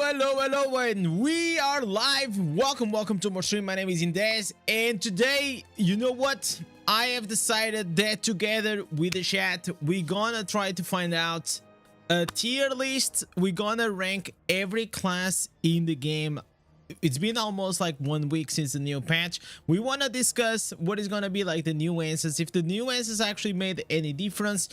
Hello, and we are live. Welcome to my stream. My name is Indez, and today, you know what? I have decided that together with the chat, we're gonna try to find out a tier list. We're gonna rank every class in the game. It's been almost like 1 week since the new patch. We want to discuss what is going to be like the nuances, if the nuances actually made any difference,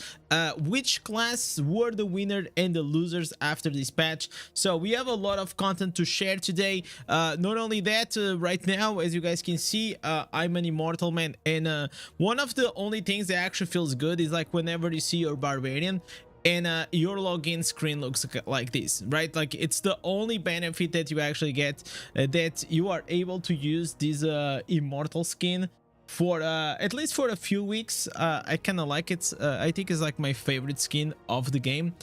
which class were the winner and the losers after this patch. So we have a lot of content to share today. Not only that, right now, as you guys can see, I'm an immortal man, and one of the only things that actually feels good is like whenever you see your barbarian and your login screen looks like this, right? Like it's the only benefit that you actually get, that you are able to use this immortal skin for at least for a few weeks. I kind of like it. I think it's like my favorite skin of the game.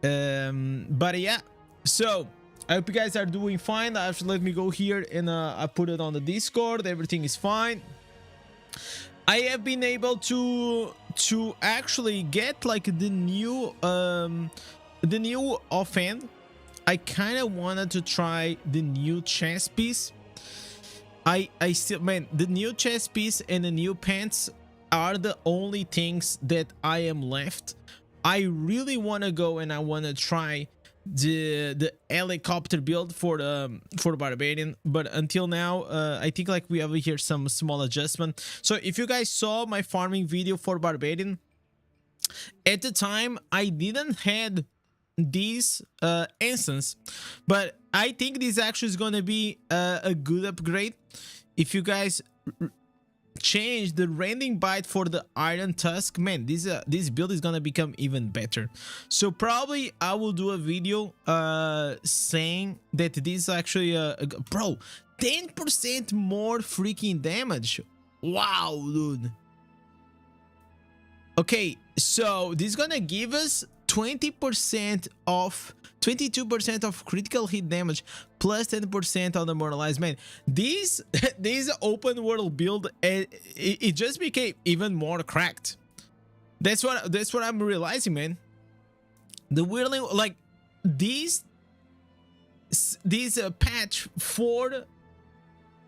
But yeah, so I hope you guys are doing fine. Let me go here and I put it on the Discord. Everything is fine. I have been able to actually get like the new offhand. I kind of wanted to try the new chess piece. I still, man, the new chess piece and the new pants are the only things that I am left. I really want to go and I want to try the helicopter build for the barbarian, but until now I think like we have here some small adjustment. So if you guys saw my farming video for barbarian, at the time I didn't had these instance, but I think this actually is gonna be a good upgrade. If you guys change the rending bite for the iron tusk, man, this build is gonna become even better. So probably I will do a video saying that this is actually bro, 10% more freaking damage. Wow, dude. Okay, so this is gonna give us 20% of 22% of critical hit damage plus 10% on the moralized. Man, this open world build, it just became even more cracked. That's what I'm realizing, man. The weirdly, like this patch for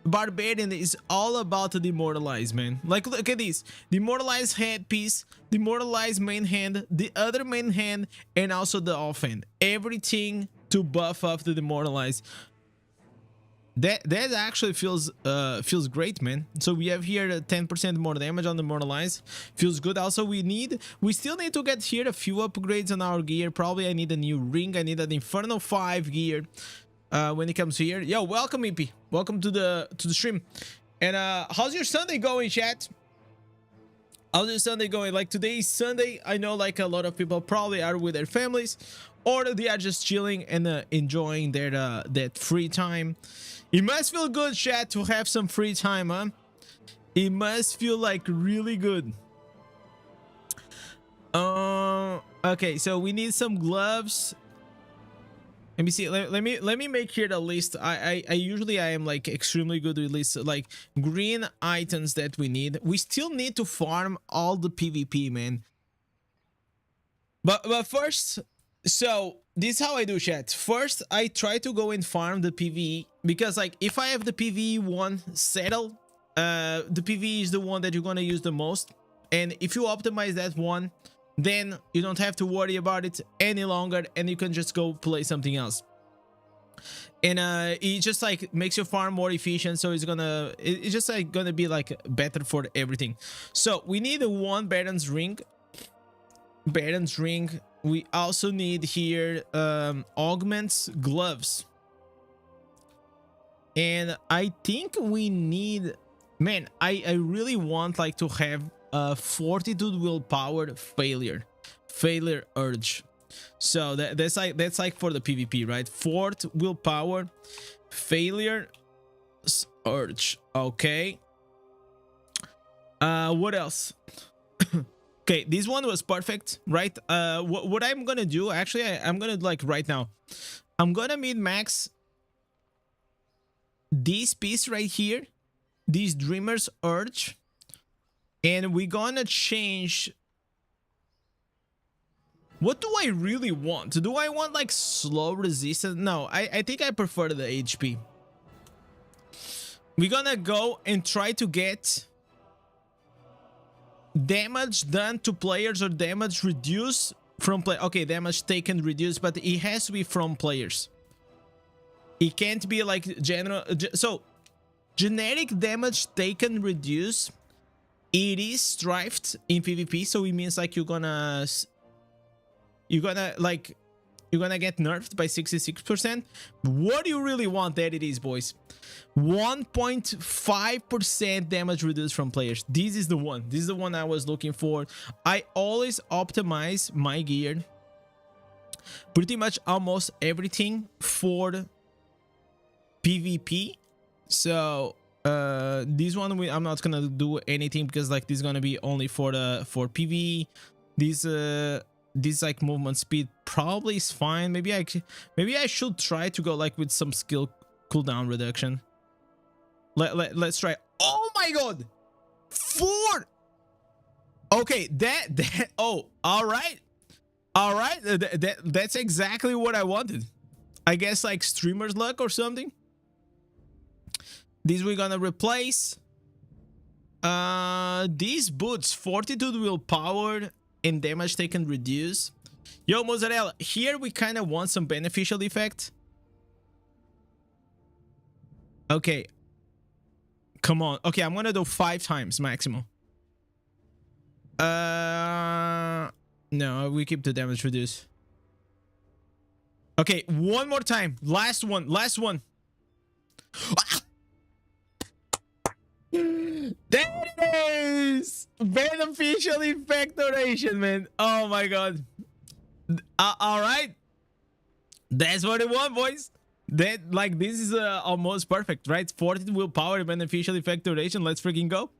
barbarian is all about the demoralized, man. Like look at this: demoralized headpiece, demoralized main hand, the other main hand, and also the offhand. Everything to buff up the demoralized. That actually feels great, man. So we have here 10% more damage on the demoralized. Feels good. Also, we still need to get here a few upgrades on our gear. Probably I need a new ring. I need an Inferno 5 gear. When it comes here. Yo, welcome EP, welcome to the stream. And how's your Sunday going, chat? How's your Sunday going? Like today is Sunday. I know like a lot of people probably are with their families, or they are just chilling and enjoying their that free time. It must feel good, chat, to have some free time, huh? It must feel like really good. Okay, so we need some gloves. Let me see. Let me make here the list. I usually I am like extremely good with lists, like green items that we need. We still need to farm all the PvP, man. But first, so this is how I do, chat. First, I try to go and farm the PvE, because like if I have the PvE one settled, the PvE is the one that you're gonna use the most. And if you optimize that one, then you don't have to worry about it any longer, and you can just go play something else. And it just like makes your farm more efficient, so it's just like gonna be like better for everything. So we need one Baron's ring. We also need here augments gloves, and I think we need, man, I really want like to have fortitude, willpower, failure urge. So that's like for the PvP, right? Fort, willpower, failure, urge. Okay, what else? Okay, this one was perfect, right? What I'm gonna do, actually, I'm gonna like right now, I'm gonna min-max this piece right here, this dreamer's urge. And we're gonna change What do I really want? Do I want like slow resistance? No, I think I prefer the HP. We're gonna go and try to get damage done to players or damage reduced from play. Okay, damage taken reduced, but it has to be from players. It can't be like general. So generic damage taken reduced. It is strifed in PvP, so it means like you're gonna get nerfed by 66%. What do you really want? That it is, boys. 1.5% damage reduced from players. This is the one. This is the one I was looking for. I always optimize my gear, pretty much almost everything for PvP. So this one I'm not gonna do anything because like this is gonna be only for PvE. This like movement speed probably is fine. Maybe I should try to go like with some skill cooldown reduction. Let's try. Oh my god, 4. Okay, that oh, all right, that's exactly what I wanted. I guess like streamer's luck or something. This we're gonna replace. These boots, fortitude willpower and damage taken reduce. Yo, Mozzarella, here we kind of want some beneficial effect. Okay, come on. Okay, I'm gonna do 5 times maximum. No, we keep the damage reduce. Okay, one more time. Last one. There it is! Beneficial effect duration, man. Oh my god. All right, that's what I want, boys. That like this is almost perfect, right? 40 willpower, beneficial effect duration. Let's freaking go.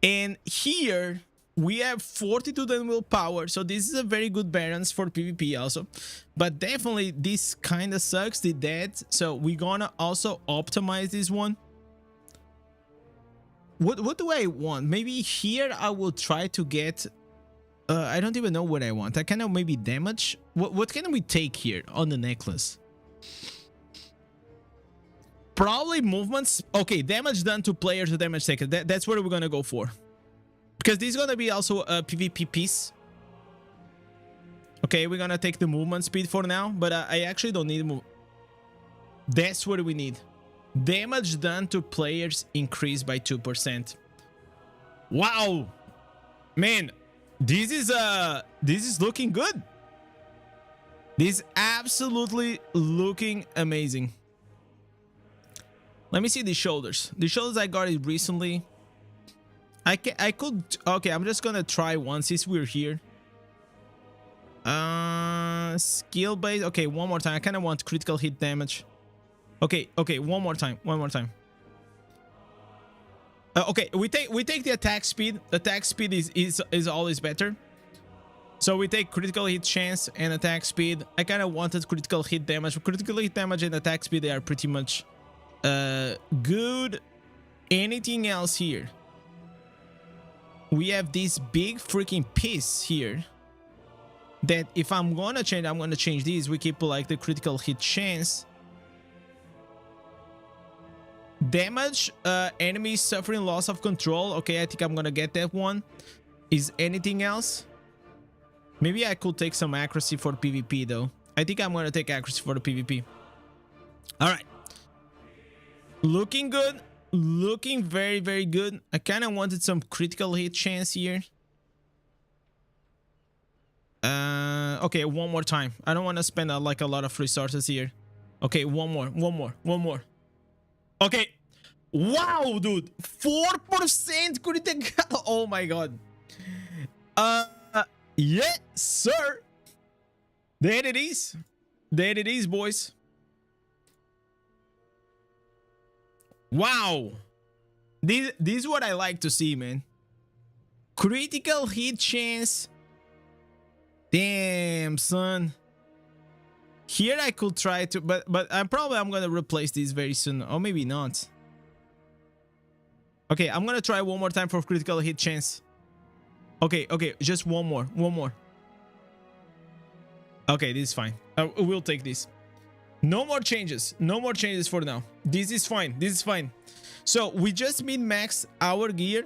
And here we have 42 and willpower, so this is a very good balance for PvP also. But definitely this kind of sucks, the dead. So we're gonna also optimize this one. What do I want? Maybe here I will try to get I don't even know what I want. I kind of maybe damage. What can we take here on the necklace? Probably movements. Okay, damage done to players or damage taken. That's what we're gonna go for, because this is gonna be also a PvP piece. Okay, we're gonna take the movement speed for now, but I actually don't need move. That's what we need. Damage done to players increased by 2%. Wow, man, this is looking good. This is absolutely looking amazing. Let me see the shoulders. The shoulders I got it recently. I could. Okay, I'm just gonna try one since we're here. Skill base. Okay, one more time. I kind of want critical hit damage. Okay, one more time. Okay, we take the attack speed. Attack speed is always better. So we take critical hit chance and attack speed. I kind of wanted critical hit damage. Critical hit damage and attack speed, they are pretty much good. Anything else here? We have this big freaking piece here that if I'm gonna change these. We keep like the critical hit chance. Damage enemies suffering loss of control. Okay, I think I'm gonna get that one. Is anything else? Maybe I could take some accuracy for PvP though. I think I'm gonna take accuracy for the PvP. All right, looking good, looking very, very good. I kind of wanted some critical hit chance here. Okay, one more time. I don't want to spend like a lot of resources here. Okay, one more. Okay, wow, dude, 4% critical. Oh my god. Yes, sir. There it is. There it is, boys. Wow. This is what I like to see, man. Critical hit chance. Damn, son. Here I could try to, but I'm gonna replace this very soon, or maybe not. Okay, I'm gonna try one more time for critical hit chance. Okay, just one more. Okay, this is fine. We'll take this. No more changes. No more changes for now. This is fine. This is fine. So we just min-max our gear.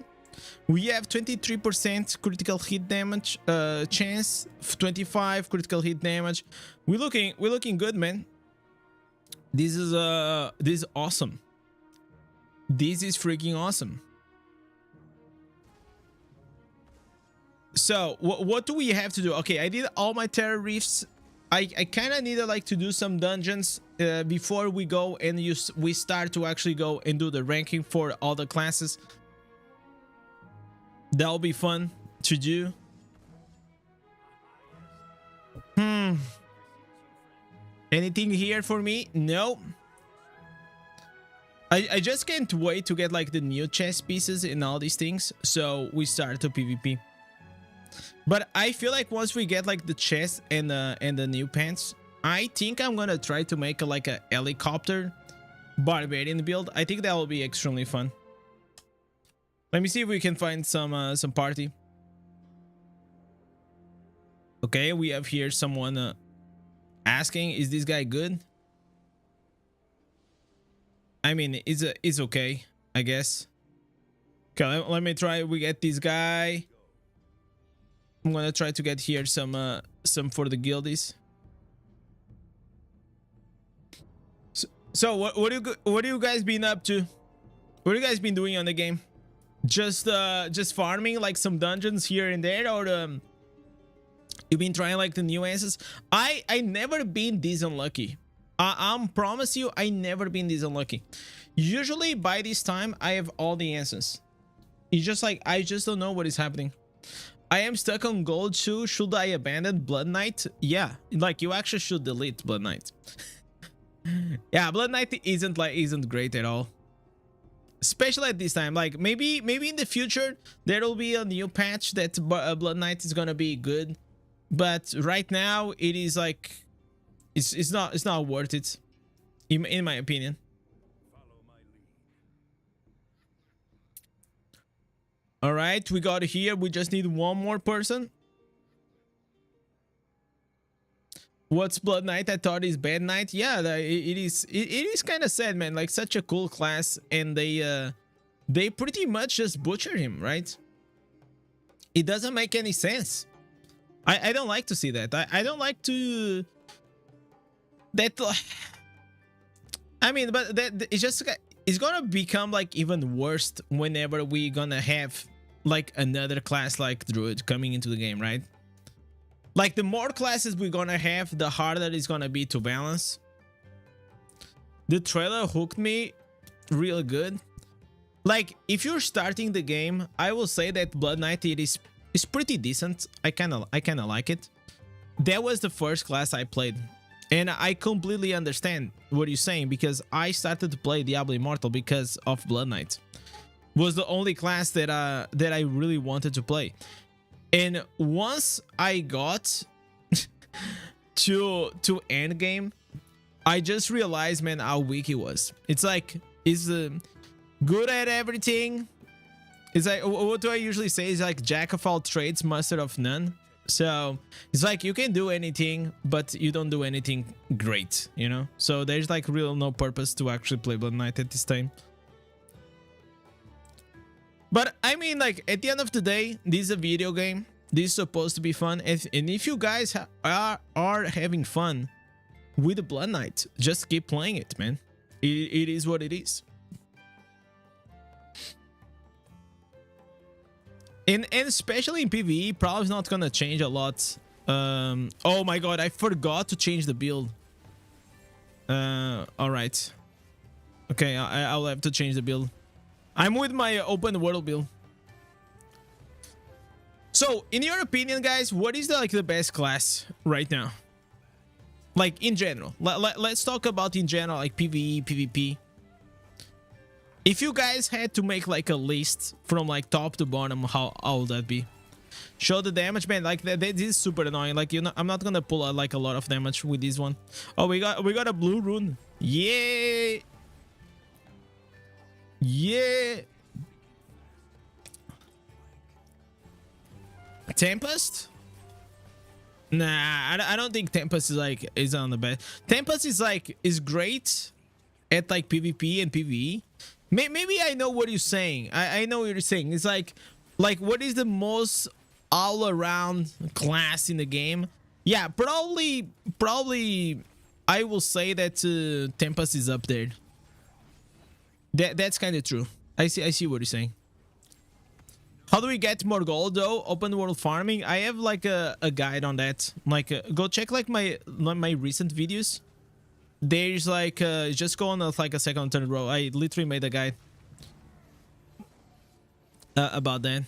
We have 23% critical hit damage chance, 25 critical hit damage. We're looking good, man. This is awesome. This is freaking awesome. So what do we have to do? Okay, I did all my terror reefs. I kind of need like to do some dungeons before we go and we start to actually go and do the ranking for all the classes. That'll be fun to do. Anything here for me? No. I just can't wait to get like the new chess pieces and all these things, so we start to PvP. But I feel like once we get like the chest and the new pants, I think I'm gonna try to make like a helicopter barbarian build. I think that will be extremely fun. Let me see if we can find some party. Okay, we have here someone asking, is this guy good? I mean, it's okay, I guess. Okay, let me try. We get this guy. I'm gonna try to get here some for the guildies. So what do you guys been up to? What have you guys been doing on the game? Just farming like some dungeons here and there, or you've been trying like the new answers? I never been this unlucky. I promise you, I never been this unlucky. Usually by this time I have all the answers. It's just like I just don't know what is happening. I am stuck on gold 2. Should I abandon Blood Knight? Yeah, like you actually should delete Blood Knight. Yeah, Blood Knight isn't great at all. Especially at this time. Like maybe in the future there will be a new patch that Blood Knight is gonna be good. But right now it is like it's not worth it, in my opinion. All right, we got here. We just need one more person. What's Blood Knight? I thought is Bad Knight. Yeah, it is kind of sad, man. Like such a cool class, and they pretty much just butcher him, right? It doesn't make any sense. I don't like to see that. I don't like to that. I mean, but that it's gonna become like even worse whenever we gonna have like another class like Druid coming into the game, right? Like the more classes we're gonna have, the harder it's gonna be to balance. The trailer hooked me real good. Like if you're starting the game, I will say that Blood Knight is pretty decent. I kind of like it. That was the first class I played, and I completely understand what you're saying, because I started to play Diablo Immortal because of Blood Knight. Was the only class that I really wanted to play. And once I got to end game, I just realized, man, how weak he was. It's like he's good at everything. It's like, what do I usually say? It's like jack of all trades, master of none. So it's like you can do anything, but you don't do anything great, you know? So there's like real no purpose to actually play Blood Knight at this time. But I mean, like at the end of the day, this is a video game. This is supposed to be fun, and if you guys are having fun with the Blood Knight, just keep playing it, man. It is what it is. And especially in PvE, probably not gonna change a lot. Oh my god, I forgot to change the build. All right. Okay, I'll have to change the build. I'm with my open world build. So, in your opinion, guys, what is the best class right now? Like in general. Let's talk about in general, like PvE, PvP. If you guys had to make like a list from like top to bottom, how would that be? Show the damage, man. Like this is super annoying. Like, you know, I'm not gonna pull out like a lot of damage with this one. Oh, we got a blue rune. Yeah. Yeah. Tempest? Nah, I don't think Tempest is like is on the best. Tempest is like is great at like PvP and PvE. Maybe I know what you're saying. I know what you're saying. It's like what is the most all around class in the game? Yeah, probably I will say that Tempest is up there. That's kind of true. I see what you're saying. How do we get more gold though? Open world farming. I have like a guide on that. Like go check like my recent videos. There's like just go on like a second third row. I literally made a guide about that.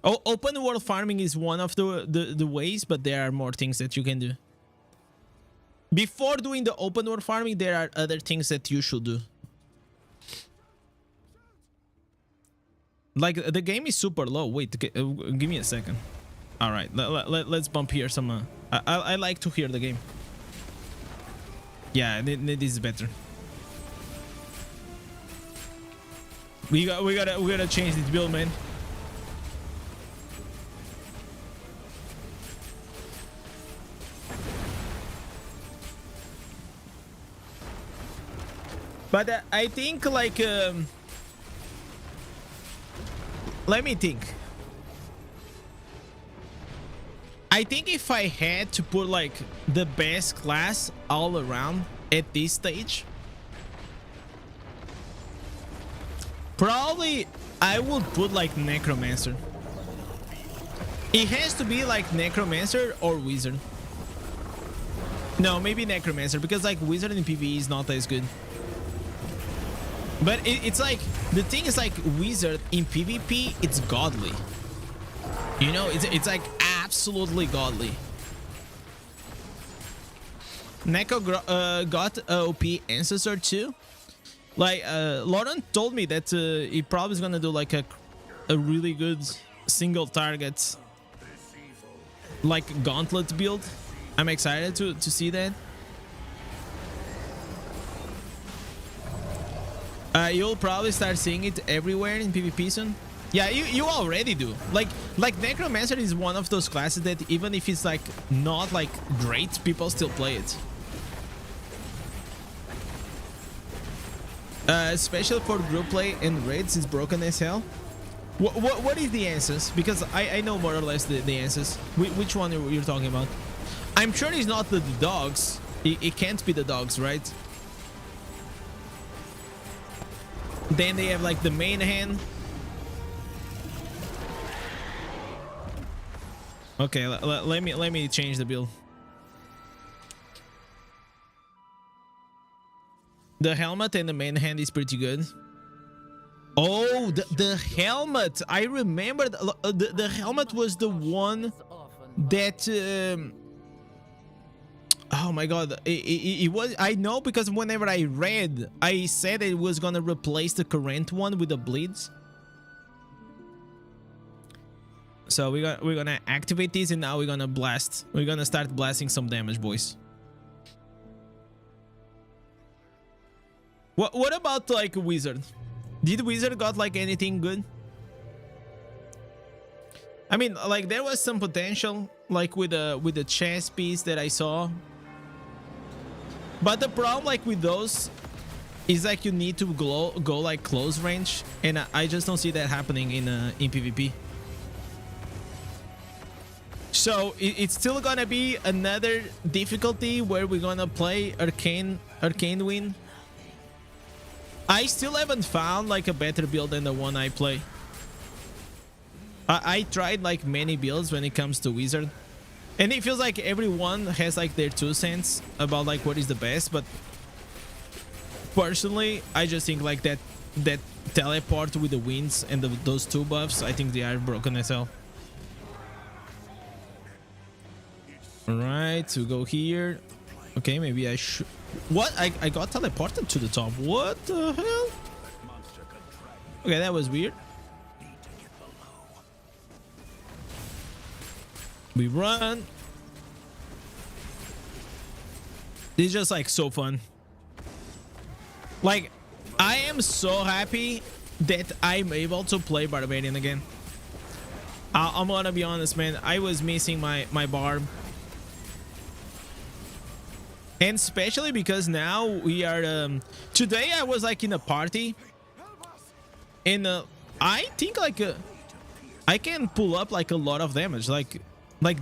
Oh, open world farming is one of the ways, but there are more things that you can do. Before doing the open world farming, there are other things that you should do. Like the game is super low. Wait, give me a second. All right, let's bump here some. I like to hear the game. Yeah, this is better. We gotta change this build, man. But I think like let me think. I think if I had to put like the best class all around at this stage, probably I would put like Necromancer. It has to be like Necromancer or Wizard. No, maybe Necromancer, because like Wizard in PvE is not as good. But it's like, the thing is like Wizard in PvP, it's godly. You know, it's like absolutely godly. Neko got OP Ancestor too. Like, Lauren told me that he probably is gonna do like a really good single target, like gauntlet build. I'm excited to see that. You'll probably start seeing it everywhere in PvP soon. Yeah, you already do. Like Necromancer is one of those classes that even if it's like not like great, people still play it. Especially for group play and raids, it's broken as hell. What is the answers? Because I know more or less the answers. Which one you're talking about? I'm sure it's not the dogs. It can't be the dogs, right? Then they have like the main hand. Okay, let me change the build. The helmet and the main hand is pretty good. Oh, the helmet! I remember the helmet was the one that. Oh my god, it was. I know, because whenever I read, I said it was gonna replace the current one with the bleeds. So we're gonna activate these, and now we're gonna blast. We're gonna start blasting some damage, boys. What about like Wizard? Did Wizard got like anything good? I mean, like there was some potential, like with the chess piece that I saw. But the problem like with those is like you need to go like close range, and I just don't see that happening in PvP. So it's still gonna be another difficulty where we're gonna play Arcane Wind. I still haven't found like a better build than the one I play. I tried like many builds when it comes to Wizard, and it feels like everyone has like their 2 cents about like what is the best. But personally, I just think like that teleport with the winds and those 2 buffs, I think they are broken as hell. All right, so go here. Okay, maybe I should. What? I got teleported to the top. What the hell? Okay, that was weird. We run. This is just like so fun. Like, I am so happy that I'm able to play Barbarian again. I'm gonna be honest, man. I was missing my barb. And especially because now we are today I was like in a party, and I think like I can pull up like a lot of damage. Like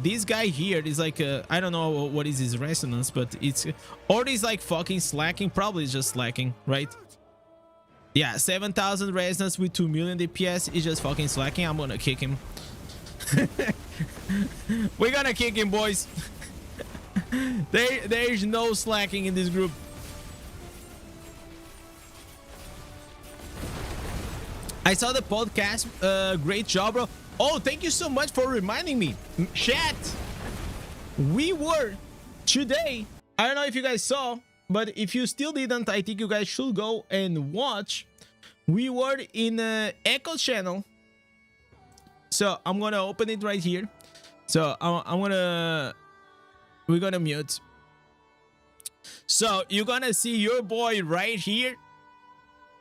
this guy here is like I don't know what is his resonance, but it's, or he's like fucking slacking. Probably just slacking, right? Yeah, 7,000 resonance with 2 million DPS is just fucking slacking. I'm gonna kick him. We're gonna kick him, boys. There's no slacking in this group. I saw the podcast. Great job, bro. Oh, thank you so much for reminding me. Chat, we were today, I don't know if you guys saw, but if you still didn't, I think you guys should go and watch. We were in Echo's channel. So I'm gonna open it right here. So we're gonna mute. So you're gonna see your boy right here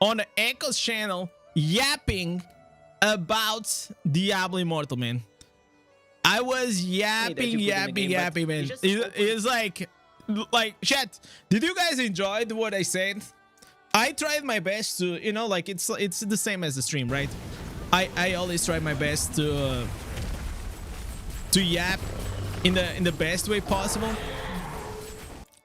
on Echo's channel yapping about Diablo Immortal, man. I was yapping, man. It's like chat, did you guys enjoy what I said? I tried my best to, you know, like it's the same as the stream, right? I always try my best to yap in the best way possible.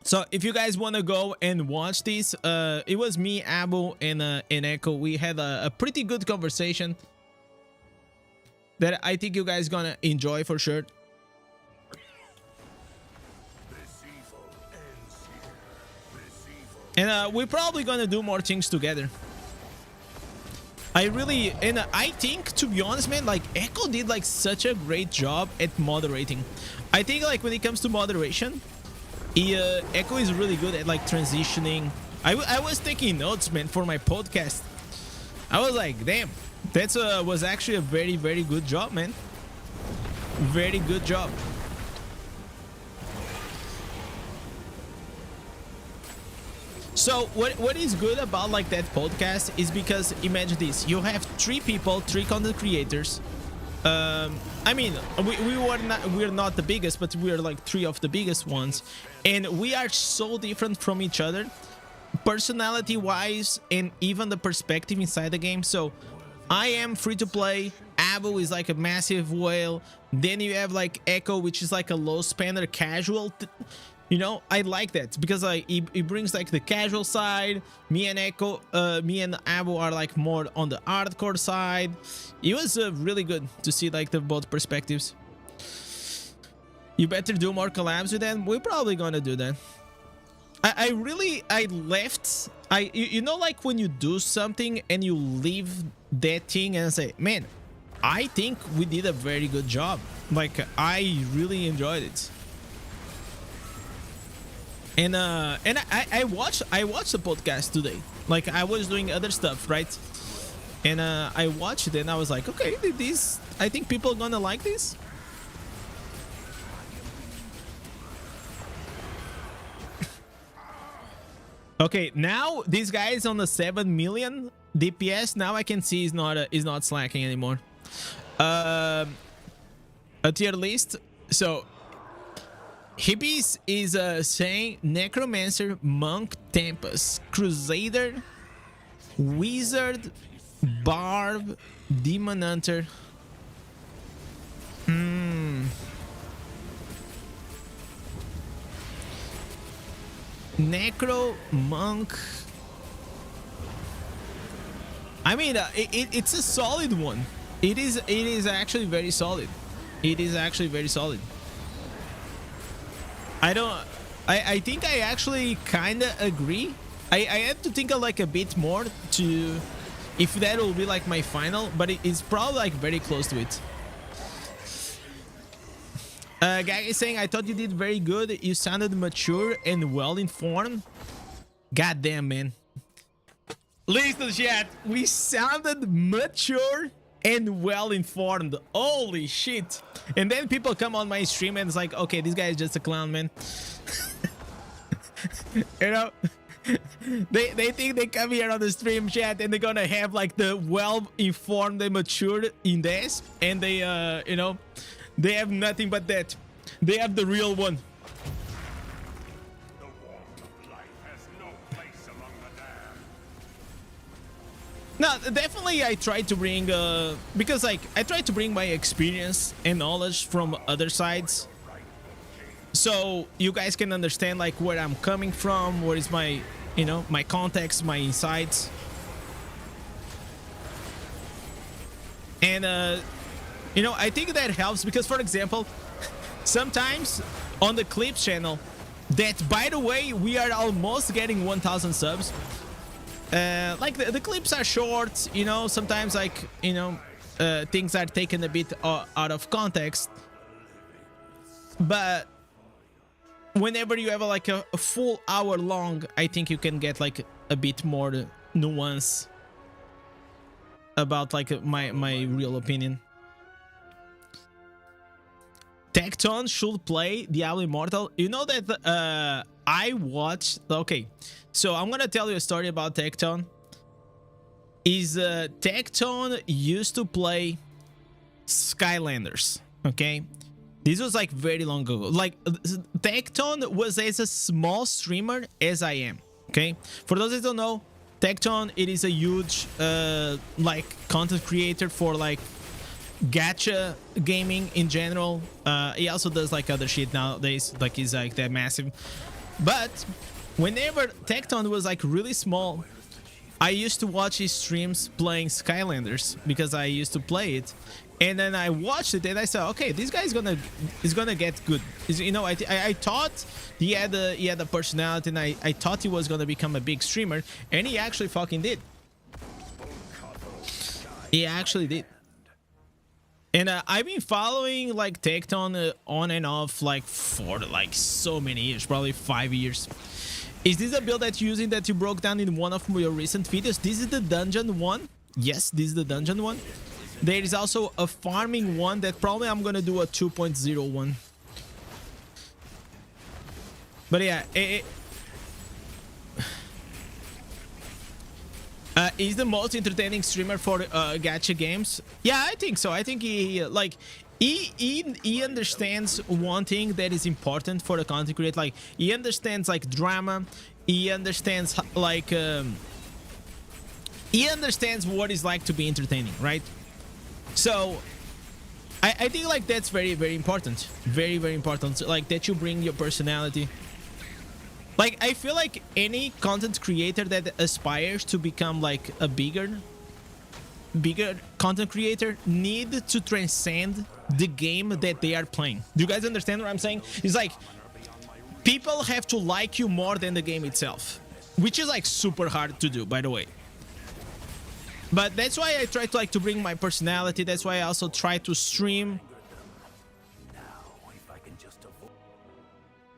So if you guys want to go and watch this, it was me, Abu, and Echo. We had a pretty good conversation that I think you guys gonna enjoy for sure. And we're probably gonna do more things together. I think, to be honest, man, like Echo did like such a great job at moderating. I think like when it comes to moderation, Echo is really good at like transitioning. I was taking notes, man, for my podcast. I was like, damn, that was actually a very, very good job, man. Very good job. So what is good about like that podcast is because imagine this: you have 3 people, 3 content creators. I mean, we're not the biggest, but we're like 3 of the biggest ones, and we are so different from each other, personality wise, and even the perspective inside the game. So I am free to play. Abu is like a massive whale. Then you have like Echo, which is like a low spender casual. You know, I like that because like it brings like the casual side. Me and Abu are like more on the hardcore side. It was really good to see like the both perspectives. You better do more collabs with them. We're probably gonna do that. You know, like when you do something and you leave that thing and say, man, I think we did a very good job. Like I really enjoyed it. And I watched the podcast today. Like I was doing other stuff, right? And I watched it and I was like, okay, I think people are gonna like this. Okay, now this guy is on the 7 million DPS. Now I can see he's not slacking anymore. A tier list. So Hibis is saying Necromancer, Monk, Tempest, Crusader, Wizard, Barb, Demon Hunter. Necro, Monk. I mean, it's a solid one. It is actually very solid. It is actually very solid. I think I actually kind of agree. I have to think of like a bit more to if that will be like my final, but it's probably like very close to it. Guy is saying, I thought you did very good. You sounded mature and well informed. God damn, man. Listen, chat, we sounded mature and well informed. Holy shit. And then people come on my stream and it's like, okay, this guy is just a clown, man. You know, they think they come here on the stream, chat, and they're gonna have like the well informed and mature Indez, and they you know, they have nothing but that. They have the real one. No, definitely I try to bring because like I try to bring my experience and knowledge from other sides, so you guys can understand like where I'm coming from, what is my, you know, my context, my insights. And you know, I think that helps because, for example, sometimes on the Clips channel, that by the way, we are almost getting 1,000 subs. Like the clips are short, you know, sometimes like, you know, things are taken a bit out of context. But whenever you have like a full hour long, I think you can get like a bit more nuance about like my real opinion. Tecton should play Diablo Immortal. You know that I watched. Okay, so I'm gonna tell you a story about Tecton. Is Tecton used to play Skylanders? Okay, this was like very long ago. Like Tecton was as a small streamer as I am. Okay, for those that don't know, Tecton, it is a huge like content creator for like gacha gaming in general. He also does like other shit nowadays, like he's like that massive. But whenever Tecton was like really small, I used to watch his streams playing Skylanders because I used to play it, and then I watched it and I said, okay, this guy is gonna get good. You know, I thought he had a personality, and I thought he was gonna become a big streamer, and he actually fucking did. He actually did. And I've been following like Tecton on and off like for like so many years, probably 5 years. Is this a build that you're using that you broke down in one of your recent videos? This is the dungeon one. Yes, this is the dungeon one. There is also a farming one that probably I'm gonna do a 2.0 one. But yeah, he's the most entertaining streamer for gacha games. Yeah, I think so. I think he like he understands one thing that is important for the content creator. Like he understands like drama. He understands like he understands what it's like to be entertaining, right? So I think like that's very, very important. Very, very important. So, like that you bring your personality. Like, I feel like any content creator that aspires to become like a bigger content creator need to transcend the game that they are playing. Do you guys understand what I'm saying? It's like people have to like you more than the game itself, which is like super hard to do, by the way. But that's why I try to like to bring my personality. That's why I also try to stream.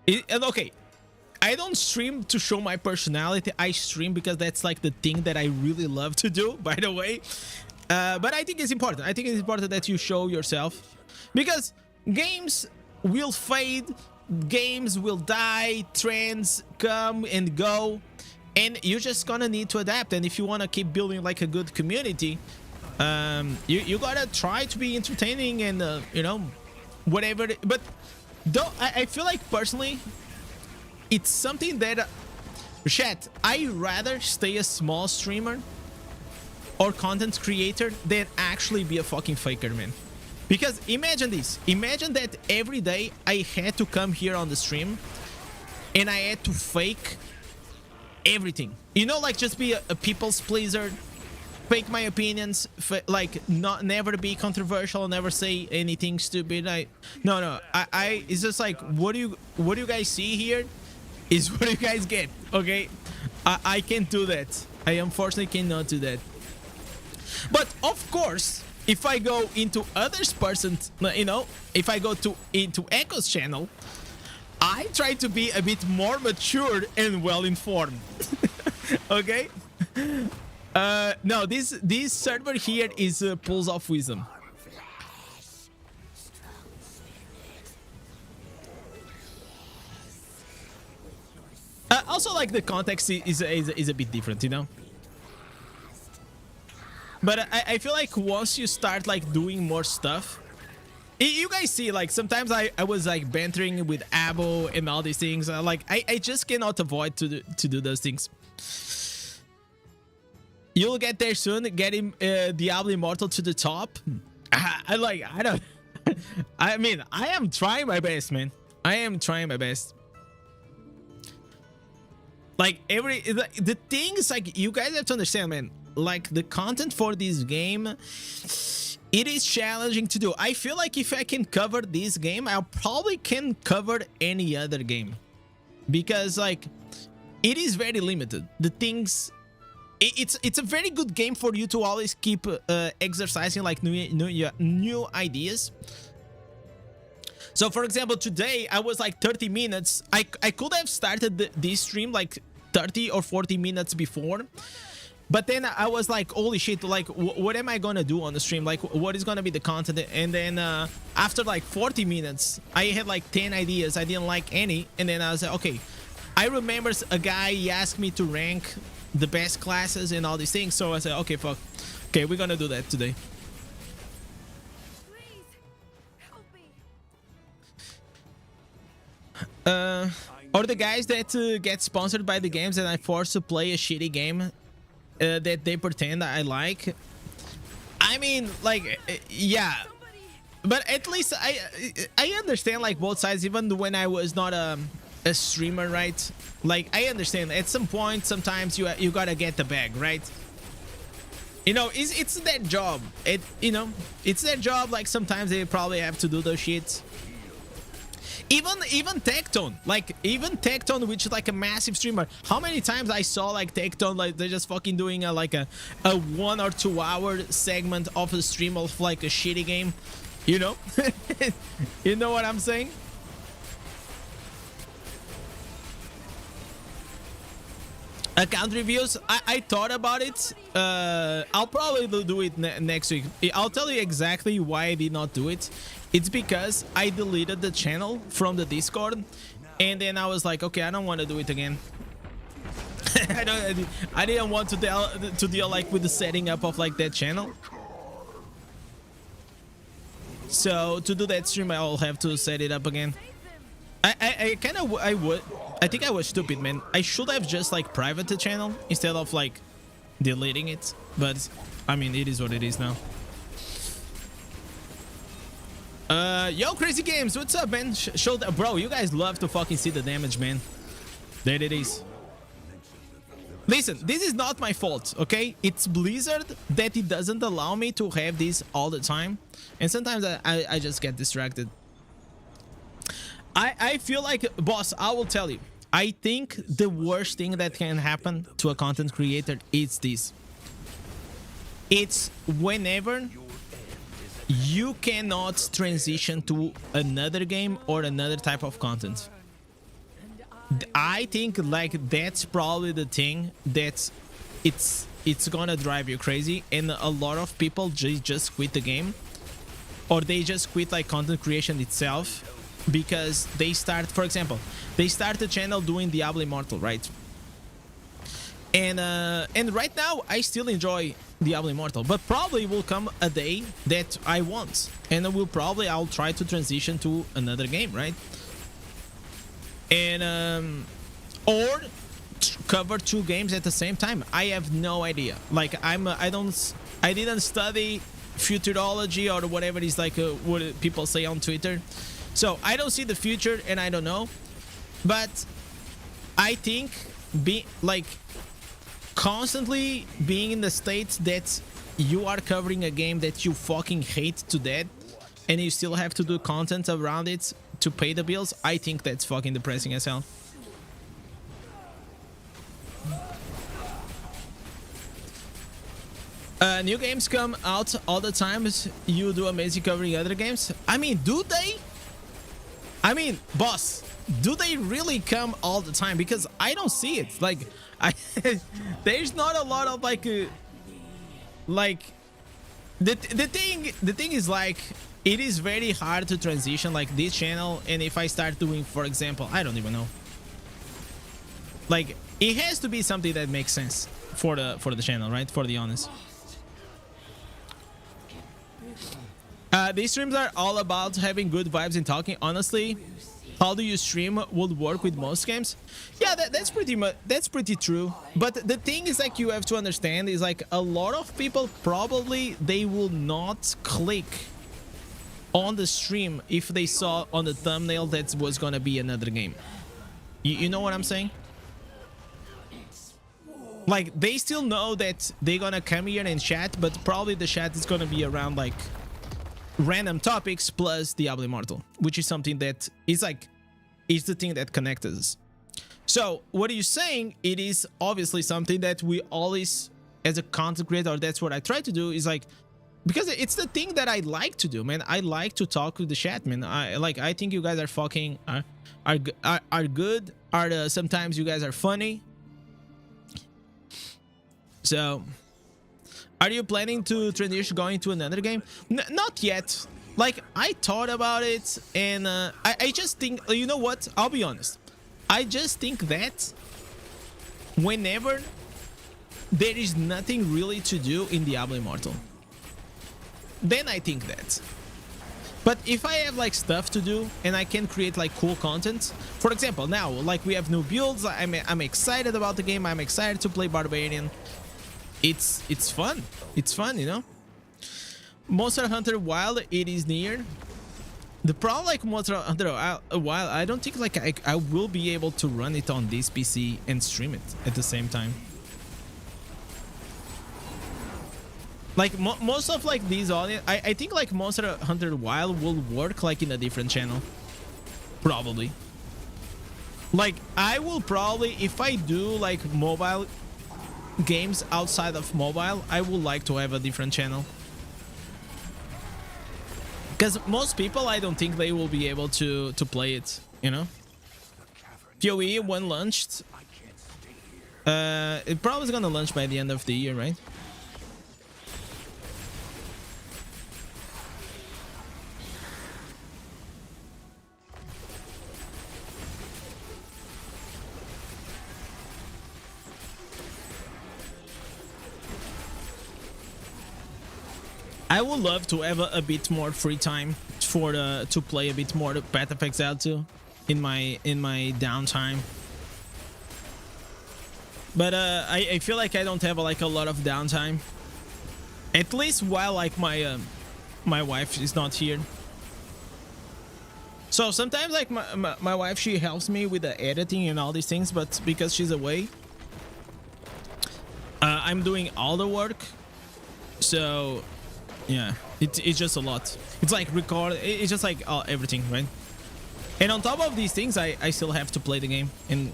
And okay, I don't stream to show my personality. I stream because that's like the thing that I really love to do, by the way. But I think it's important. I think it's important that you show yourself, because games will fade, games will die, trends come and go, and you're just gonna need to adapt. And if you want to keep building like a good community, you gotta try to be entertaining and you know, whatever. But though I feel like personally, it's something that chat, I rather stay a small streamer or content creator than actually be a fucking faker, man. Because imagine this, imagine that every day I had to come here on the stream and I had to fake everything, you know, like just be a people's pleaser, fake my opinions, like never be controversial, never say anything stupid. No, it's just like what do you guys see here is what you guys get. Okay, I can't do that. I unfortunately cannot do that. But of course, if I go into others person's, you know, if I go into Echo's channel, I try to be a bit more mature and well informed. Okay. No, this server here is Pools of Wisdom. Also, like the context is a bit different, you know. But I feel like once you start like doing more stuff, you guys see, like sometimes I was like bantering with Abo and all these things. Like I just cannot avoid to do those things. You'll get there soon, getting Diablo Immortal to the top. I don't. I mean, I am trying my best, man. I am trying my best. Like the things, like, you guys have to understand, man. Like, the content for this game, it is challenging to do. I feel like if I can cover this game, I probably can cover any other game, because like it is very limited. The things, it's a very good game for you to always keep exercising like new ideas. So for example, today I was like 30 minutes. I could have started this stream like 30 or 40 minutes before, but then I was like, holy shit, like what am I gonna do on the stream? Like, what is gonna be the content? And then after like 40 minutes, I had like 10 ideas. I didn't like any. And then I was like, okay, I remember a guy, he asked me to rank the best classes and all these things. So I said, okay, fuck. Okay, we're gonna do that today. Or the guys that get sponsored by the games and I forced to play a shitty game that they pretend I like. I mean, like, yeah, but at least I understand like both sides. Even when I was not a streamer, right? Like, I understand at some point sometimes you gotta get the bag, right? You know, it's their job. It's their job. Like, sometimes they probably have to do those shits. Even Tectone, like, even Tectone, which is like a massive streamer. How many times I saw like Tectone, like they're just fucking doing a 1 or 2 hour segment of a stream of like a shitty game, you know? You know what I'm saying? Account reviews, I thought about it. I'll probably do it next week. I'll tell you exactly why I did not do it. It's because I deleted the channel from the Discord, and then I was like, okay, I don't want to do it again. I didn't want to deal like with the setting up of like that channel. So to do that stream, I'll have to set it up again. I think I was stupid, man. I should have just like private the channel instead of like deleting it. But I mean, it is what it is now. Yo, Crazy Games, what's up, man? Show that, bro. You guys love to fucking see the damage, man. There it is. Listen, this is not my fault, okay? It's Blizzard that it doesn't allow me to have this all the time, and sometimes I just get distracted. I feel like, boss, I will tell you, I think the worst thing that can happen to a content creator is this. It's whenever you cannot transition to another game or another type of content. I think like that's probably the thing that it's gonna drive you crazy, and a lot of people just quit the game, or they just quit like content creation itself, because they start, for example, they start the channel doing Diablo Immortal, right? And right now I still enjoy Diablo Immortal, but probably will come a day that I won't, and I'll try to transition to another game, right? And or cover 2 games at the same time. I have no idea. Like, I didn't study futurology or whatever it is, like what people say on Twitter, so I don't see the future and I don't know. But I think constantly being in the state that you are covering a game that you fucking hate to death, and you still have to do content around it to pay the bills, I think that's fucking depressing as hell. New games come out all the time. You do amazing covering other games. I mean, do they? I mean, boss, do they really come all the time? Because I don't see it. Like, there's not a lot of like the thing is, like, it is very hard to transition like this channel, and if I start doing, for example, I don't even know, like, it has to be something that makes sense for the channel, right? For the honest, these streams are all about having good vibes and talking. Honestly, how do you stream would work with most games. Yeah, that's pretty true. But the thing is, like, you have to understand is like a lot of people probably they will not click on the stream if they saw on the thumbnail that was gonna be another game. You know what I'm saying? Like, they still know that they're gonna come here and chat, but probably the chat is gonna be around like random topics plus Diablo Immortal, which is something that is like, is the thing that connects us. So what are you saying? It is obviously something that we always, as a content creator, that's what I try to do, is like, because it's the thing that I like to do, man. I like to talk with the chat, man. I think you guys are fucking are good. Sometimes you guys are funny. So, are you planning to transition going to another game? Not yet. Like, I thought about it, and I just think, you know what? I'll be honest. I just think that whenever there is nothing really to do in Diablo Immortal, then I think that. But if I have like stuff to do and I can create like cool content, for example, now like we have new builds, I'm excited about the game. I'm excited to play Barbarian. It's fun. It's fun, you know. Monster Hunter Wild, it is near. The problem, like Monster Hunter Wild, I don't think like I will be able to run it on this PC and stream it at the same time. Like most of like these audience, I think like Monster Hunter Wild will work like in a different channel, probably. Like I will probably, if I do like mobile games outside of mobile, I would like to have a different channel, because most people, I don't think they will be able to play it, you know. PoE when launched, it probably is gonna launch by the end of the year, right? I would love to have a bit more free time for to play a bit more Path of Exile 2 in my downtime. But I feel like I don't have like a lot of downtime, at least while like my my wife is not here. So sometimes like my wife, she helps me with the editing and all these things, but because she's away, I'm doing all the work. So yeah, it's just a lot. It's like record, it's just like everything, right? And on top of these things, I still have to play the game. And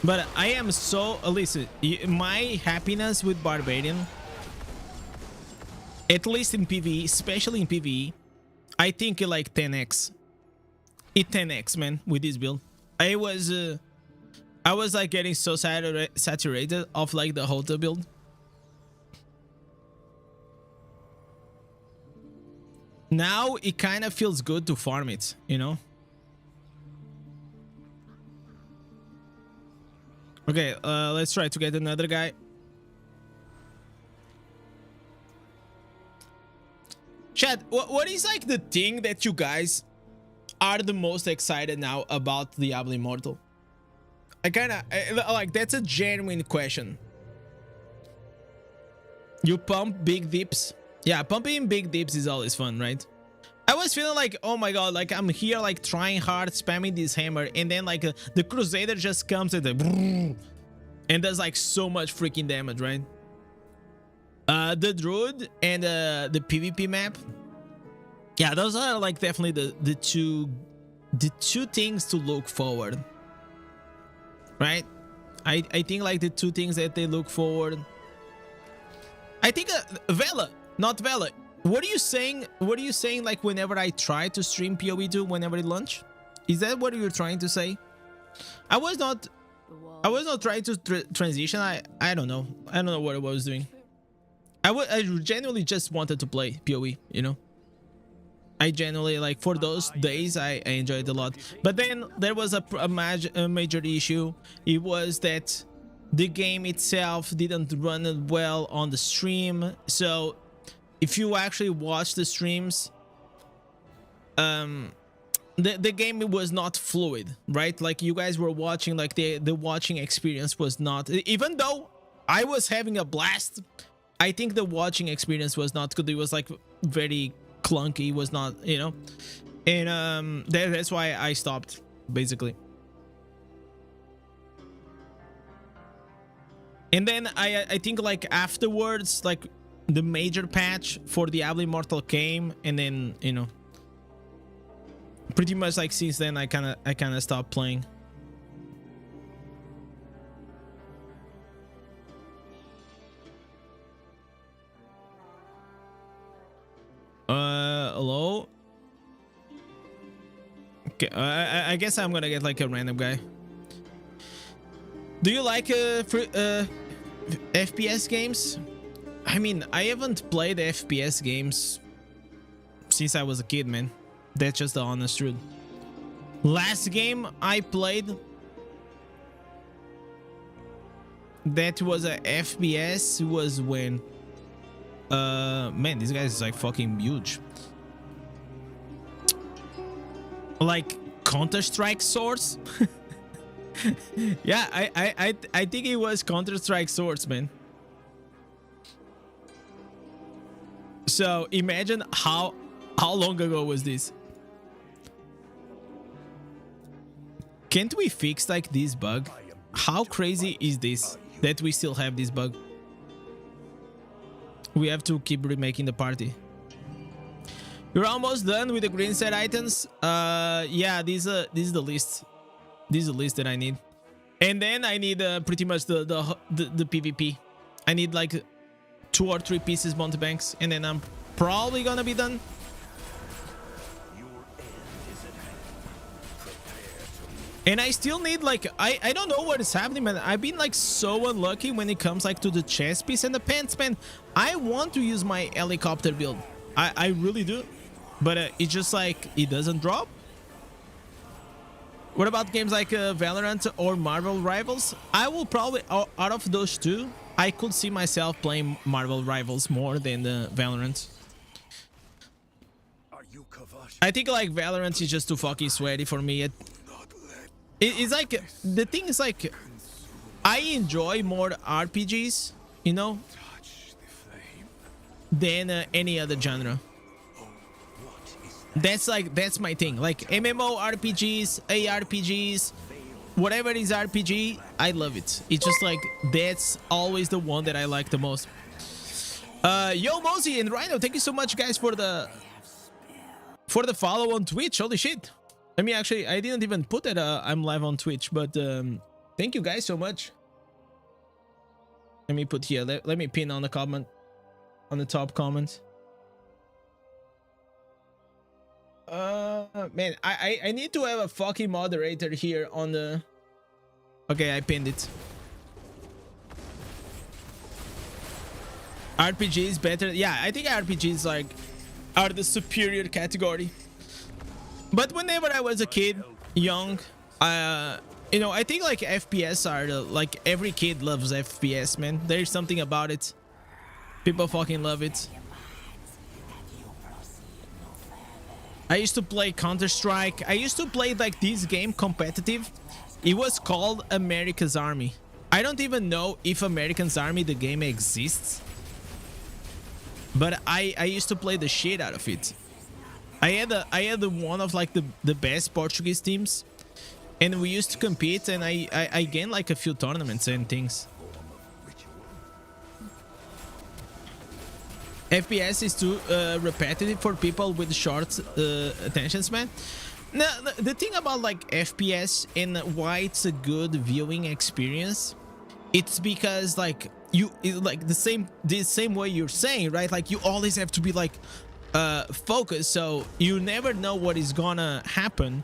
but I am so, listen, my happiness with Barbarian, at least in PvE, especially in PvE, I think it like 10x. It 10x, man, with this build. I was like getting so saturated of like the Hota build. Now it kind of feels good to farm it, you know. Okay, let's try to get another guy. Chat, what is like the thing that you guys are the most excited now about Diablo Immortal? I kind of like, that's a genuine question. You pump big dips. Yeah, pumping big dips is always fun, right? I was feeling like, oh my god, like I'm here like trying hard, spamming this hammer, and then like the Crusader just comes and and does like so much freaking damage, right? The Druid and the PvP map. Yeah, those are like definitely the two things to look forward. Right? I think like the two things that they look forward. I think Vela, not Vela. What are you saying? What are you saying? Like whenever I try to stream PoE 2, whenever it launch, is that what you're trying to say? I was not trying to transition. I don't know. I don't know what I was doing. I genuinely just wanted to play PoE. You know. I genuinely, like, for those days I enjoyed a lot, but then there was a major issue. It was that The game itself didn't run it well on the stream. So if you actually watch the streams, the game was not fluid, right? Like you guys were watching, like the watching experience was not, even though I was having a blast, I think the watching experience was not good. It was like very clunky, was not, you know, and that's why I stopped basically. And then I think like afterwards, like the major patch for Diablo Immortal came, and then, you know, pretty much like since then I kind of stopped playing. Hello. Okay, I guess I'm gonna get like a random guy. Do you like FPS games? I mean, I haven't played FPS games since I was a kid, man. That's just the honest truth. Last game I played that was a FPS was when man, this guy is like fucking huge. Like Counter-Strike Source. Yeah, I think it was Counter-Strike Source, man. So imagine how long ago was this? Can't we fix like this bug? How crazy is this that we still have this bug? We have to keep remaking the party. You're almost done with the green set items. Yeah, this is the list. This is the list that I need, and then I need pretty much the PvP. I need like 2 or 3 pieces bounty banks, and then I'm probably gonna be done. And I still need like I don't know what is happening, man. I've been like so unlucky when it comes like to the chest piece and the pants, man. I want to use my helicopter build. I really do, but it's just like it doesn't drop. What about games like Valorant or Marvel Rivals? I will probably, out of those two, I could see myself playing Marvel Rivals more than the Valorant. I think like Valorant is just too fucking sweaty for me. It's like, the thing is like, I enjoy more RPGs, you know, than any other genre. That's my thing. Like MMO RPGs, ARPGs, whatever is RPG, I love it. It's just like, that's always the one that I like the most. Yo, Mosey and Rhino, thank you so much, guys, for the follow on Twitch. Holy shit. I mean, actually, I didn't even put that I'm live on Twitch, but thank you guys so much. Let me put here. Let me pin on the comment, on the top comment. Man, I need to have a fucking moderator here on the. Okay, I pinned it. RPG is better. Yeah, I think RPGs like are the superior category. But whenever I was a kid, young, you know, I think like FPS are like every kid loves FPS, man. There's something about it. People fucking love it. I used to play Counter-Strike. I used to play like this game competitive. It was called America's Army. I don't even know if America's Army, the game, exists. But I used to play the shit out of it. I had one of like the best Portuguese teams, and we used to compete, and I gained like a few tournaments and things. FPS is too repetitive for people with short attention span. Now, the thing about like FPS and why it's a good viewing experience, it's because like like the same way you're saying, right? Like you always have to be like focused, so you never know what is gonna happen,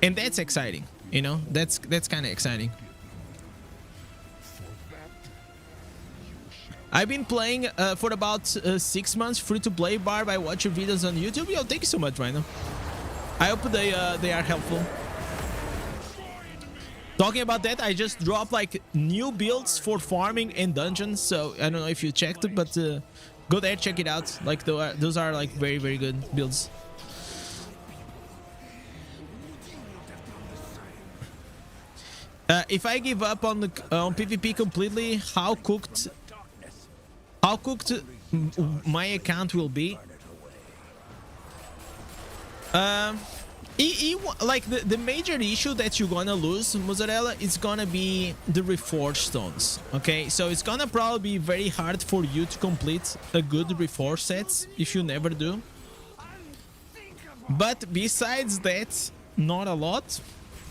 and that's exciting. You know, that's kind of exciting. I've been playing for about 6 months, free to play. Barb, I watch your videos on YouTube. Yo, thank you so much, Rhino. I hope they are helpful. Talking about that, I just dropped like new builds for farming and dungeons. So I don't know if you checked it, but go there, check it out. Like those are like very, very good builds. If I give up on the PvP completely, how cooked my account will be? Like the major issue that you're gonna lose, Mozzarella, is gonna be the reforged stones. Okay, so it's gonna probably be very hard for you to complete a good reforged sets if you never do. But besides that, not a lot.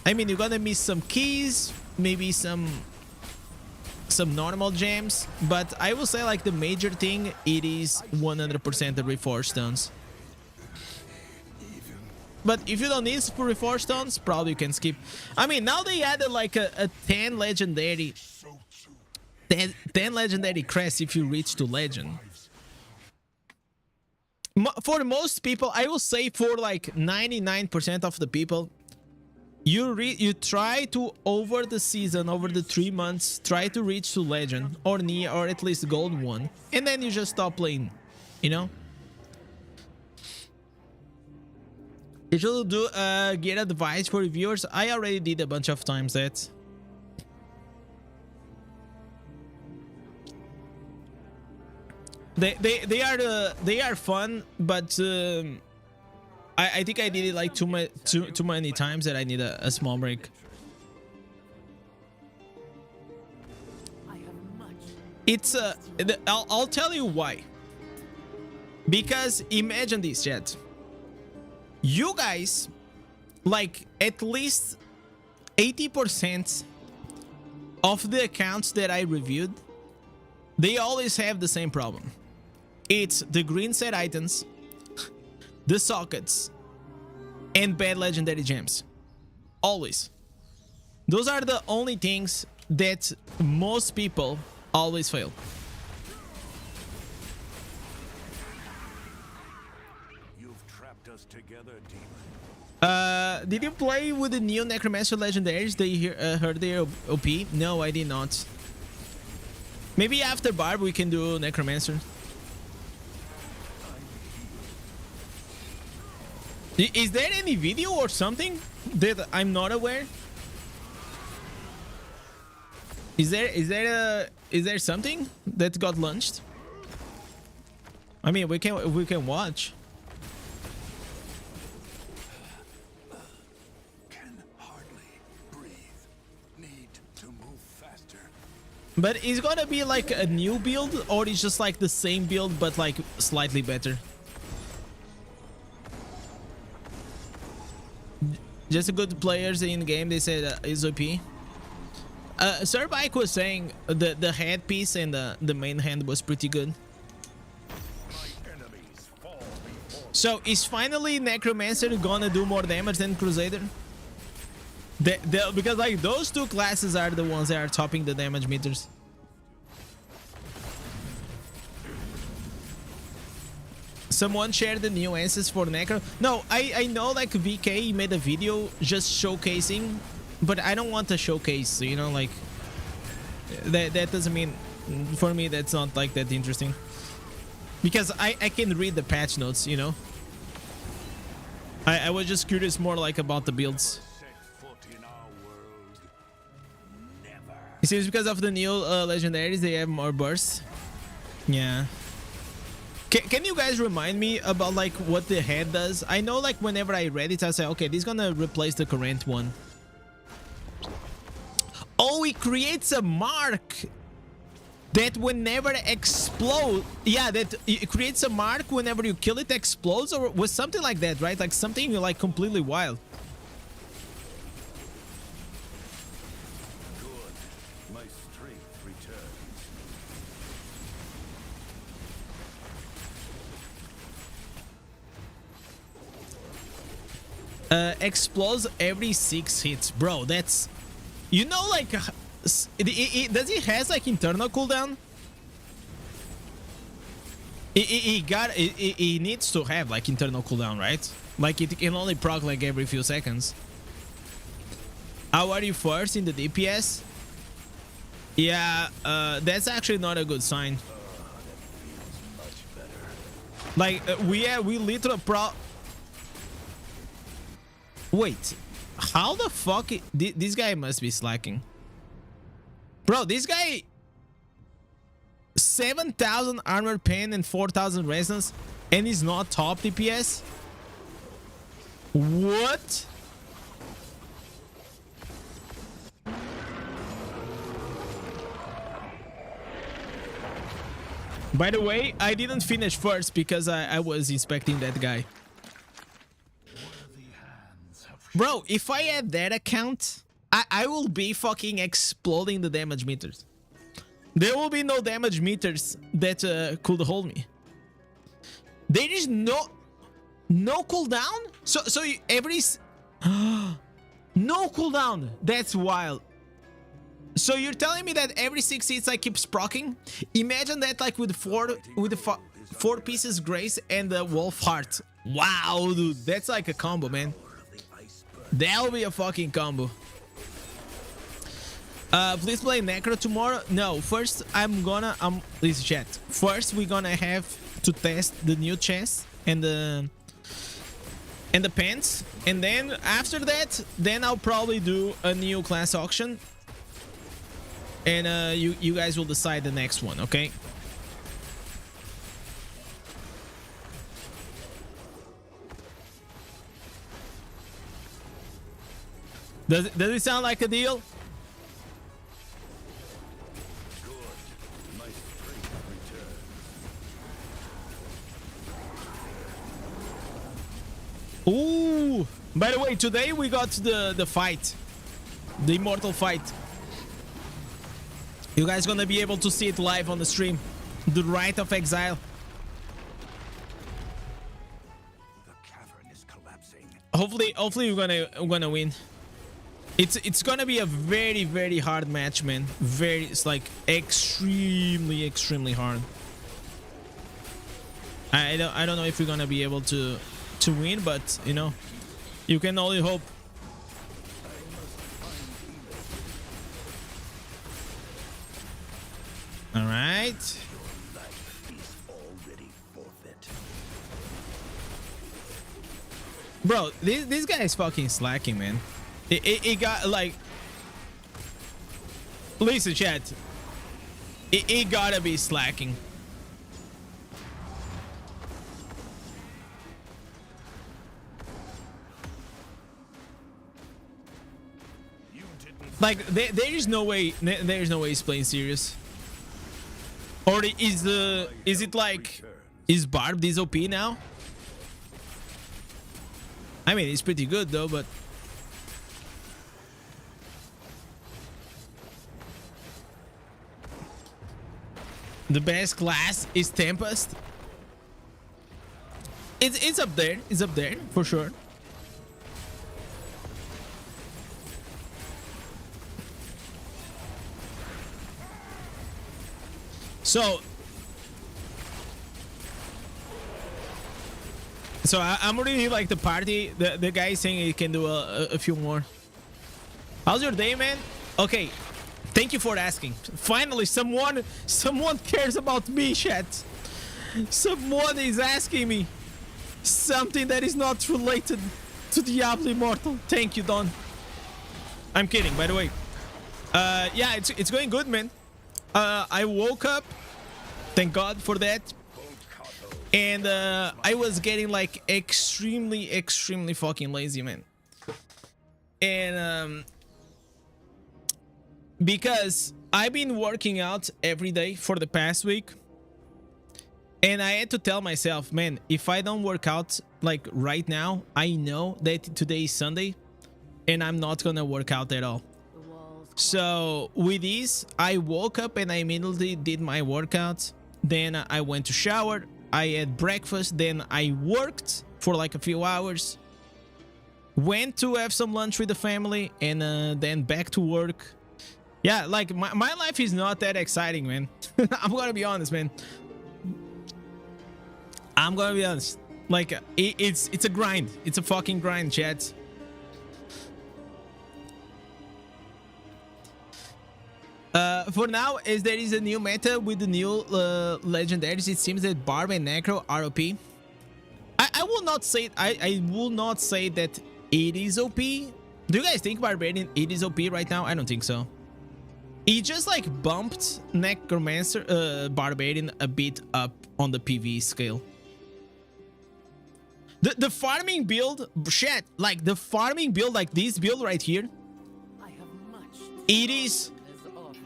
I mean, you're gonna miss some keys, maybe some normal gems, but I will say like the major thing, it is 100% the reforged stones. But if you don't need reforged stones, probably you can skip. I mean, now they added like a 10 legendary crest if you reach to legend. For most people, I will say for like 99% of the people, you try to, over the season, over the 3 months, try to reach to legend or near, or at least gold 1, and then you just stop playing, you know. You should do get advice for reviewers. I already did a bunch of times that. They are fun, but I think I did it like too many times that I need a small break. It's I'll tell you why. Because imagine this, chat. You guys, like at least 80% of the accounts that I reviewed, they always have the same problem. It's the green set items, the sockets, and bad legendary gems. Always. Those are the only things that most people always fail. Did you play with the new Necromancer legendaries? They heard they're OP? No, I did not. Maybe after Barb we can do Necromancer. Is there any video or something that I'm not aware? Is there something that got launched? I mean, we can watch. But it's gonna be like a new build, or it's just like the same build but like slightly better? Just good players in game, they said is OP. Sir Bike was saying the headpiece and the main hand was pretty good. So is finally Necromancer gonna do more damage than Crusader? Because like those two classes are the ones that are topping the damage meters. Someone shared the nuances for Necro. No, I know like VK made a video just showcasing, but I don't want to showcase, you know, like that doesn't mean, for me that's not like that interesting. Because I can read the patch notes, you know. I was just curious more like about the builds. It seems because of the new legendaries, they have more bursts. Yeah. Can you guys remind me about like what the head does? I know like whenever I read it, I say, okay, this is gonna replace the current one. Oh, it creates a mark that whenever explode, yeah, that it creates a mark whenever you kill it explodes, or was something like that, right? Like something like completely wild. Explodes every 6 hits, bro. That's, you know, like does it has like internal cooldown? It needs to have like internal cooldown, right? Like it can only proc like every few seconds. How are you first in the DPS? Yeah, that's actually not a good sign. Like, we literally Wait, how the fuck this guy must be slacking. Bro, this guy 7,000 armor pen and 4,000 resonance and he's not top DPS? What? By the way, I didn't finish first because I was inspecting that guy. Bro, if I had that account, I will be fucking exploding the damage meters. There will be no damage meters that could hold me. There is no cooldown? So every... No cooldown. That's wild. So you're telling me that every 6 hits I keep sprocking? Imagine that like with four pieces grace and the wolf heart. Wow, dude, that's like a combo, man. That'll be a fucking combo. Please play Necro tomorrow. No, first listen chat. First we're gonna have to test the new chest and the pants, and then after that, then I'll probably do a new class auction. And you guys will decide the next one, okay? Does it sound like a deal? Ooh! By the way, today we got the fight, the immortal fight. You guys gonna be able to see it live on the stream. The Rite of Exile. The cavern is collapsing. Hopefully we're gonna win. It's gonna be a very hard match, man. It's like extremely hard. I don't know if we're gonna be able to win, but you know, you can only hope. All right. Bro, this guy is fucking slacking, man. It got like... Listen, chat. It gotta be slacking. Like, there is no way he's playing serious. Or is it like, is Barb this OP now? I mean, it's pretty good though, but the best class is Tempest. It's up there. It's up there for sure. So I'm really like the party. The guy is saying he can do a few more. How's your day, man? Okay, thank you for asking. Finally, someone cares about me, chat. Someone is asking me something that is not related to Diablo Immortal. Thank you, Don. I'm kidding, by the way. Yeah, it's going good, man. I woke up, thank God for that, and I was getting like extremely fucking lazy, man. And because I've been working out every day for the past week, and I had to tell myself, man, if I don't work out like right now, I know that today is Sunday and I'm not gonna work out at all. So with this, I woke up and I immediately did my workout. Then I went to shower, I had breakfast, then I worked for like a few hours, went to have some lunch with the family, and then back to work. Yeah, like my life is not that exciting, man. I'm gonna be honest, man. I'm gonna be honest. Like it's a grind. It's a fucking grind, chat. For now, as there is a new meta with the new legendaries, it seems that Barb and Necro are OP. I will not say I will not say that it is OP. Do you guys think Barbarian it is OP right now? I don't think so. He just like bumped Necromancer Barbarian a bit up on the PvE scale. The farming build, chat, like the farming build, like this build right here, it is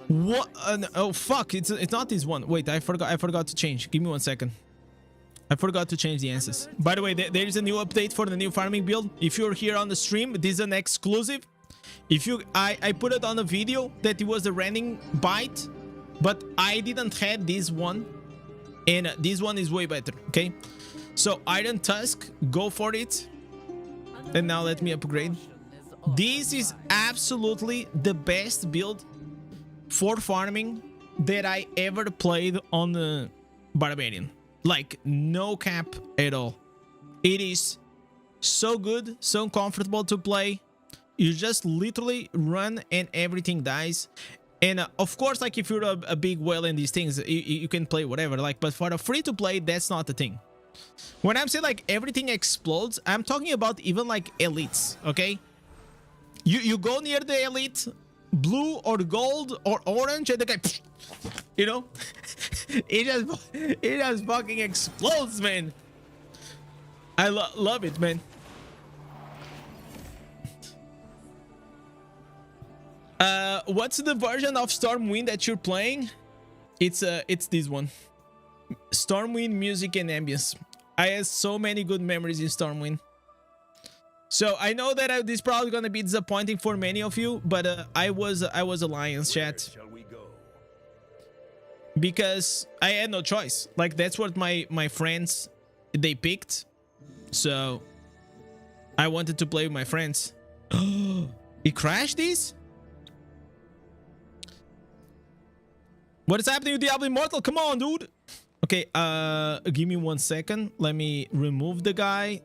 what? Oh fuck! It's not this one. Wait, I forgot to change. Give me 1 second. I forgot to change the answers. By the way, there is a new update for the new farming build. If you're here on the stream, this is an exclusive. If you, I put it on a video that it was a random bite, but I didn't have this one, and this one is way better. Okay, so Iron Tusk, go for it. And now let me upgrade. This is absolutely the best build for farming that I ever played on the Barbarian. Like, no cap at all. It is so good, so comfortable to play. You just literally run and everything dies. And of course, like if you're a big whale in these things, you can play whatever. Like, but for a free to play, that's not the thing. When I'm saying like everything explodes, I'm talking about even like elites. Okay, you go near the elite, blue or gold or orange, and the guy, you know, it just fucking explodes, man. I love it, man. What's the version of Stormwind that you're playing? It's this one. Stormwind music and ambience. I had so many good memories in Stormwind. So I know that this is probably gonna be disappointing for many of you, but I was Alliance, chat. Because I had no choice. Like that's what my friends they picked. So I wanted to play with my friends. He crashed this? What is happening with Diablo Immortal? Come on, dude. Okay, give me 1 second. Let me remove the guy.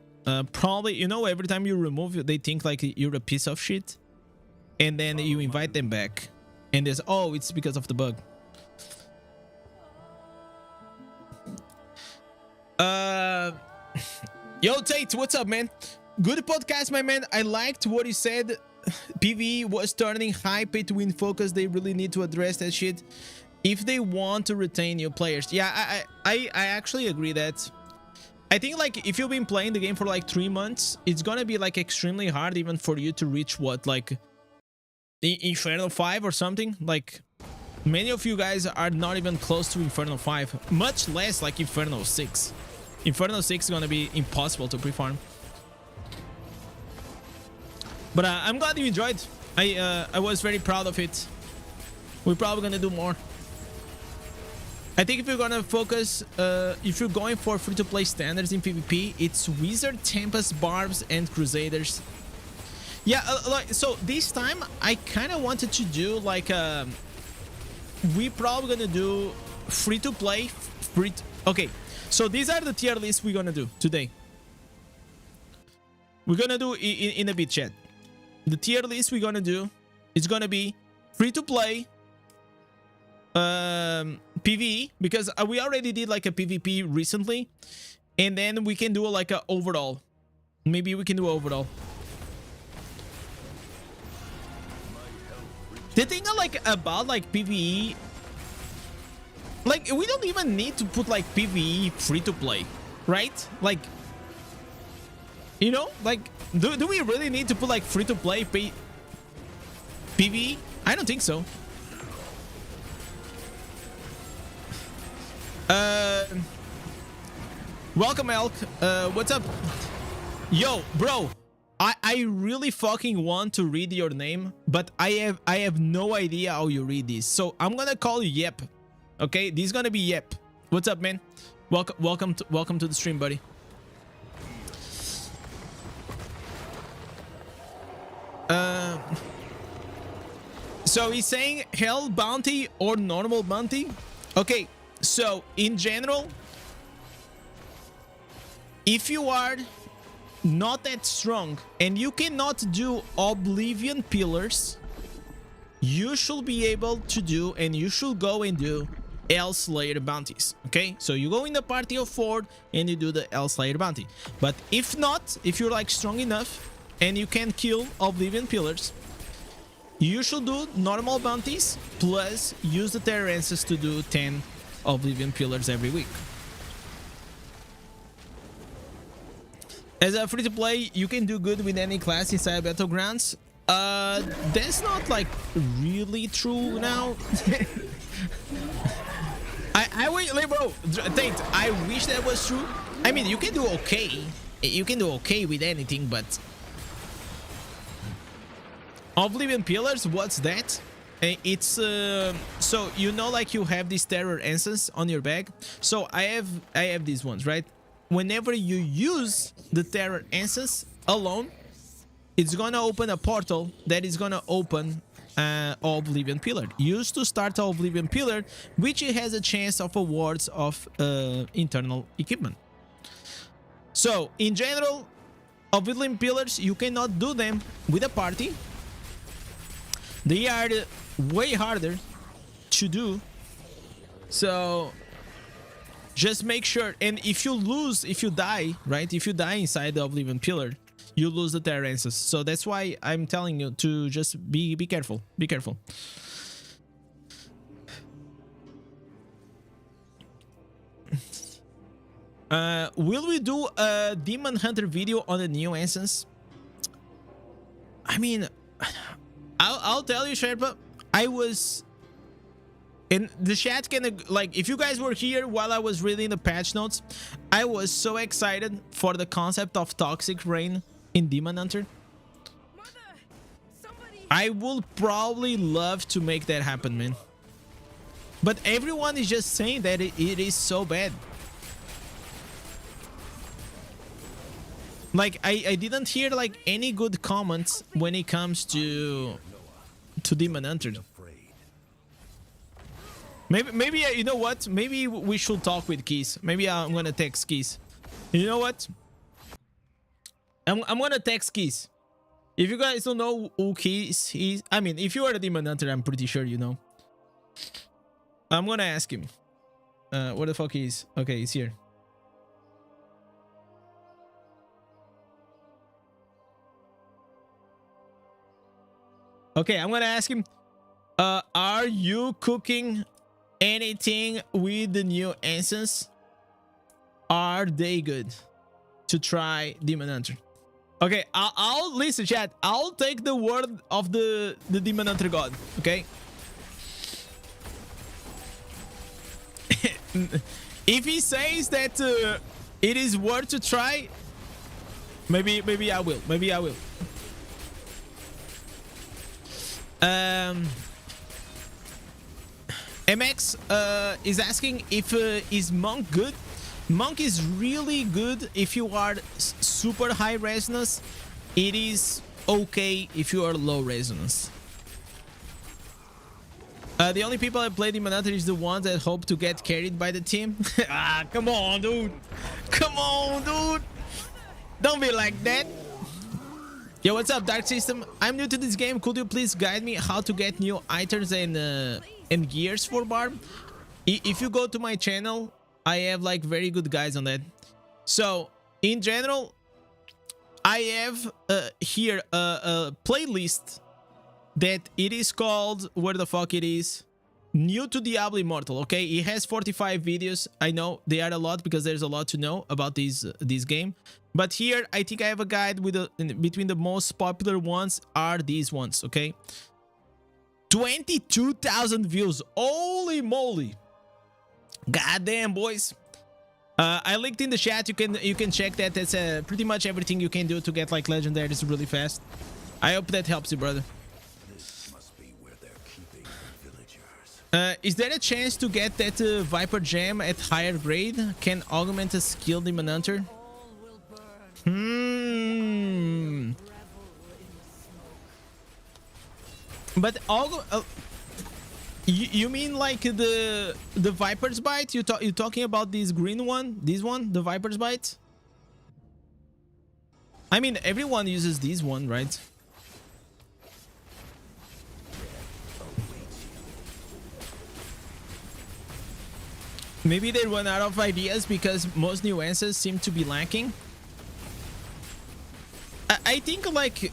Probably, you know, every time you remove, they think like you're a piece of shit. And then you invite them back. And there's, oh, it's because of the bug. Yo, Tate, what's up, man? Good podcast, my man. I liked what he said. PvE was turning high pay to win focus. They really need to address that shit if they want to retain new players. Yeah, I actually agree that. I think like if you've been playing the game for like 3 months, it's gonna be like extremely hard even for you to reach what, like Inferno 5 or something. Like many of you guys are not even close to Inferno 5, much less like Inferno 6. Inferno 6 is gonna be impossible to pre-farm. But I'm glad you enjoyed. I was very proud of it. We're probably gonna do more. I think if you're gonna focus, if you're going for free-to-play standards in PvP, it's Wizard, Tempest, Barbs, and Crusaders. Yeah, like, so this time I kind of wanted to do like we probably gonna do free-to-play. Okay, so these are the tier lists we're gonna do today. We're gonna do in a bit, chat. The tier list we're gonna do is gonna be free-to-play. PvE, because we already did like a PvP recently, and then we can do like a overall. Maybe we can do overall. The thing I like about like PvE, like we don't even need to put like PvE free to play, right? Like, you know, like do we really need to put like free to play PvE? I don't think so. Welcome, Elk. What's up? Yo, bro, I really fucking want to read your name, but I have no idea how you read this, so I'm gonna call you Yep. Okay, this is gonna be Yep. What's up, man? Welcome to the stream, buddy. So he's saying Hell Bounty or normal bounty. Okay, so in general, if you are not that strong and you cannot do Oblivion Pillars, you should be able to do, and you should go and do L Slayer bounties. Okay, so you go in the party of 4 and you do the L Slayer bounty. But if not, if you're like strong enough and you can kill Oblivion Pillars, you should do normal bounties plus use the Terrances to do 10 Oblivion Pillars every week. As a free-to-play, you can do good with any class inside Battlegrounds. That's not like really true now. I wait, like, bro, Tate, I wish that was true. I mean, you can do okay. You can do okay with anything, but Oblivion Pillars, what's that? It's so you know, like you have this terror essence on your bag. So I have these ones, right? Whenever you use the terror essence alone, it's gonna open a portal that is gonna open Oblivion Pillar. Used to start Oblivion Pillar, which it has a chance of awards of internal equipment. So in general, Oblivion Pillars, you cannot do them with a party. They are way harder to do. So just make sure, and if you lose, if you die, right? If you die inside the Oblivion Pillar, you lose the Terrances. So that's why I'm telling you to just be careful. Be careful. Will we do a Demon Hunter video on the new instance? I mean, I'll tell you, Sherpa, I was in the chat. Can, like, if you guys were here while I was reading the patch notes, I was so excited for the concept of Toxic Rain in Demon Hunter. I will probably love to make that happen, man. But everyone is just saying that it is so bad. Like, I didn't hear like any good comments when it comes to Demon Hunter. Maybe you know what? Maybe we should talk with Keys. Maybe I'm gonna text Keys. You know what? I'm gonna text Keys. If you guys don't know who Keys is, I mean, if you are a Demon Hunter, I'm pretty sure you know. I'm gonna ask him. Where the fuck he is? Okay, he's here. Okay, I'm gonna ask him. Are you cooking anything with the new instance? Are they good to try Demon Hunter? Okay, I'll listen, chat. I'll take the word of the Demon Hunter god. Okay. If he says that it is worth to try, maybe I will. Maybe I will. MX is asking if is Monk good? Monk is really good if you are super high resonance. It is okay if you are low resonance. The only people that play Demon Hunter is the ones that hope to get carried by the team. Ah, come on, dude. Come on, dude. Don't be like that. Yo, what's up, Dark System? I'm new to this game. Could you please guide me how to get new items and gears for Barb? If you go to my channel, I have like very good guides on that. So in general, I have here a playlist that it is called, where the fuck it is, New to Diablo Immortal. Okay, it has 45 videos. I know they are a lot because there's a lot to know about this game. But here, I think I have a guide with between the most popular ones are these ones, okay? 22,000 views. Holy moly. Goddamn, boys. I linked in the chat. You can check that. That's pretty much everything you can do to get like legendaries really fast. I hope that helps you, brother. This must be where they're keeping the villagers. Is there a chance to get that Viper Gem at higher grade? Can augment a skill Demon Hunter? But you mean like the Viper's Bite? You talking about this green one? This one, the Viper's Bite? I mean, everyone uses this one, right? Maybe they run out of ideas because most new answers seem to be lacking. I think like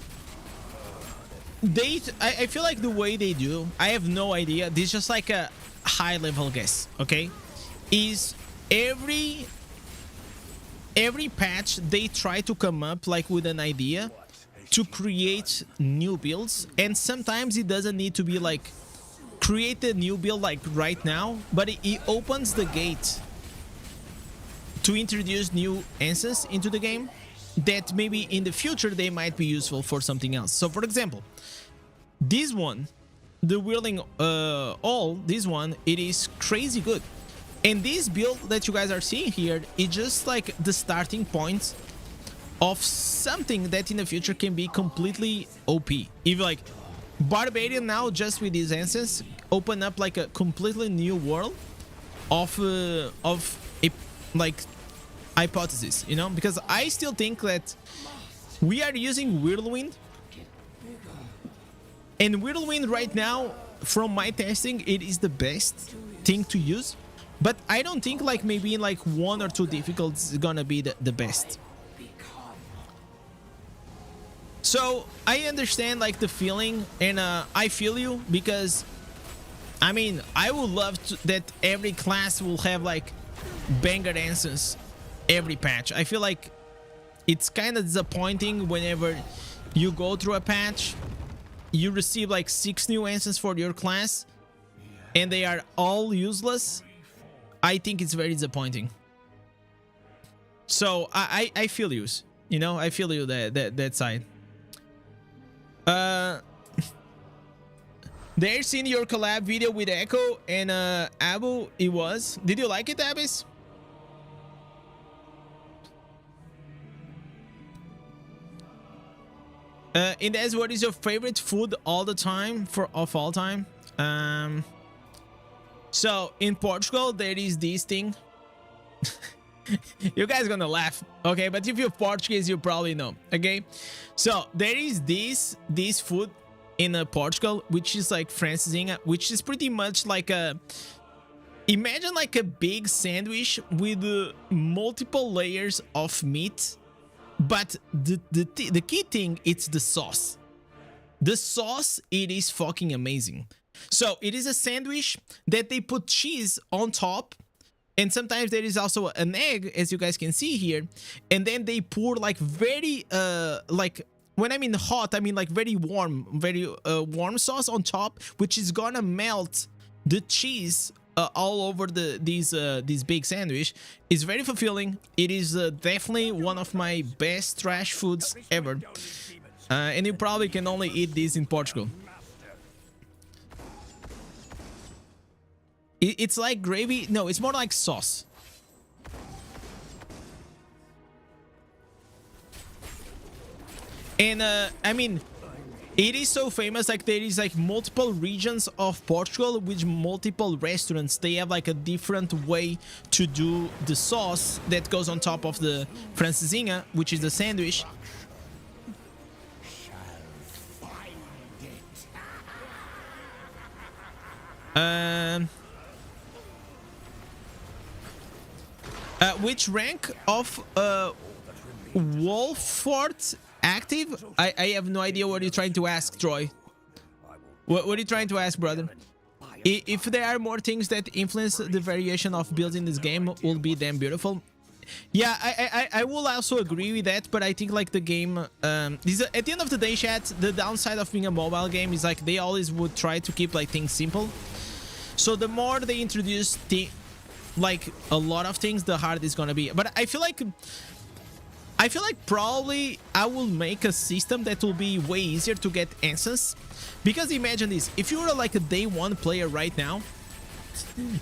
I feel like the way they do, I have no idea. This is just like a high level guess, okay? Is every patch they try to come up like with an idea to create new builds, and sometimes it doesn't need to be like create a new build like right now, but it opens the gate to introduce new answers into the game that maybe in the future they might be useful for something else. So for example, this one, the whirling all, this one, it is crazy good. And this build that you guys are seeing here is just like the starting point of something that in the future can be completely OP. If like Barbarian now, just with these answers, open up like a completely new world of a like hypothesis, you know, because I still think that we are using Whirlwind, and Whirlwind right now, from my testing, it is the best thing to use, but I don't think like maybe in like 1 or 2 difficulties is gonna be the best. So I understand like the feeling, and I feel you, because I mean I would love that every class will have like banger answers every patch. I feel like it's kind of disappointing whenever you go through a patch, you receive like 6 new answers for your class and they are all useless. I think it's very disappointing. So I feel you, you know, I feel you that side. They're seeing your collab video with Echo and Abu. It was. Did you like it, Abyss? Indez, what is your favorite food all the time of all time? So in Portugal there is this thing. You guys gonna laugh, okay? But if you're Portuguese, you probably know, okay? So there is this food in Portugal, which is like francesinha, which is pretty much like a, imagine like a big sandwich with multiple layers of meat, but the key thing, it's the sauce. The sauce, it is fucking amazing. So it is a sandwich that they put cheese on top, and sometimes there is also an egg, as you guys can see here, and then they pour like very like, when I mean hot, I mean like very warm warm sauce on top, which is gonna melt the cheese all over this big sandwich. It's very fulfilling. It is definitely one of my best trash foods ever, and you probably can only eat this in Portugal. It's like gravy. No, it's more like sauce. And I mean, it is so famous. Like there is like multiple regions of Portugal with multiple restaurants. They have like a different way to do the sauce that goes on top of the francesinha, which is the sandwich. Which rank of Wolfort active? I have no idea what you're trying to ask, Troy. What are you trying to ask, brother? If there are more things that influence the variation of builds in this game, will be damn beautiful. Yeah, I will also agree with that, but I think like the game, at the end of the day, chat, the downside of being a mobile game is like they always would try to keep like things simple. So the more they introduce like a lot of things, the harder it's gonna be. But I feel like probably I will make a system that will be way easier to get answers, because imagine this: if you're like a day 1 player right now,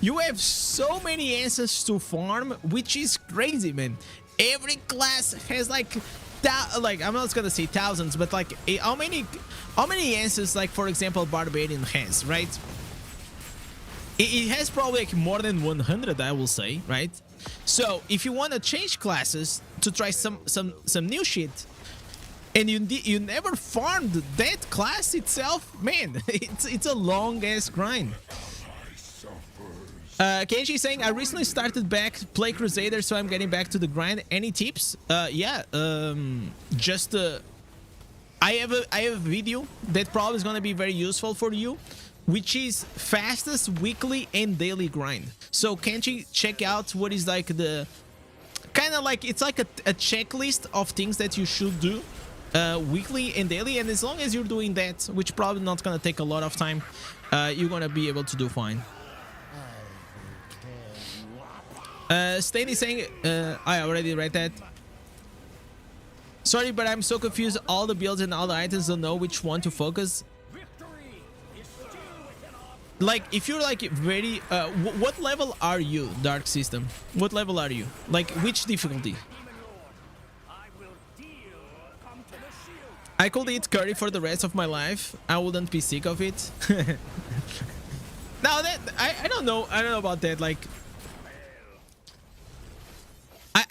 you have so many answers to farm, which is crazy, man. Every class has like I'm not gonna say thousands, but like how many answers, like for example Barbarian has, right? It has probably like more than 100, I will say, right? So if you want to change classes to try some new shit, and you never farmed that class itself, man, it's a long ass grind. Kenji saying, I recently started back play Crusader, so I'm getting back to the grind. Any tips? Yeah, just I have a video that probably is gonna be very useful for you, which is fastest weekly and daily grind. So Kenji, check out what is like the kind of like, it's like a checklist of things that you should do weekly and daily, and as long as you're doing that, which probably not gonna take a lot of time, you're gonna be able to do fine. Stain is saying, I already read that. Sorry, but I'm so confused. All the builds and all the items, don't know which one to focus. Like, if you're like very, what level are you, Dark System? What level are you? Like, which difficulty? I could eat curry for the rest of my life. I wouldn't be sick of it. Now that I don't know about that. Like,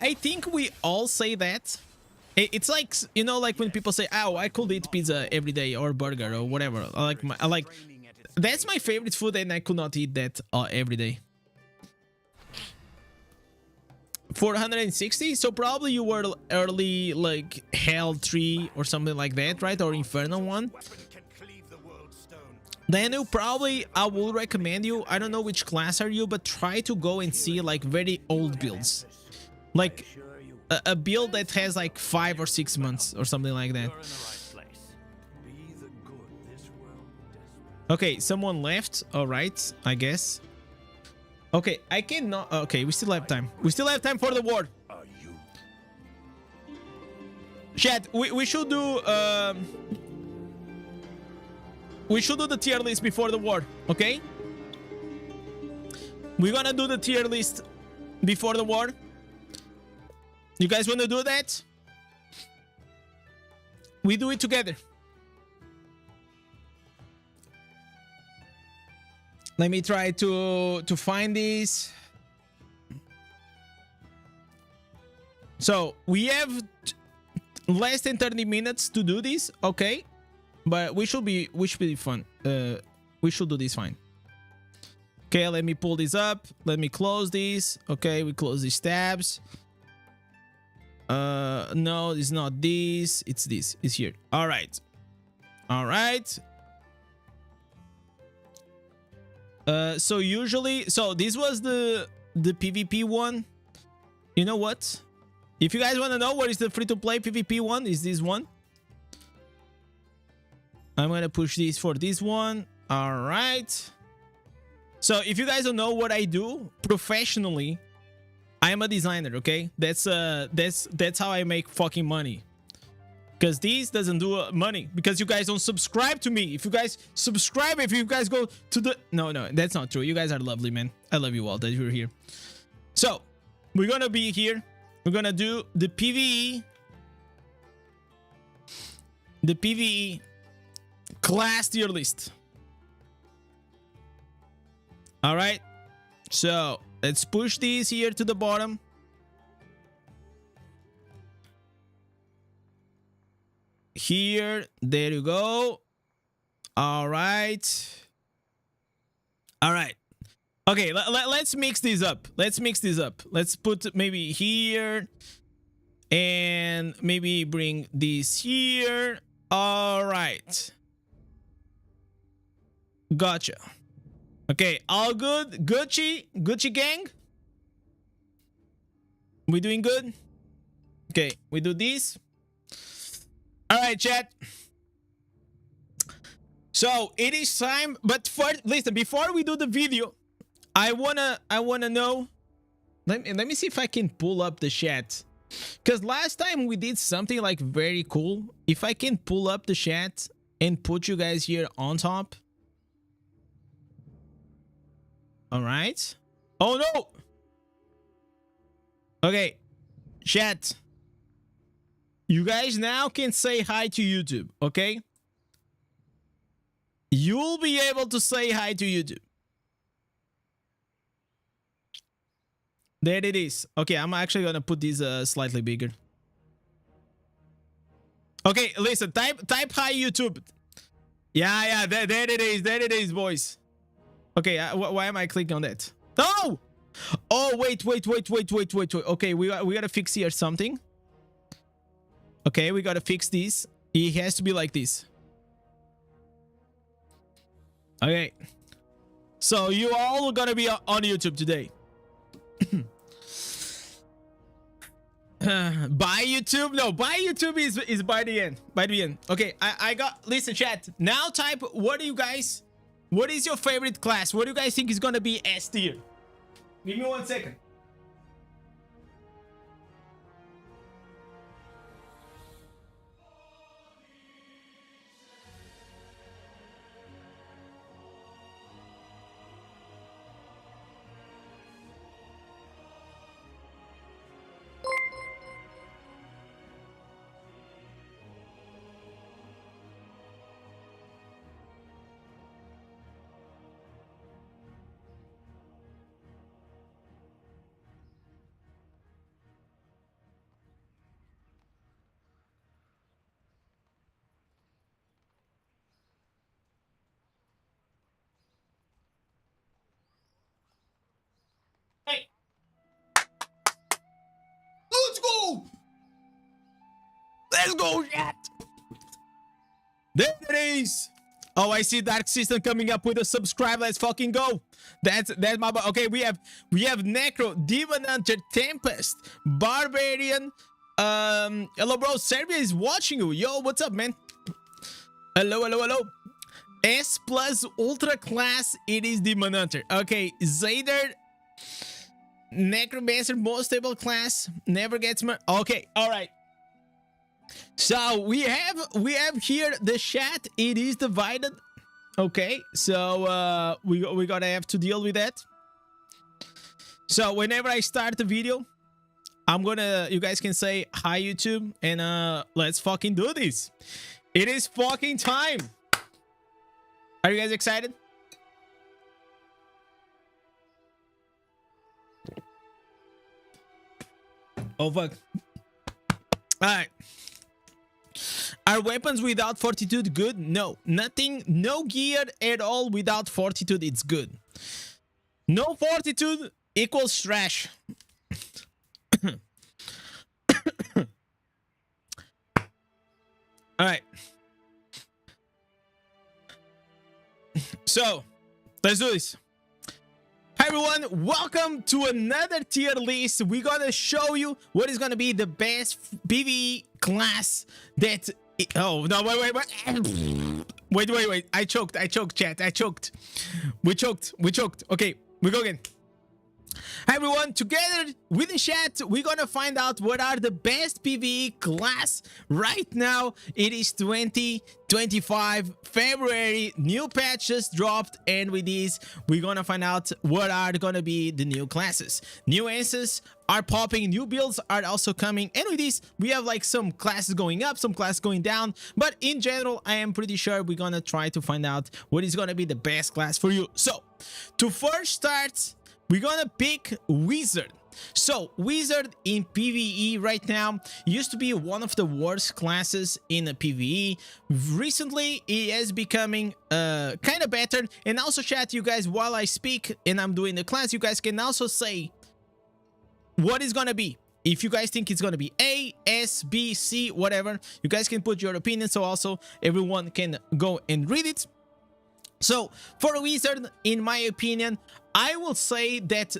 I think we all say that. It's like, you know, like when people say, "Oh, I could eat pizza every day or burger or whatever." I like that's my favorite food, and I could not eat that every day. 460. So probably you were early, like Hell 3 or something like that, right? Or Inferno 1. Then you probably, I will recommend you, I don't know which class are you, but try to go and see like very old builds. Like a build that has like 5 or 6 months or something like that. Okay, someone left. All right, I guess. Okay, I cannot. Okay, we still have time. We still have time for the war. Chat, we should do the tier list before the war, okay? We're gonna do the tier list before the war. You guys want to do that? We do it together. Let me try to find this. So we have less than 30 minutes to do this, okay? But we should be fun. We should do this fine. Okay, let me pull this up. Let me close these. Okay, we close these tabs. No, it's not this. It's this. It's here. All right. All right. So usually, so this was the PvP one. You know what? If you guys want to know what is the free-to-play PvP one, is this one. I'm gonna push this for this one. All right. So if you guys don't know what I do professionally, I am a designer. Okay, that's how I make fucking money. Because this doesn't do money because you guys don't subscribe to me. If you guys subscribe, if you guys go to the no, that's not true. You guys are lovely, man. I love you all that you're here. So we're gonna be here. We're gonna do the PvE class tier list. All right. So let's push these here to the bottom. Here, there you go. All right. All right. Okay, let's mix these up. Let's mix these up. Let's put maybe here and maybe bring this here. All right. Gotcha. Okay, all good. Gucci gang. We doing good? Okay, we do this. All right, chat. So it is time, but first, listen. Before we do the video, I wanna know. Let me see if I can pull up the chat, because last time we did something like very cool. If I can pull up the chat and put you guys here on top. All right. Oh no. Okay, chat. You guys now can say hi to YouTube, okay? You'll be able to say hi to YouTube. There it is. Okay, I'm actually gonna put these slightly bigger. Okay, listen. Type hi YouTube. Yeah. There it is. There it is, boys. Okay, why am I clicking on that? No! Oh, wait. Okay, we gotta fix here something. Okay, we gotta fix this. It has to be like this. Okay. So you all gonna be on YouTube today. Buy YouTube? No, buy YouTube is by the end. By the end. Okay, I got, listen chat. Now type, what is your favorite class? What do you guys think is gonna be S tier? Give me 1 second. Hey, let's go. Let's go, chat. There it is. Oh, I see Dark System coming up with a subscribe. Let's fucking go. That's my okay. We have Necro, Demon Hunter, Tempest, Barbarian. Hello, bro. Serbia is watching you. Yo, what's up, man? Hello. S plus ultra class. It is Demon Hunter. Okay, Zader, Necromancer, most stable class. Never gets more. Okay, all right. So we have here the chat. It is divided. Okay, so we gotta have to deal with that. So whenever I start the video, you guys can say hi YouTube, and let's fucking do this. It is fucking time. Are you guys excited? Oh fuck. Alright. Are weapons without fortitude good? No. Nothing, no gear at all without fortitude, it's good. No fortitude equals trash. Alright. So, let's do this. Hi everyone, welcome to another tier list. We're gonna show you what is gonna be the best PvE class that... Oh, no, wait. I choked, chat. I choked. We choked. Okay, we go again. Hi everyone, together with the chat, we're gonna find out what are the best PvE class right now. It is 2025 February, new patches dropped, and with these we're gonna find out what are gonna be the new classes. New answers are popping, new builds are also coming, and with this we have like some classes going up, some classes going down, but in general I am pretty sure we're gonna try to find out what is gonna be the best class for you. So to first start, we're gonna pick Wizard. So Wizard in PvE right now used to be one of the worst classes in a PvE. Recently it is becoming kind of better. And also chat, you guys, while I speak and I'm doing the class, you guys can also say what is gonna be. If you guys think it's gonna be A, S, B, C, whatever, you guys can put your opinion so also everyone can go and read it. So for Wizard, in my opinion, I will say that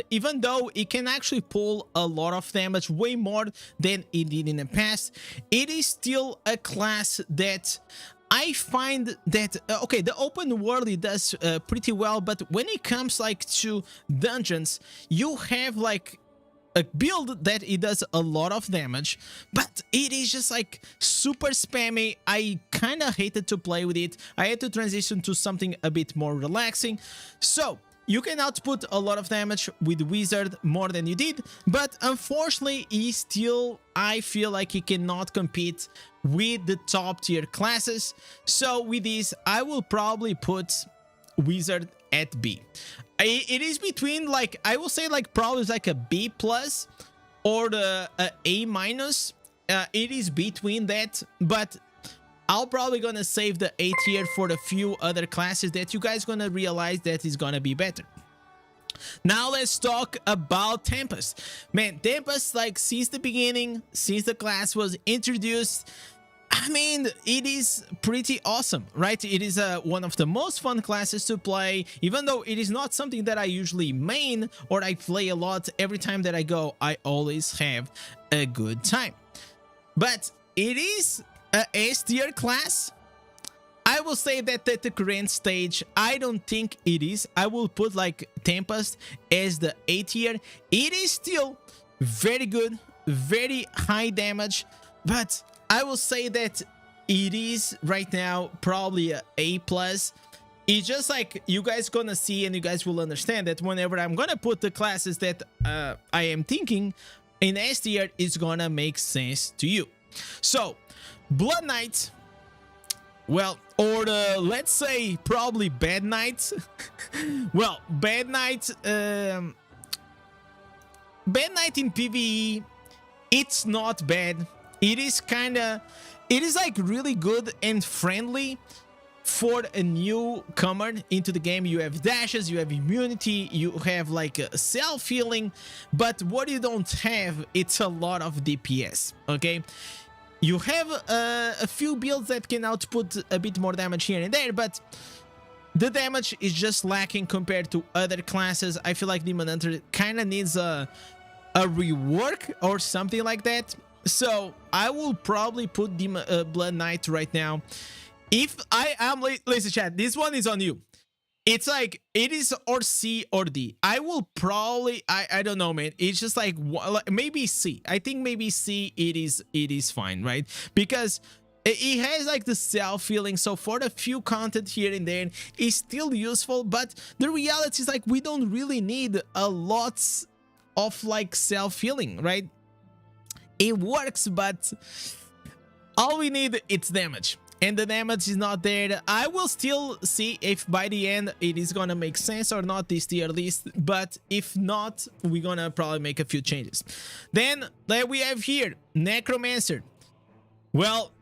even though it can actually pull a lot of damage, way more than it did in the past, it is still a class that I find that okay, the open world it does pretty well, but when it comes like to dungeons, you have like a build that it does a lot of damage, but it is just like super spammy. I kind of hated to play with it. I had to transition to something a bit more relaxing. So you can output a lot of damage with Wizard more than you did, but unfortunately he still, I feel like he cannot compete with the top tier classes. So with this I will probably put Wizard at B. It is between, like, I will say like probably like a B plus or the A minus. It is between that, but I'll probably gonna save the A tier for the few other classes that you guys gonna realize that is gonna be better. Now let's talk about Tempest. Man, Tempest, like, since the beginning, since the class was introduced, I mean, it is pretty awesome, right? It is one of the most fun classes to play, even though it is not something that I usually main or I play a lot. Every time that I go, I always have a good time. But it is a S tier class. I will say that at the current stage, I don't think it is. I will put like Tempest as the A tier. It is still very good, very high damage, but I will say that it is right now probably a A+. It's just like you guys gonna see and you guys will understand that whenever I'm gonna put the classes that I am thinking in S tier, it's gonna make sense to you. So, Blood Knight, well, or let's say probably Bad Knight. Well, Bad Knight in PvE, it's not bad. It is like really good and friendly for a newcomer into the game. You have dashes, you have immunity, you have like a self-healing, but what you don't have, it's a lot of DPS, okay? You have a few builds that can output a bit more damage here and there, but the damage is just lacking compared to other classes. I feel like Demon Hunter kind of needs a rework or something like that. So I will probably put Blood Knight right now. If I am, listen chat, this one is on you. It's like, it is or C or D. I will probably, I don't know, man. It's just like maybe C. I think maybe C, it is fine, right? Because it has like the self-healing, so for the few content here and there, it's still useful, but the reality is like we don't really need a lot of like self-healing, right? It works, but all we need is damage. And the damage is not there. I will still see if by the end it is gonna make sense or not, this tier list, but if not, we're gonna probably make a few changes. Then we have here Necromancer. Well,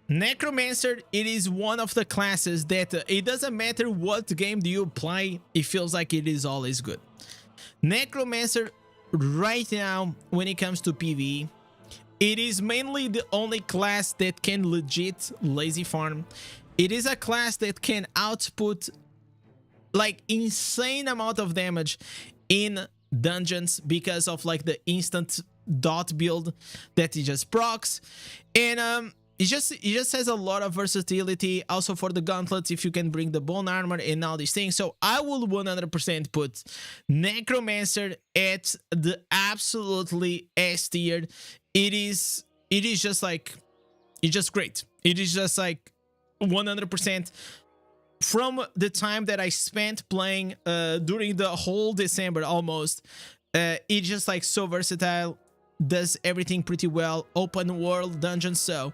Necromancer, it is one of the classes that it doesn't matter what game do you play, it feels like it is always good. Necromancer right now, when it comes to PvE, it is mainly the only class that can legit lazy farm. It is a class that can output like insane amount of damage in dungeons because of like the instant dot build that it just procs, and it just has a lot of versatility. Also for the gauntlets, if you can bring the bone armor and all these things. So I will 100% put Necromancer at the absolutely S tier. It is just like, it's just great. It is just like 100% from the time that I spent playing during the whole December almost. It's just like so versatile, does everything pretty well, open world dungeons, so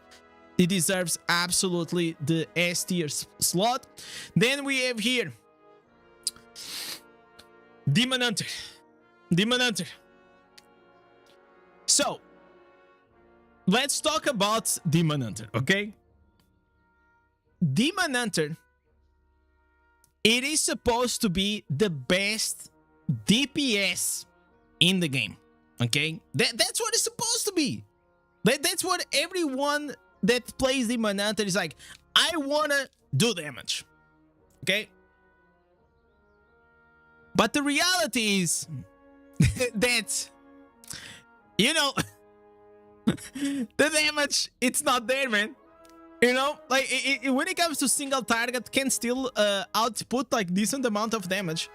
it deserves absolutely the S tier slot. Then we have here Demon Hunter. Demon Hunter. So let's talk about Demon Hunter, okay? Demon Hunter, it is supposed to be the best DPS in the game, okay? That's what it's supposed to be. That's what everyone that plays Demon Hunter is like, I wanna do damage, okay? But the reality is that, you know, the damage, it's not there, man. You know, like when it comes to single target, can still output like decent amount of damage.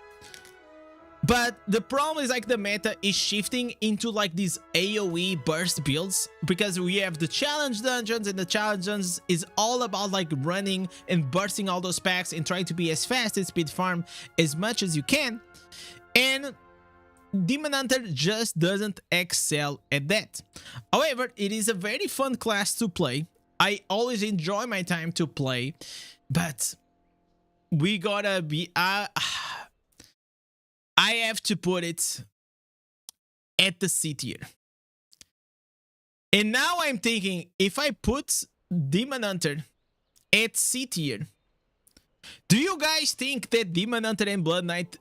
But the problem is like the meta is shifting into like these AoE burst builds, because we have the challenge dungeons, and the challenge dungeons is all about like running and bursting all those packs and trying to be as fast as speed farm as much as you can. And Demon Hunter just doesn't excel at that. However, it is a very fun class to play. I always enjoy my time to play, but we gotta be... I have to put it at the C tier. And now I'm thinking, if I put Demon Hunter at C tier, do you guys think that Demon Hunter and Blood Knight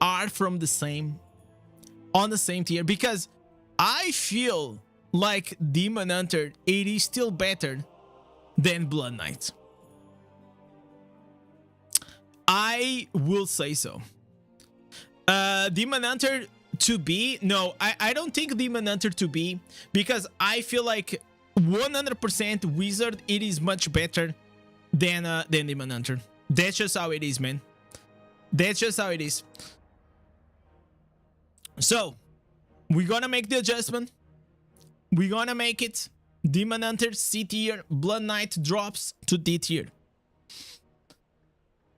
are from the same on the same tier, because I feel like Demon Hunter, it is still better than Blood Knight. I will say so. Demon Hunter to be, no, I don't think Demon Hunter to be, because I feel like 100% Wizard, it is much better than Demon Hunter. That's just how it is, man. That's just how it is. So we're gonna make the adjustment. We're gonna make it Demon Hunter C tier, Blood Knight drops to D tier.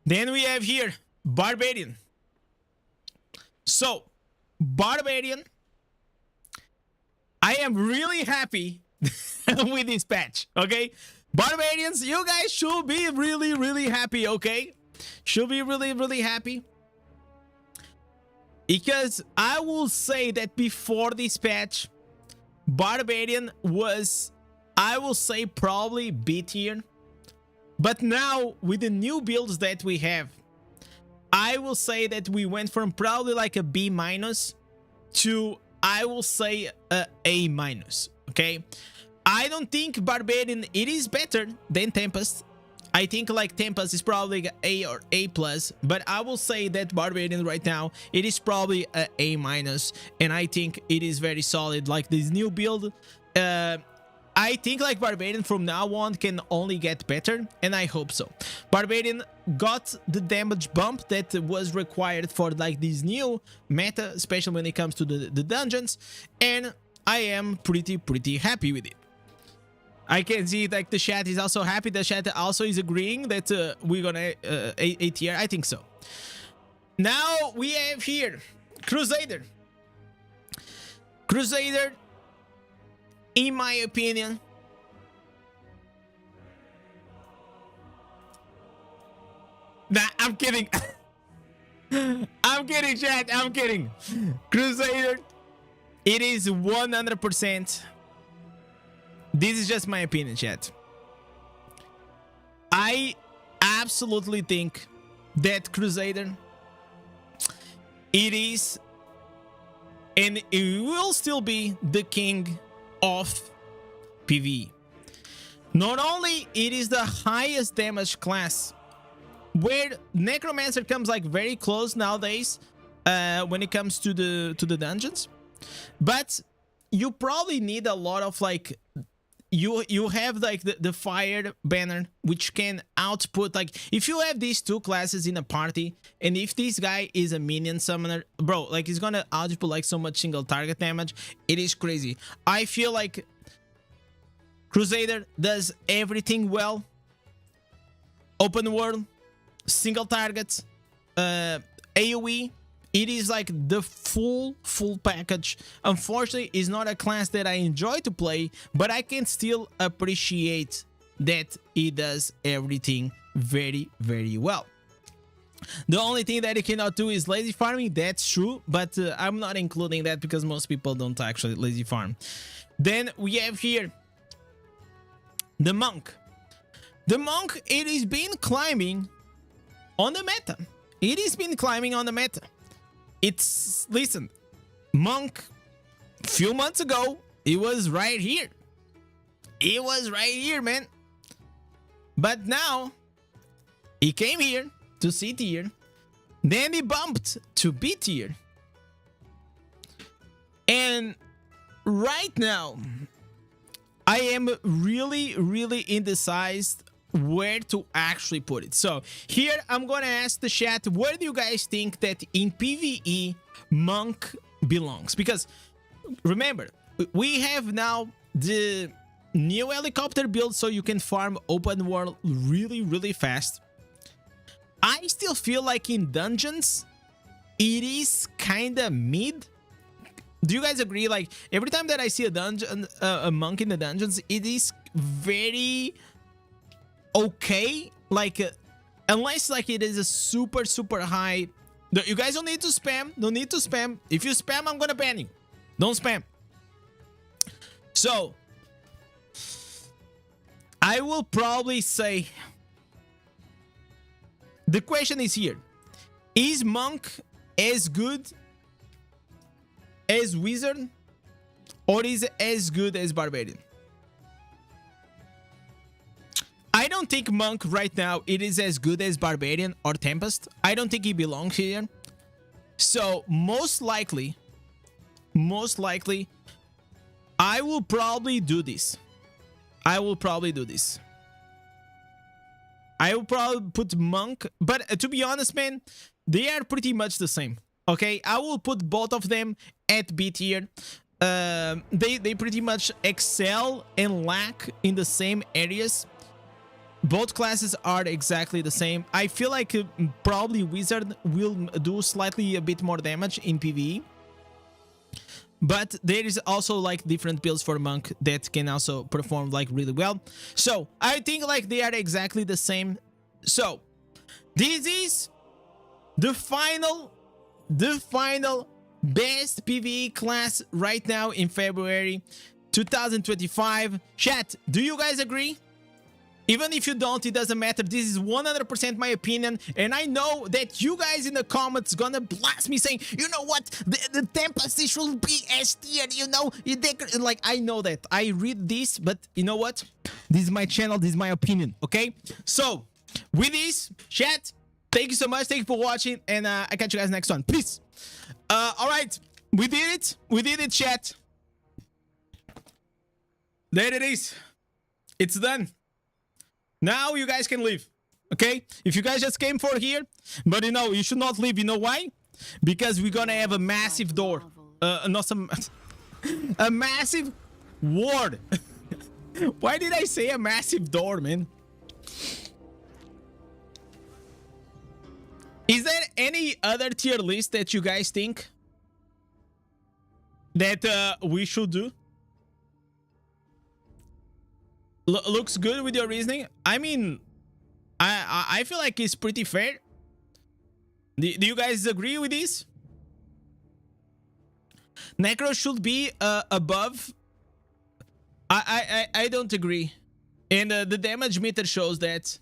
Then we have here Barbarian. So Barbarian, I am really happy with this patch, okay? Barbarians, you guys should be really, really happy, okay? Should be really, really happy. Because I will say that before this patch, Barbarian was, I will say, probably B tier. But now, with the new builds that we have, I will say that we went from probably like a B minus to, I will say, a A minus, okay? I don't think Barbarian, it is better than Tempest. I think like Tempest is probably A or A plus, but I will say that Barbarian right now, it is probably a A minus, and I think it is very solid. Like this new build, I think like Barbarian from now on can only get better, and I hope so. Barbarian got the damage bump that was required for like this new meta, especially when it comes to the dungeons, and I am pretty happy with it. I can see like the chat is also happy. The chat also is agreeing that we're gonna A tier. I think so. Now we have here Crusader. Crusader, in my opinion, nah, I'm kidding. I'm kidding, chat. I'm kidding. Crusader, it is 100%. This is just my opinion, chat. I absolutely think that Crusader, it is, and it will still be the king of PvE. Not only it is the highest damage class, where Necromancer comes like very close nowadays when it comes to the dungeons, but you probably need a lot of like, you have like the fire banner, which can output, like if you have these two classes in a party, and if this guy is a minion summoner, bro, like he's gonna output like so much single target damage. It is crazy. I feel like Crusader does everything well. Open world, single targets, AoE. It is like the full package. Unfortunately, it's not a class that I enjoy to play, but I can still appreciate that it does everything very well. The only thing that it cannot do is lazy farming. That's true, but I'm not including that because most people don't actually lazy farm. Then we have here the Monk. The Monk, it has been climbing on the meta. It has been climbing on the meta. It's, listen, Monk, few months ago, it was right here. It was right here, man. But now, he came here to C tier. Then he bumped to B tier. And right now, I am really indecisive where to actually put it. So here I'm gonna ask the chat, where do you guys think that in PvE Monk belongs? Because remember, we have now the new helicopter build, so you can farm open world really fast. I still feel like in dungeons it is kind of mid. Do you guys agree? Like every time that I see a dungeon, a monk in the dungeons, it is very okay, like unless like it is a super high. You guys don't need to spam. Don't need to spam. If you spam, I'm gonna ban you. Don't spam. So I will probably say the question is here: is Monk as good as Wizard, or is it as good as Barbarian? I don't think Monk right now it is as good as Barbarian or Tempest. I don't think he belongs here. So most likely, I will probably do this. I will probably put Monk, but to be honest, man, they are pretty much the same. Okay, I will put both of them at B tier. They pretty much excel and lack in the same areas. Both classes are exactly the same. I feel like probably Wizard will do slightly a bit more damage in PvE. But there is also like different builds for Monk that can also perform like really well. So I think like they are exactly the same. So this is the final best PvE class right now in February 2025. Chat, do you guys agree? Even if you don't, it doesn't matter. This is 100% my opinion. And I know that you guys in the comments gonna blast me saying, you know what? The Tempest should be S tier, you know? Like, I know that. I read this, but you know what? This is my channel. This is my opinion, okay? So, with this, chat, thank you so much. Thank you for watching. And I catch you guys next one. Peace. All right. We did it. We did it, chat. There it is. It's done. Now you guys can leave, okay? If you guys just came for here, but you know, you should not leave. You know why? Because we're gonna have a massive door. Not some... a massive ward. Why did I say a massive door, man? Is there any other tier list that you guys think that we should do? Looks good with your reasoning. I mean, I feel like it's pretty fair. Do you guys agree with this? Necro should be above. I don't agree. And the damage meter shows that.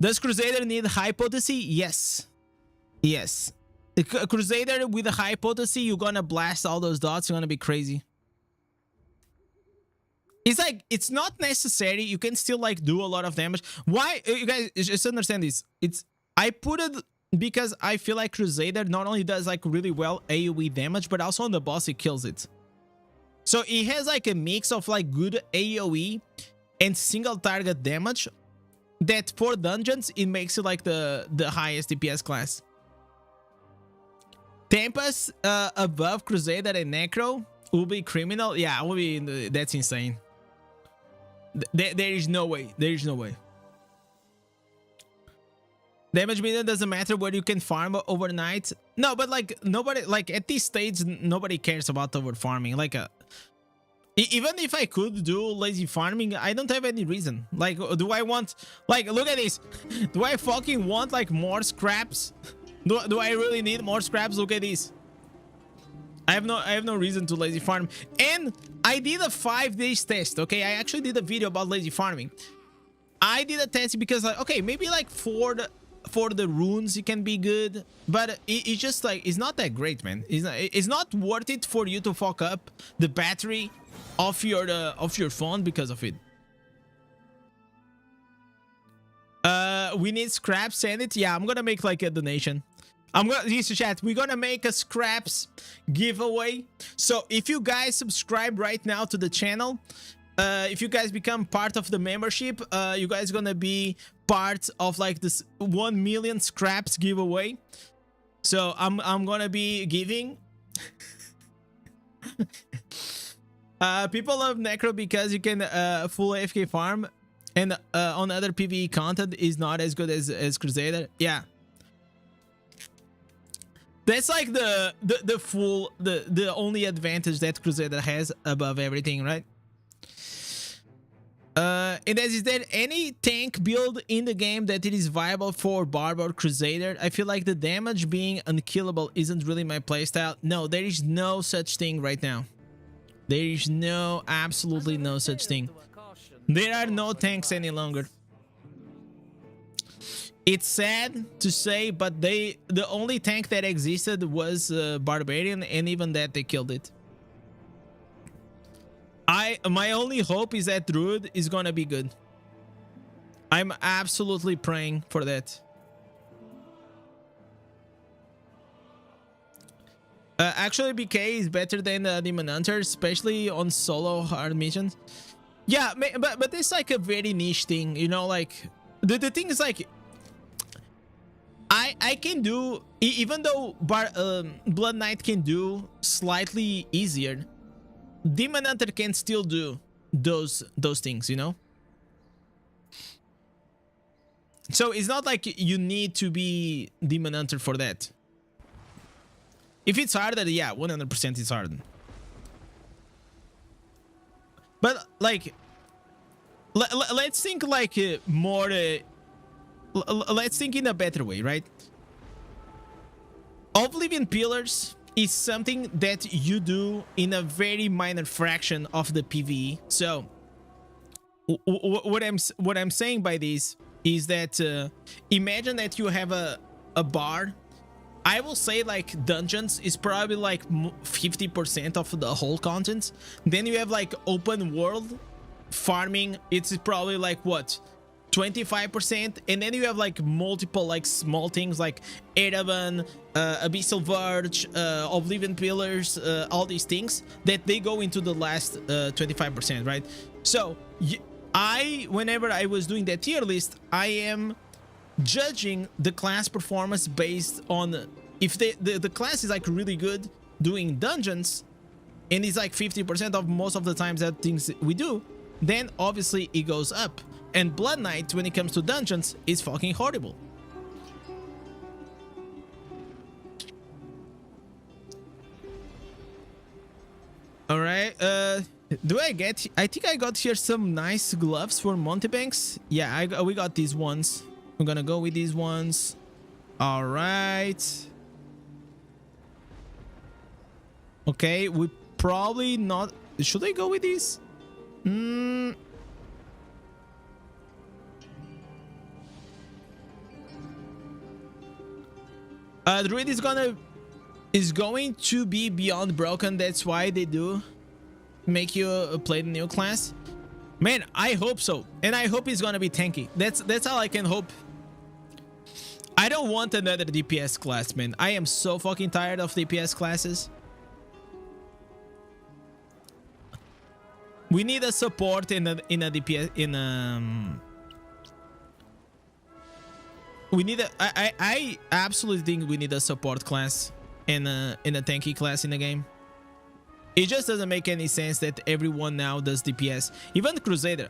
Does Crusader need high potency? Yes. Yes. A Crusader with a high potency, you're gonna blast all those dots. You're gonna be crazy. It's like, it's not necessary. You can still like do a lot of damage. Why? You guys just understand this. I put it because I feel like Crusader not only does like really well AoE damage, but also on the boss, it kills it. So it has like a mix of like good AoE and single target damage that for dungeons, it makes it like the highest DPS class. Tempest above Crusader and Necro will be criminal. Yeah, will be, that's insane. There is no way. There is no way. Damage meter doesn't matter where you can farm overnight. No, but like nobody, like at this stage, nobody cares about over farming. Like even if I could do lazy farming, I don't have any reason. Like, do I want, like, look at this. Do I fucking want like more scraps? Do I really need more scraps? Look at this. I have no reason to lazy farm. And I did a 5 days test, okay? I actually did a video about lazy farming. I did a test because like, okay, maybe like for the runes it can be good, but it's just like, it's not that great, man. It's not worth it for you to fuck up the battery of your phone because of it. We need scraps, send it. Yeah, I'm gonna make like a donation. I'm gonna use the chat. We're gonna make a scraps giveaway. So if you guys subscribe right now to the channel, if you guys become part of the membership, you guys gonna be part of like this 1 million scraps giveaway. So I'm gonna be giving. People love Necro because you can full AFK farm, and on other PvE content is not as good as Crusader. Yeah. That's like the only advantage that Crusader has above everything, right? Indez, is there any tank build in the game that it is viable for Barb or Crusader? I feel like the damage being unkillable isn't really my playstyle. No, there is no such thing right now. There is absolutely no such thing. There are no tanks any longer. It's sad to say, but the only tank that existed was Barbarian, and even that they killed it. My only hope is that Druid is gonna be good. I'm absolutely praying for that. Actually, BK is better than Demon Hunter, especially on solo hard missions. Yeah, but it's like a very niche thing, you know. Like the thing is, like, I can do, even though Blood Knight can do slightly easier, Demon Hunter can still do those things, you know. So it's not like you need to be Demon Hunter for that. If it's harder, yeah, 100% it's harder. But like, let's think like more. Let's think in a better way, right? Oblivion Pillars is something that you do in a very minor fraction of the PvE. So what I'm saying by this is that imagine that you have a bar. I will say like dungeons is probably like 50% of the whole content. Then you have like open world farming. It's probably like what, 25%, and then you have like multiple like small things like Erevan, Abyssal Verge, Oblivion Pillars, all these things that they go into the last 25%, right? So whenever I was doing that tier list, I am judging the class performance based on if the class is like really good doing dungeons, and it's like 50% of most of the times that things we do, then obviously it goes up. And Blood Knight, when it comes to dungeons, is fucking horrible. All right, do I get, I think I got here some nice gloves for Montebanks. Yeah, we got these ones. I'm gonna go with these ones. All right. Okay, we probably not. Should I go with these? Druid is going to be beyond broken. That's why they do make you play the new class. Man, I hope so, and I hope it's gonna be tanky. That's all I can hope. I don't want another DPS class, man. I am so fucking tired of DPS classes. We need a support in a DPS we need a I absolutely think we need a support class in a tanky class in the game. It just doesn't make any sense that everyone now does DPS. Even Crusader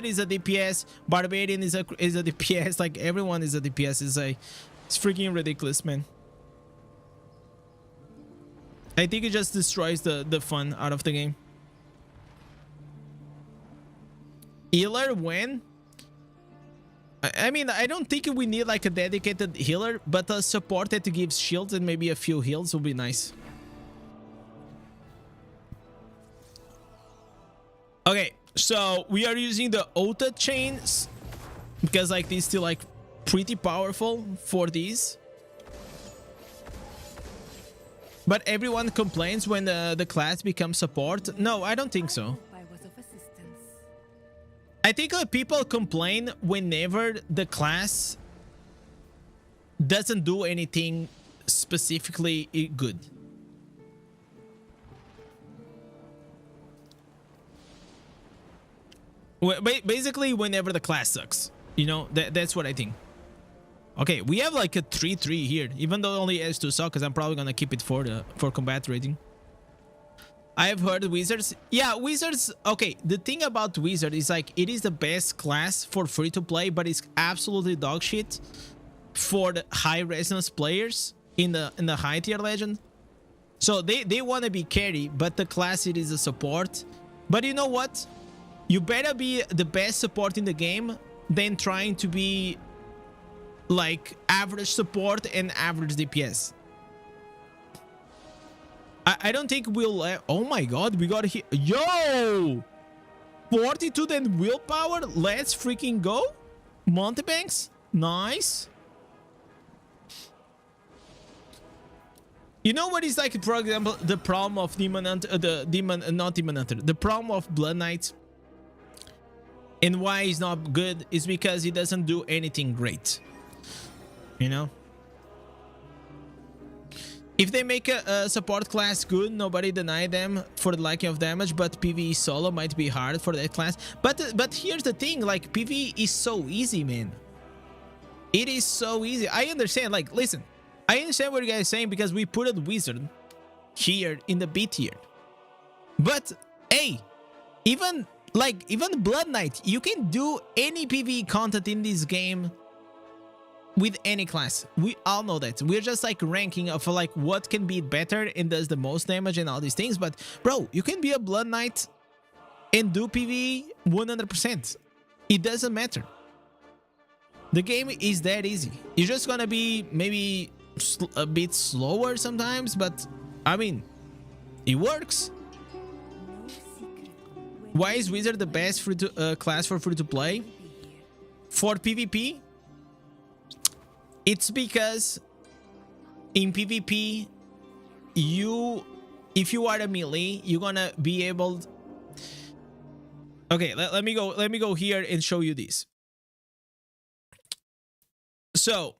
is a DPS. Barbarian is a DPS. Like everyone is a DPS. It's freaking ridiculous, man. I think it just destroys the fun out of the game. Healer when? I mean, I don't think we need like a dedicated healer, but a support that gives shields and maybe a few heals will be nice. Okay, so we are using the Ota chains because like these still like pretty powerful for these. But everyone complains when the class becomes support. No, I don't think so. I think people complain whenever the class doesn't do anything specifically good. Basically, whenever the class sucks, you know, that's what I think. Okay, we have like a 3-3 here, even though it only has 2 suck, because I'm probably gonna keep it for combat rating. I have heard Wizards. Yeah, Wizards. Okay, the thing about Wizard is like it is the best class for free to play, but it's absolutely dog shit for the high resonance players in the high tier legend. So they want to be carry, but the class it is a support. But you know what? You better be the best support in the game than trying to be like average support and average DPS. I don't think we'll... oh my god, we got here... Yo! Fortitude and willpower? Let's freaking go. Montebanks? Nice. You know what is like, for example, the problem of Demon Hunter, not Demon Hunter, the problem of Blood Knight, and why he's not good is because he doesn't do anything great. You know? If they make a support class good, nobody deny them for the lack of damage, but PvE solo might be hard for that class. But here's the thing, like, PvE is so easy, man. It is so easy. I understand, like, listen, I understand what you guys are saying because we put a wizard here in the B tier. But hey, even Blood Knight, you can do any PvE content in this game with any class. We all know that. We're just like ranking of like what can be better and does the most damage and all these things. But bro, you can be a Blood Knight and do PvE 100%. It doesn't matter. The game is that easy. You're just gonna be maybe a bit slower sometimes, but I mean, it works. Why is Wizard the best class for free to play? For PvP, it's because in PvP, if you are a melee, you're gonna be able. Okay, let me go here and show you this. So,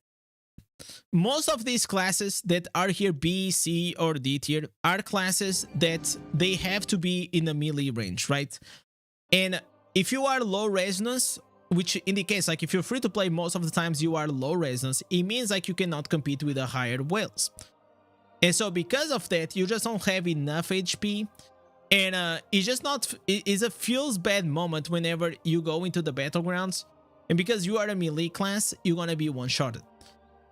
most of these classes that are here, B, C, or D tier, are classes that they have to be in the melee range, right? And if you are low resonance, which indicates like if you're free to play, most of the times you are low resonance, it means like you cannot compete with the higher whales. And so because of that, you just don't have enough HP. And it's just not, it's a feels bad moment whenever you go into the battlegrounds. And because you are a melee class, you're gonna be one-shotted.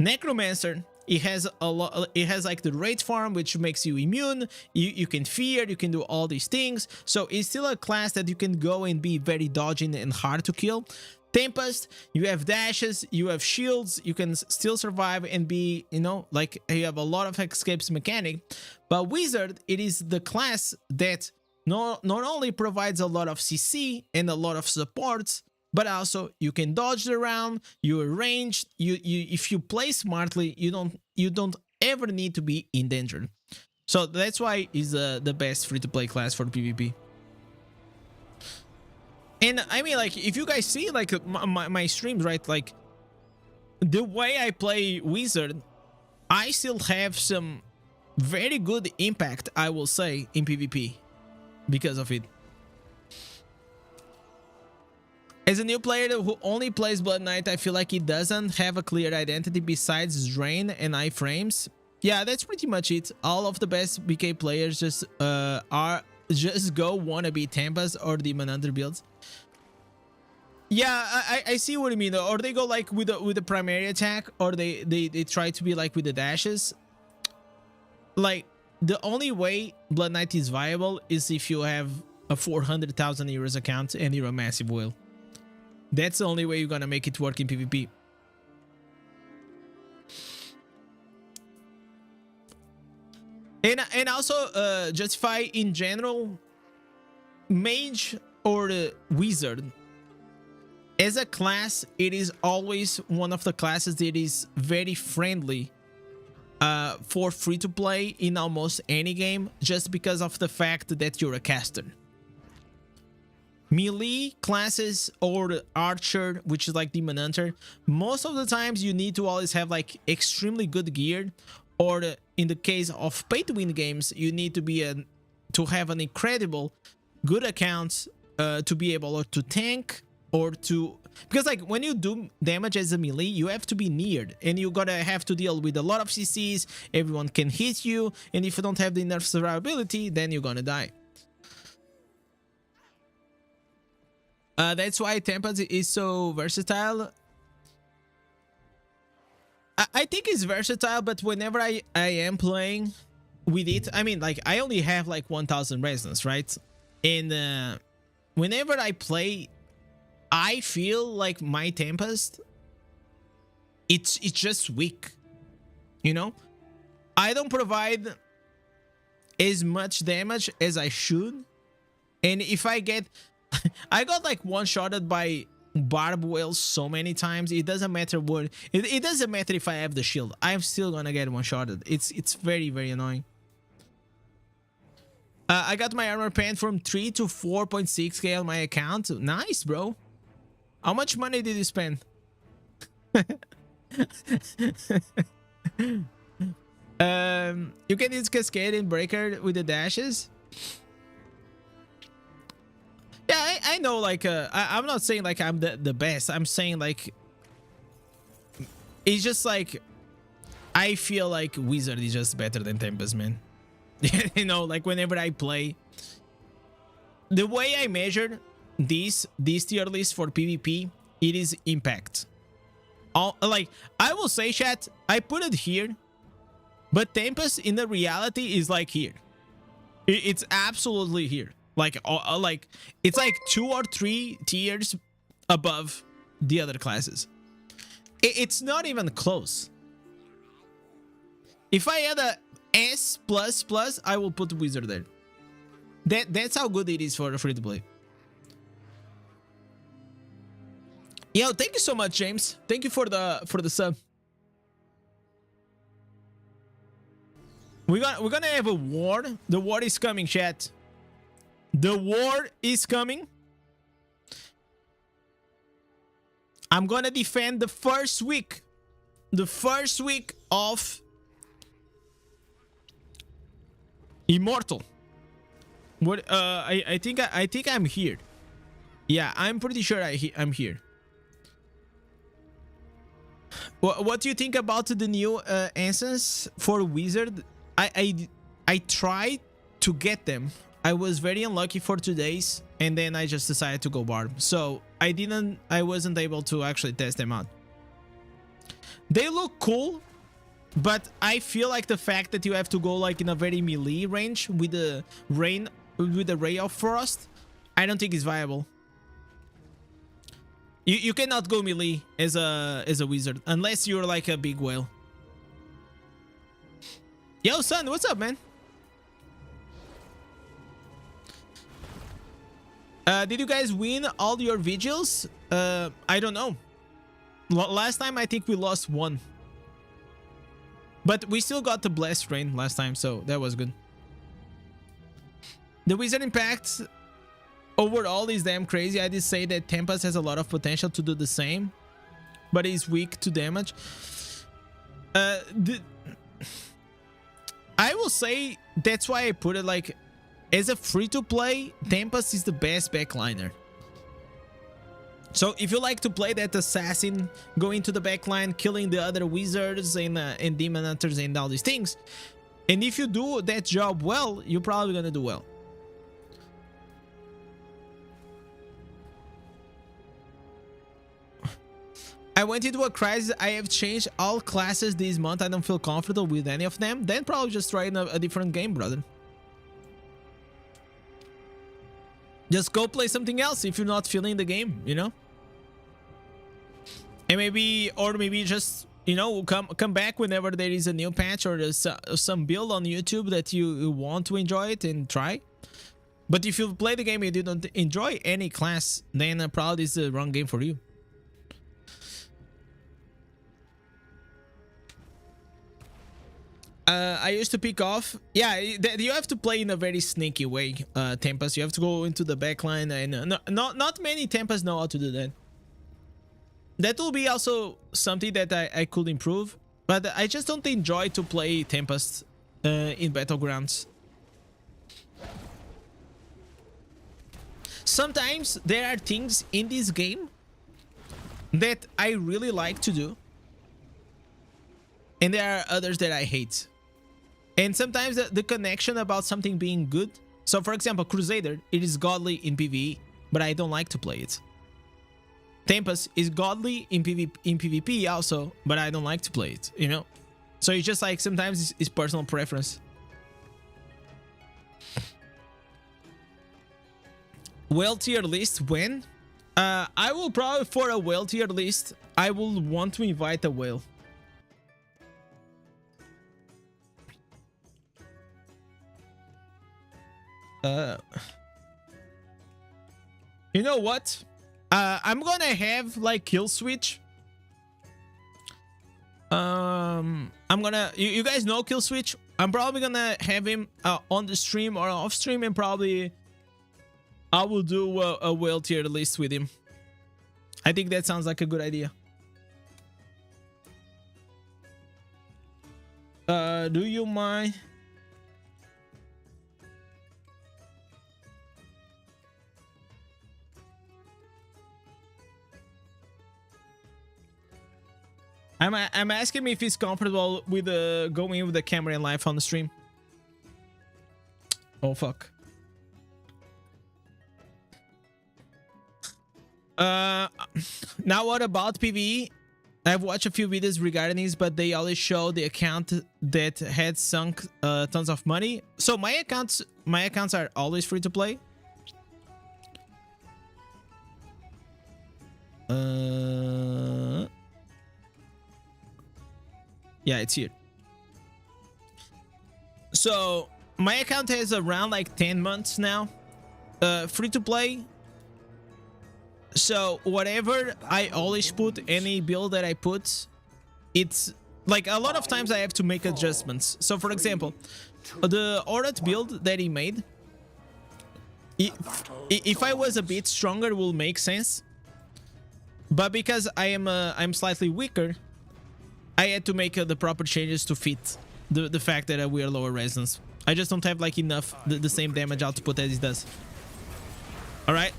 Necromancer, it has a lot. It has like the rage farm, which makes you immune. You can fear. You can do all these things. So it's still a class that you can go and be very dodging and hard to kill. Tempest, you have dashes, you have shields. You can still survive and be, you know, like you have a lot of escapes mechanic. But Wizard, it is the class that not only provides a lot of CC and a lot of supports, but also you can dodge around, you're ranged, if you play smartly, you don't ever need to be endangered. So that's why it's the best free-to-play class for PvP. And I mean, like, if you guys see like my streams, right, like the way I play Wizard, I still have some very good impact, I will say, in PvP because of it. As a new player who only plays Blood Knight, I feel like it doesn't have a clear identity besides Drain and iframes. Yeah, that's pretty much it. All of the best BK players just go wannabe Tempest or Demon Hunter builds. Yeah, I see what you mean. Or they go like with the primary attack, or they try to be like with the dashes. Like the only way Blood Knight is viable is if you have a 400,000 euros account and you're a massive whale. That's the only way you're gonna make it work in PvP. And also justify in general, mage or wizard as a class, it is always one of the classes that is very friendly for free to play in almost any game, just because of the fact that you're a caster. Melee classes or archer, which is like Demon Hunter, most of the times you need to always have like extremely good gear, or in the case of pay to win games, you need to be to have an incredible good account to be able to tank, or to, because like when you do damage as a melee, you have to be neared and you gotta have to deal with a lot of CCs. Everyone can hit you, and if you don't have the enough survivability, then you're gonna die. That's why Tempest is so versatile. I think it's versatile, but whenever I am playing with it, I mean, like, I only have like 1000 resonance, right? And whenever I play, I feel like my Tempest, it's just weak, you know? I don't provide as much damage as I should, and if I get I got like one-shotted by barb whale so many times. It doesn't matter what. It doesn't matter if I have the shield. I'm still gonna get one-shotted. It's very, very annoying. I got my armor pen from 3 to 4.6k on my account. Nice, bro. How much money did you spend? You can use Cascade and Breaker with the dashes. Yeah, I know, like, I'm not saying, like, I'm the best. I'm saying, like, it's just, like, I feel like Wizard is just better than Tempest, man. You know, like, whenever I play, the way I measured this tier list for PvP, it is impact. Like, I will say, chat, I put it here, but Tempest in the reality is like here. It's absolutely here. Like it's like 2 or 3 tiers above the other classes. It's not even close. If I had a S++, I will put Wizard there. That's how good it is for free to play. Yo, thank you so much, James. Thank you for the sub. We're gonna have a war. The war is coming, chat. The war is coming. I'm gonna defend the first week. The first week of Immortal. What? I think I'm here. Yeah, I'm pretty sure I'm here. What do you think about the new instance for Wizard? I tried to get them. I was very unlucky for 2 days, and then I just decided to go Barb. So I wasn't able to actually test them out. They look cool, but I feel like the fact that you have to go like in a very melee range with the Ray of Frost, I don't think is viable. You cannot go melee as a wizard unless you're like a big whale. Yo, son, what's up, man? Did you guys win all your vigils? I don't know. Last time I think we lost 1. But we still got the blessed rain last time, so that was good. The wizard impact overall is damn crazy. I did say that Tempest has a lot of potential to do the same, but is weak to damage. I will say that's why I put it like, as a free-to-play, Tempest is the best backliner. So if you like to play that assassin, going to the backline, killing the other wizards and demon hunters and all these things, and if you do that job well, you're probably gonna do well. I went into a crisis. I have changed all classes this month. I don't feel comfortable with any of them. Then probably just try a different game, brother. Just go play something else if you're not feeling the game, you know? And maybe just, you know, come back whenever there is a new patch or there's some build on YouTube that you want to enjoy it and try. But if you play the game and you don't enjoy any class, then probably it's the wrong game for you. I used to pick off. Yeah, you have to play in a very sneaky way, Tempest. You have to go into the backline, and not many Tempests know how to do that. That will be also something that I could improve, but I just don't enjoy to play Tempest in Battlegrounds. Sometimes there are things in this game that I really like to do, and there are others that I hate. And sometimes the connection about something being good. So for example, Crusader, it is godly in PvE, but I don't like to play it. Tempest is godly in PvP also, but I don't like to play it, you know? So it's just like sometimes it's personal preference. Well tier list when? I will probably, for a well tier list, I will want to invite a whale. You know what? I'm gonna have like kill switch. I'm gonna you guys know kill switch. I'm probably gonna have him on the stream or off stream, and probably I will do a whale tier list with him. I think that sounds like a good idea. Do you mind? I'm asking him if he's comfortable with going with the camera in live on the stream. Oh fuck. Now what about PvE? I've watched a few videos regarding this, but they always show the account that had sunk tons of money. So my accounts are always free to play. Yeah, it's here. So my account has around like 10 months now, free to play. So whatever I always put, any build that I put, it's like a lot of times I have to make adjustments. So for example, the Aurat build that he made, if I was a bit stronger, it will make sense. But because I'm slightly weaker, I had to make the proper changes to fit the fact that we are lower resistance. I just don't have like enough the same damage output as he does. All right.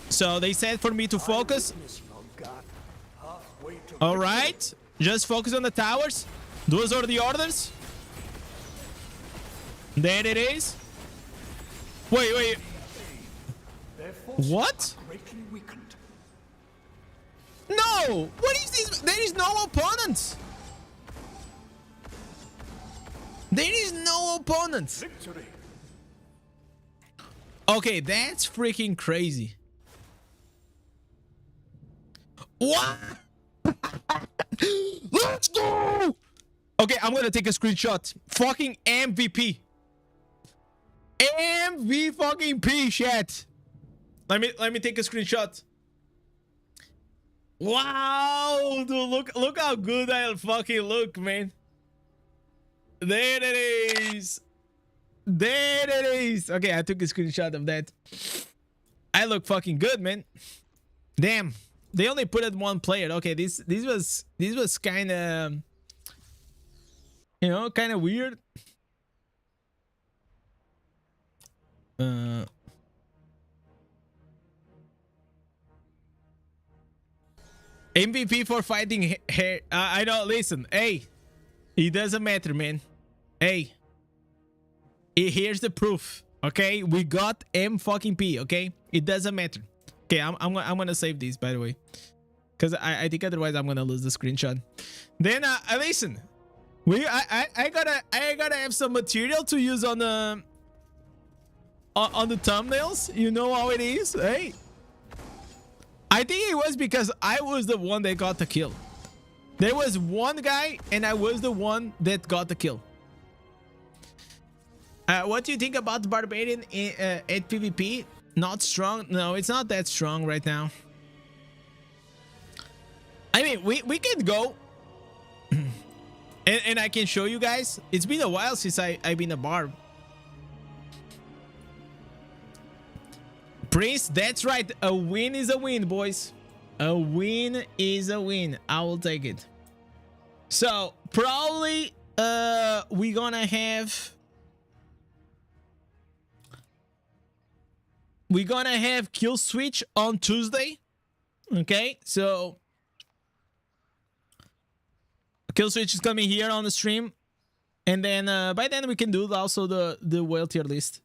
So they said for me to focus. All right, just focus on the towers. Those are the orders. There it is. Wait. What? No! What is this? There is no opponents. There is no opponents. Okay, that's freaking crazy. What? Let's go! Okay, I'm gonna take a screenshot. Fucking MVP. fucking P, chat. Let me take a screenshot. Wow, dude, look how good I fucking look, man. There it is. There it is. Okay, I took a screenshot of that. I look fucking good, man. Damn. They only put it one player. Okay, this was kind of, you know, kind of weird. MVP for fighting hair. I don't listen. Hey, it doesn't matter, man. Hey, here's the proof. Okay, we got M fucking P. Okay, it doesn't matter. Okay, I'm gonna save these, by the way, because I think otherwise I'm gonna lose the screenshot. Then listen, I gotta have some material to use on the thumbnails. You know how it is. Hey, I think it was because I was the one that got the kill. There was one guy and I was the one that got the kill. What do you think about the Barbarian at PvP? Not strong? No, it's not that strong right now. I mean, we can go and I can show you guys. It's been a while since I've been a barb. Prince, that's right. A win is a win, boys. A win is a win. I will take it. So probably we're gonna have kill switch on Tuesday. Okay, so kill switch is coming here on the stream, and then by then we can do also the whale tier list.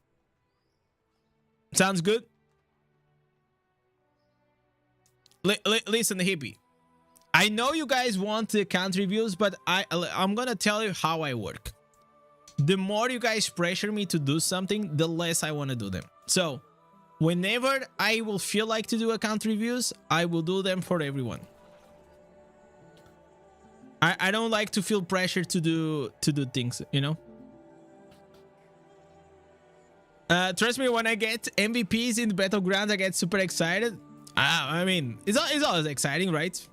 Sounds good. Listen, hippie, I know you guys want the account reviews, but I'm gonna tell you how I work. The more you guys pressure me to do something, the less I want to do them. So whenever I will feel like to do account reviews, I will do them for everyone. I don't like to feel pressure to do things, you know. Trust me, when I get MVPs in the battlegrounds, I get super excited. I mean, it's always exciting, right?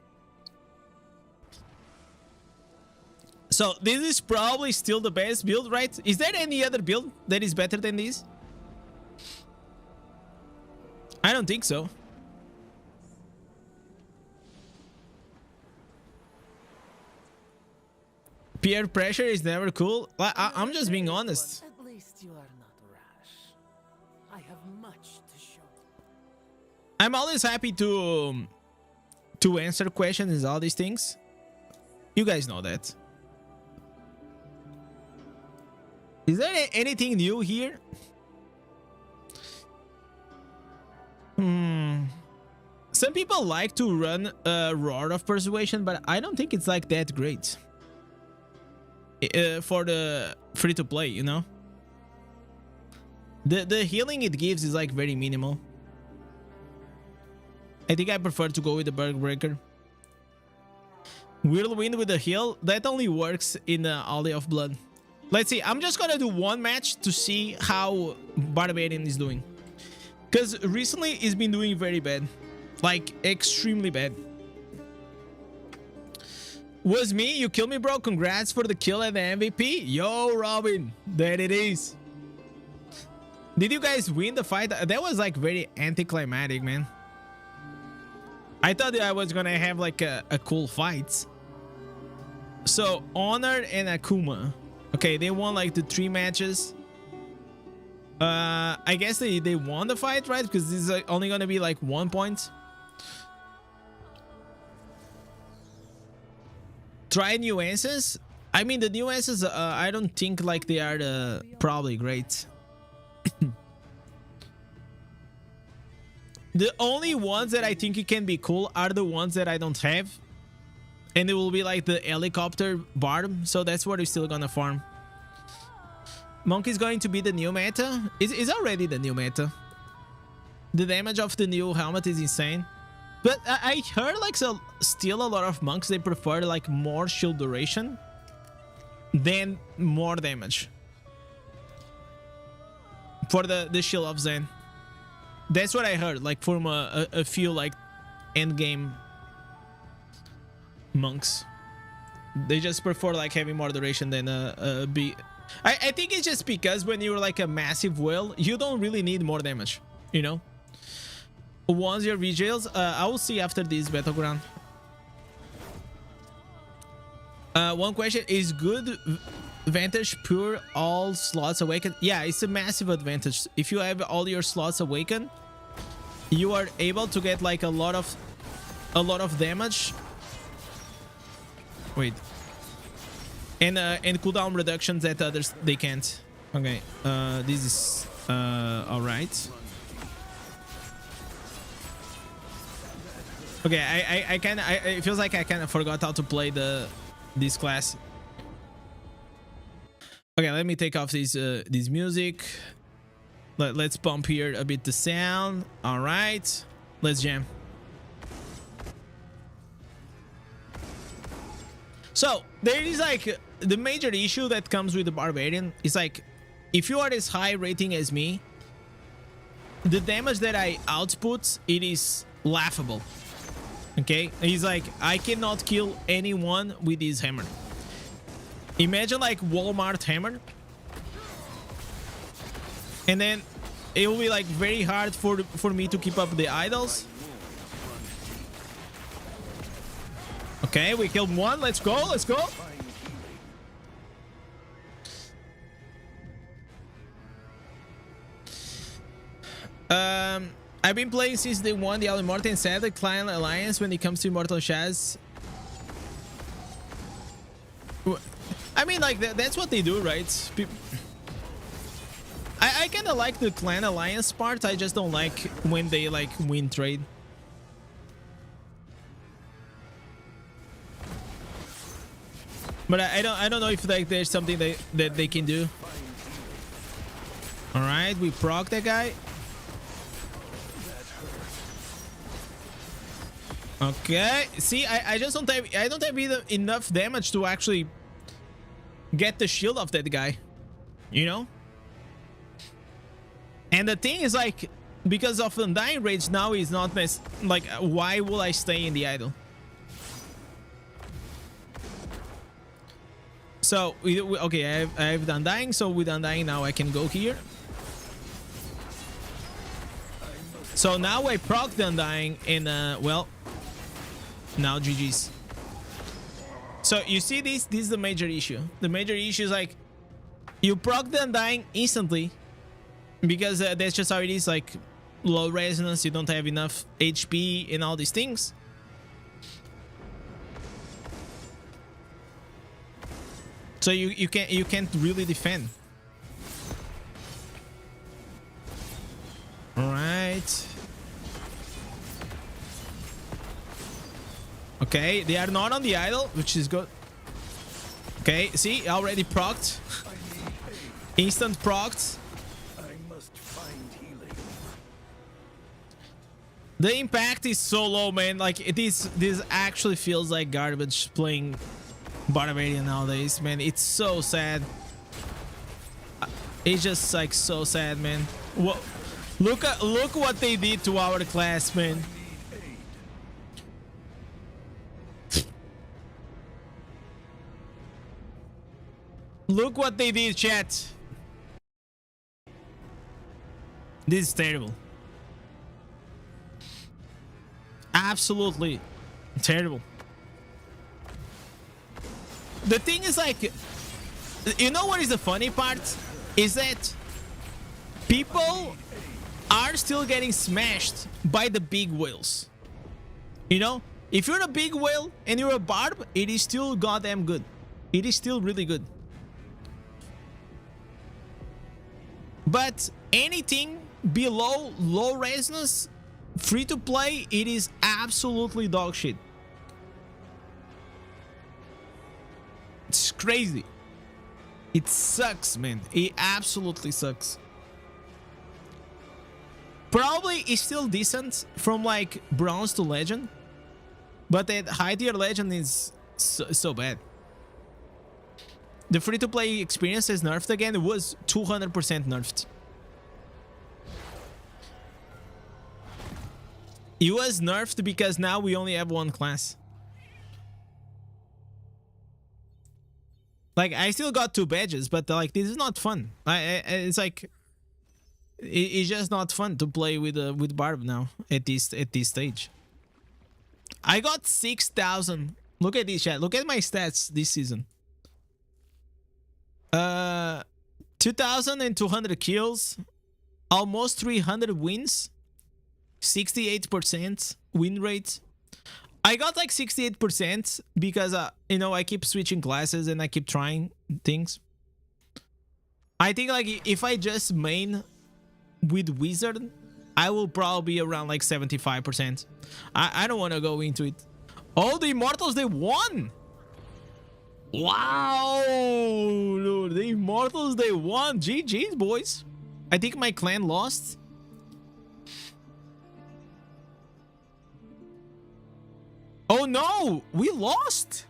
So this is probably still the best build, right? Is there any other build that is better than this? I don't think so. Peer pressure is never cool. I'm just being honest. At least you are not rash. I have much to show. I'm always happy to answer questions and all these things. You guys know that. Is there anything new here? Some people like to run a Roar of Persuasion, but I don't think it's like that great. For the free-to-play, you know? The healing it gives is like very minimal. I think I prefer to go with the Berg Breaker. Whirlwind with the heal, that only works in Alley of Blood. Let's see, I'm just gonna do one match to see how Barbarian is doing. Because recently it's been doing very bad. Like, extremely bad. Was me? You killed me, bro. Congrats for the kill and the MVP. Yo, Robin. There it is. Did you guys win the fight? That was like very anticlimactic, man. I thought that I was gonna have like a cool fight. So, Honor and Akuma. Okay, they won like the 3 matches. I guess they won the fight, right? Because this is only gonna be like 1 point. Try nuances. I mean, the nuances, I don't think like they are probably great. The only ones that I think it can be cool are the ones that I don't have. And it will be like the helicopter barb. So that's what we're still gonna farm. Monkey's going to be the new meta. Is already the new meta. The damage of the new helmet is insane. But I heard like still a lot of monks, they prefer like more shield duration than more damage for the shield of Zen. That's what I heard, like from a few like end game monks. They just prefer like having more duration than I think it's just because when you're like a massive whale, you don't really need more damage, you know? Once your VGLs, I will see after this battleground. One question, is good advantage pure all slots awakened? Yeah, it's a massive advantage. If you have all your slots awakened, you are able to get like a lot of damage. Wait. And cooldown reductions that others they can't. Okay, this is all right. Okay, it feels like I kind of forgot how to play this class. Okay, let me take off this music. Let's bump here a bit the sound. All right, let's jam. So there is like the major issue that comes with the Barbarian is like, if you are as high rating as me, the damage that I output, it is laughable. Okay, he's like, I cannot kill anyone with this hammer. Imagine like Walmart hammer, and then it will be like very hard for me to keep up the idols. Okay, we killed one. Let's go. Let's go. I've been playing since they won the Immortal and said the Clan Alliance when it comes to Immortal Shaz. I mean, like, that's what they do, right? I kind of like the Clan Alliance part. I just don't like when they, like, win trade. But I don't know if, like, there's something that they can do. All right, we proc that guy. Okay, see, I just don't have enough damage to actually get the shield off that guy, you know? And the thing is, like, because of Undying Rage now is not like, why will I stay in the idol? So okay, I have done Undying, so with Undying now I can go here. So now I proc the Undying and well, now GG's. So you see this is the major issue. The major issue is like you proc the Undying instantly because that's just how it is, like low resonance, you don't have enough HP and all these things. So you can't really defend. All right. Okay, they are not on the idol, which is good. Okay, see, already procced. Instant procced. I must find healing. The impact is so low, man. Like this actually feels like garbage playing Barbarian nowadays, man. It's so sad. It's just like so sad, man. What? Look what they did to our class, man. Look what they did, chat. This is terrible. Absolutely terrible. The thing is, like, you know what is the funny part? Is that people are still getting smashed by the big whales. You know? If you're a big whale and you're a barb, it is still goddamn good. It is still really good. But anything below low resonance, free to play, it is absolutely dog shit. It's crazy. It sucks, man. It absolutely sucks. Probably is still decent from like bronze to legend, but at high tier legend is so bad. The free to play experience is nerfed again. It was 200% nerfed. It was nerfed because now we only have one class. Like, I still got 2 badges, but like, this is not fun. It's like, it's just not fun to play with Barb now at this stage. I got 6,000. Look at this, chat. Look at my stats this season. 2,200 kills, almost 300 wins, 68% win rate. I got like 68% because you know, I keep switching classes and I keep trying things. I think like if I just main with wizard, I will probably be around like 75%. I don't want to go into it. Oh, the immortals, they won. Wow, dude, the immortals, they won. GG's, boys. I think my clan lost. Oh no, we lost.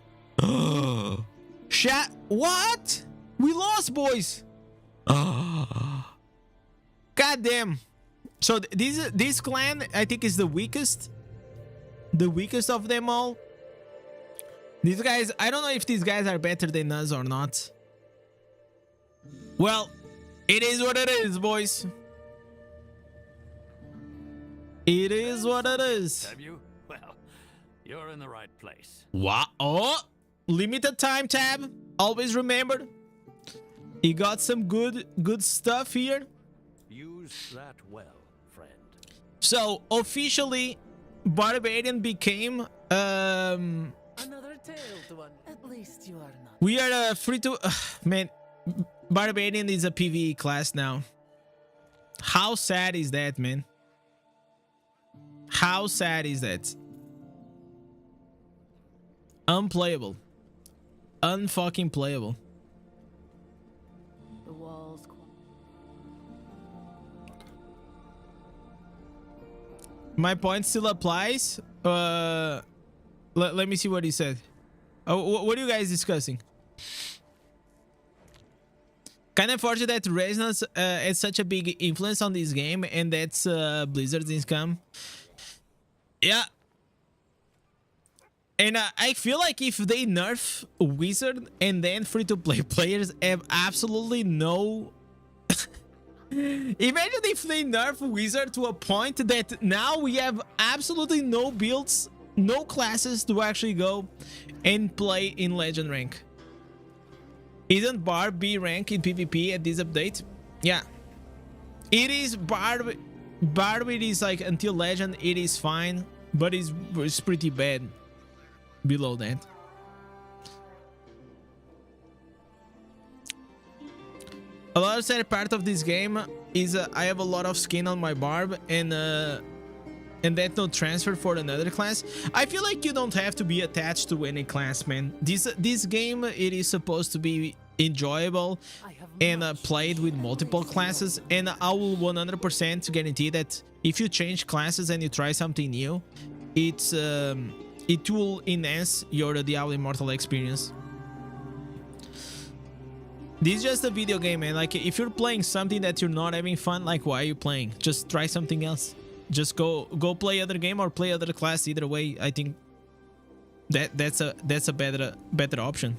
Chat, what? We lost, boys. God damn. So this clan, I think, is the weakest of them all. These guys, I don't know if these guys are better than us or not. Well, it is what it is, boys. It is what it is. Have you? Well, you're in the right place. Wow. Oh, limited time tab. Always remember. You got some good stuff here. Use that well, friend. So officially, Barbarian became Another tale to one. At least you are not. we are free to man. Barbarian is a PvE class now. How sad is that, man? How sad is that? Unplayable. Unfucking playable. The walls. My point still applies. Let me see what he said. Oh, what are you guys discussing? Kind of unfortunate that Resonance has such a big influence on this game, and that's Blizzard's income. Yeah. And I feel like if they nerf Wizard and then free-to-play players have absolutely no... Imagine if they nerf Wizard to a point that now we have absolutely no builds, no classes to actually go and play in Legend rank. Isn't Barb B rank in PvP at this update? Yeah. It is Barb. Barb, it is like until Legend, it is fine, but it's pretty bad below that. A lot of sad part of this game is I have a lot of skin on my Barb, and that no transfer for another class. I feel like you don't have to be attached to any class, man. This game, it is supposed to be enjoyable and played with multiple classes, and I will 100% guarantee that if you change classes and you try something new, it will enhance your Diablo Immortal experience. This is just a video game, man. Like, if you're playing something that you're not having fun, like, why are you playing? Just try something else. Just go play other game or play other class. Either way, I think that's a better option.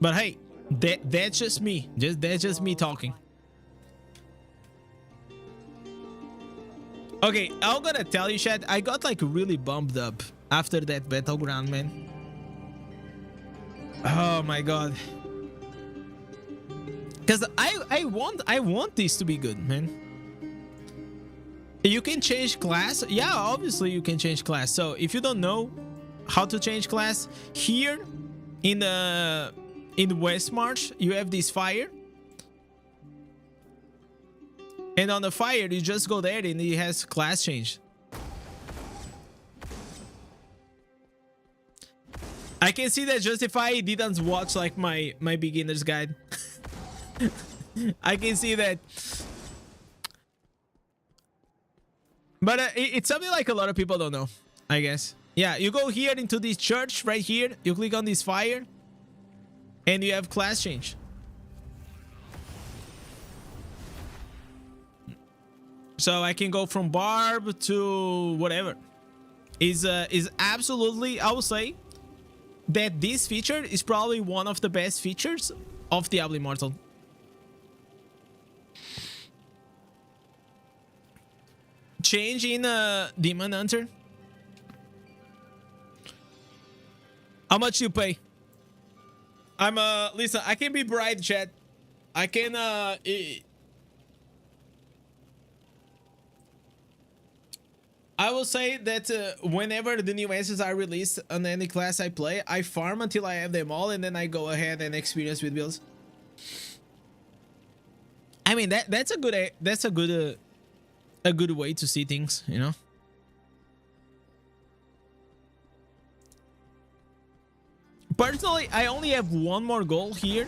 But hey, that's just me. That's just me talking. Okay, I'm gonna tell you, chat, I got like really bumped up after that battleground, man. Oh my god. Because I want this to be good, man. You can change class. Yeah, obviously you can change class. So if you don't know how to change class, here in West March, you have this fire. And on the fire, you just go there and it has class change. I can see that Justify didn't watch like my beginner's guide. I can see that. But it's something like a lot of people don't know, I guess. Yeah, you go here into this church right here. You click on this fire. And you have class change. So I can go from Barb to whatever. Is absolutely, I will say that this feature is probably one of the best features of Diablo Immortal. Change in Demon Hunter. How much you pay? I'm listen, I can be bright, chat. I can I will say that whenever the new answers are released on any class I play, I farm until I have them all, and then I go ahead and experience with builds. I mean, that's a good way to see things, you know. Personally, I only have one more goal here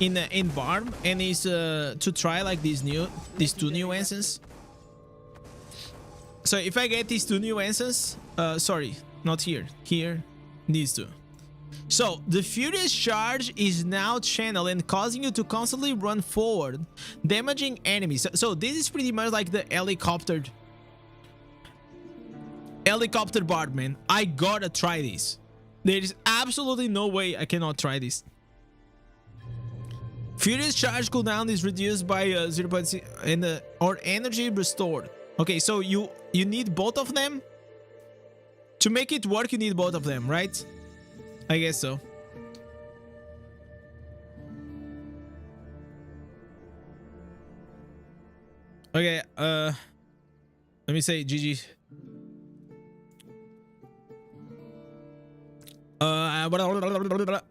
in Barb, and is to try like these two new answers. So if I get these two new answers, sorry, not here. Here, these two. So the Furious Charge is now channeled and causing you to constantly run forward, damaging enemies. So this is pretty much like the helicopter Barb, man. I gotta try this. There is absolutely no way I cannot try this. Furious Charge cooldown is reduced by 0.6 and or energy restored. Okay, so you need both of them to make it work. You need both of them, right? I guess so. Okay, let me say GG.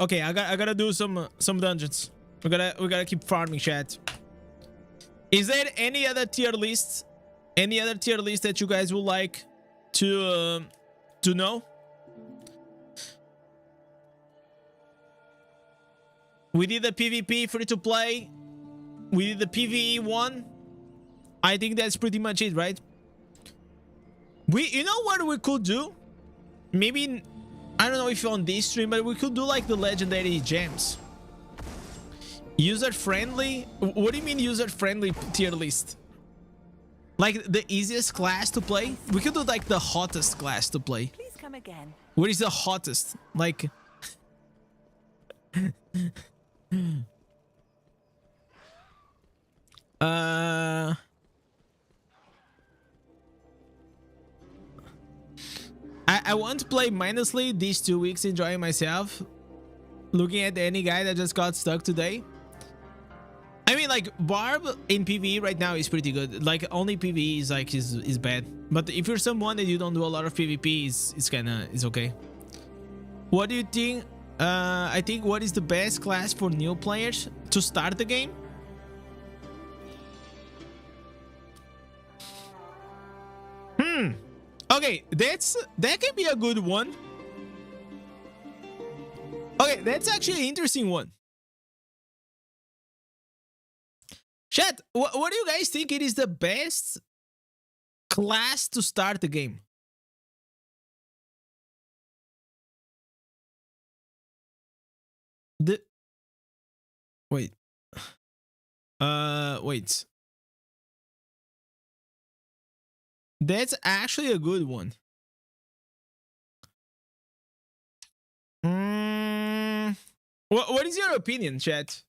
Okay, I gotta do some dungeons. We gotta keep farming, chat. Is there any other tier list? Any other tier list that you guys would like to know? We did the PvP free to play. We did the PvE one. I think that's pretty much it, right? You know what we could do? Maybe, I don't know if on this stream, but we could do like the legendary gems. User friendly? What do you mean user friendly tier list? Like the easiest class to play? We could do like the hottest class to play. Please come again. What is the hottest? Like I want to play mindlessly these 2 weeks, enjoying myself, looking at any guy that just got stuck today. I mean, like, Barb in PvE right now is pretty good. Like, only PvE is like is bad. But if you're someone that you don't do a lot of PvP, it's okay. What do you think? I think what is the best class for new players to start the game? Okay, that can be a good one. Okay, that's actually an interesting one. Chat, what do you guys think it is the best class to start the game? Wait. Wait. That's actually a good one. What is your opinion, chat?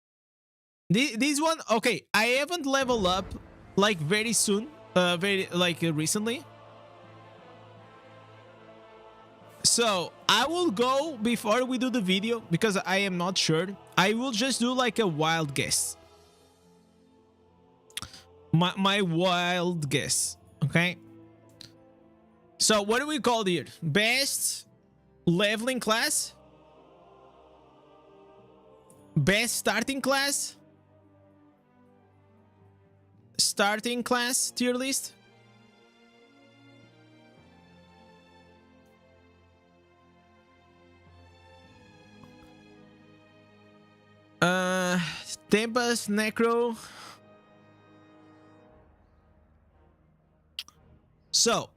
This one, okay, I haven't leveled up like very soon, very like recently. So I will go before we do the video because I am not sure. I will just do like a wild guess. My wild guess, okay? So what do we call here? Best leveling class? Best starting class? Starting class tier list? Tempest, Necro. So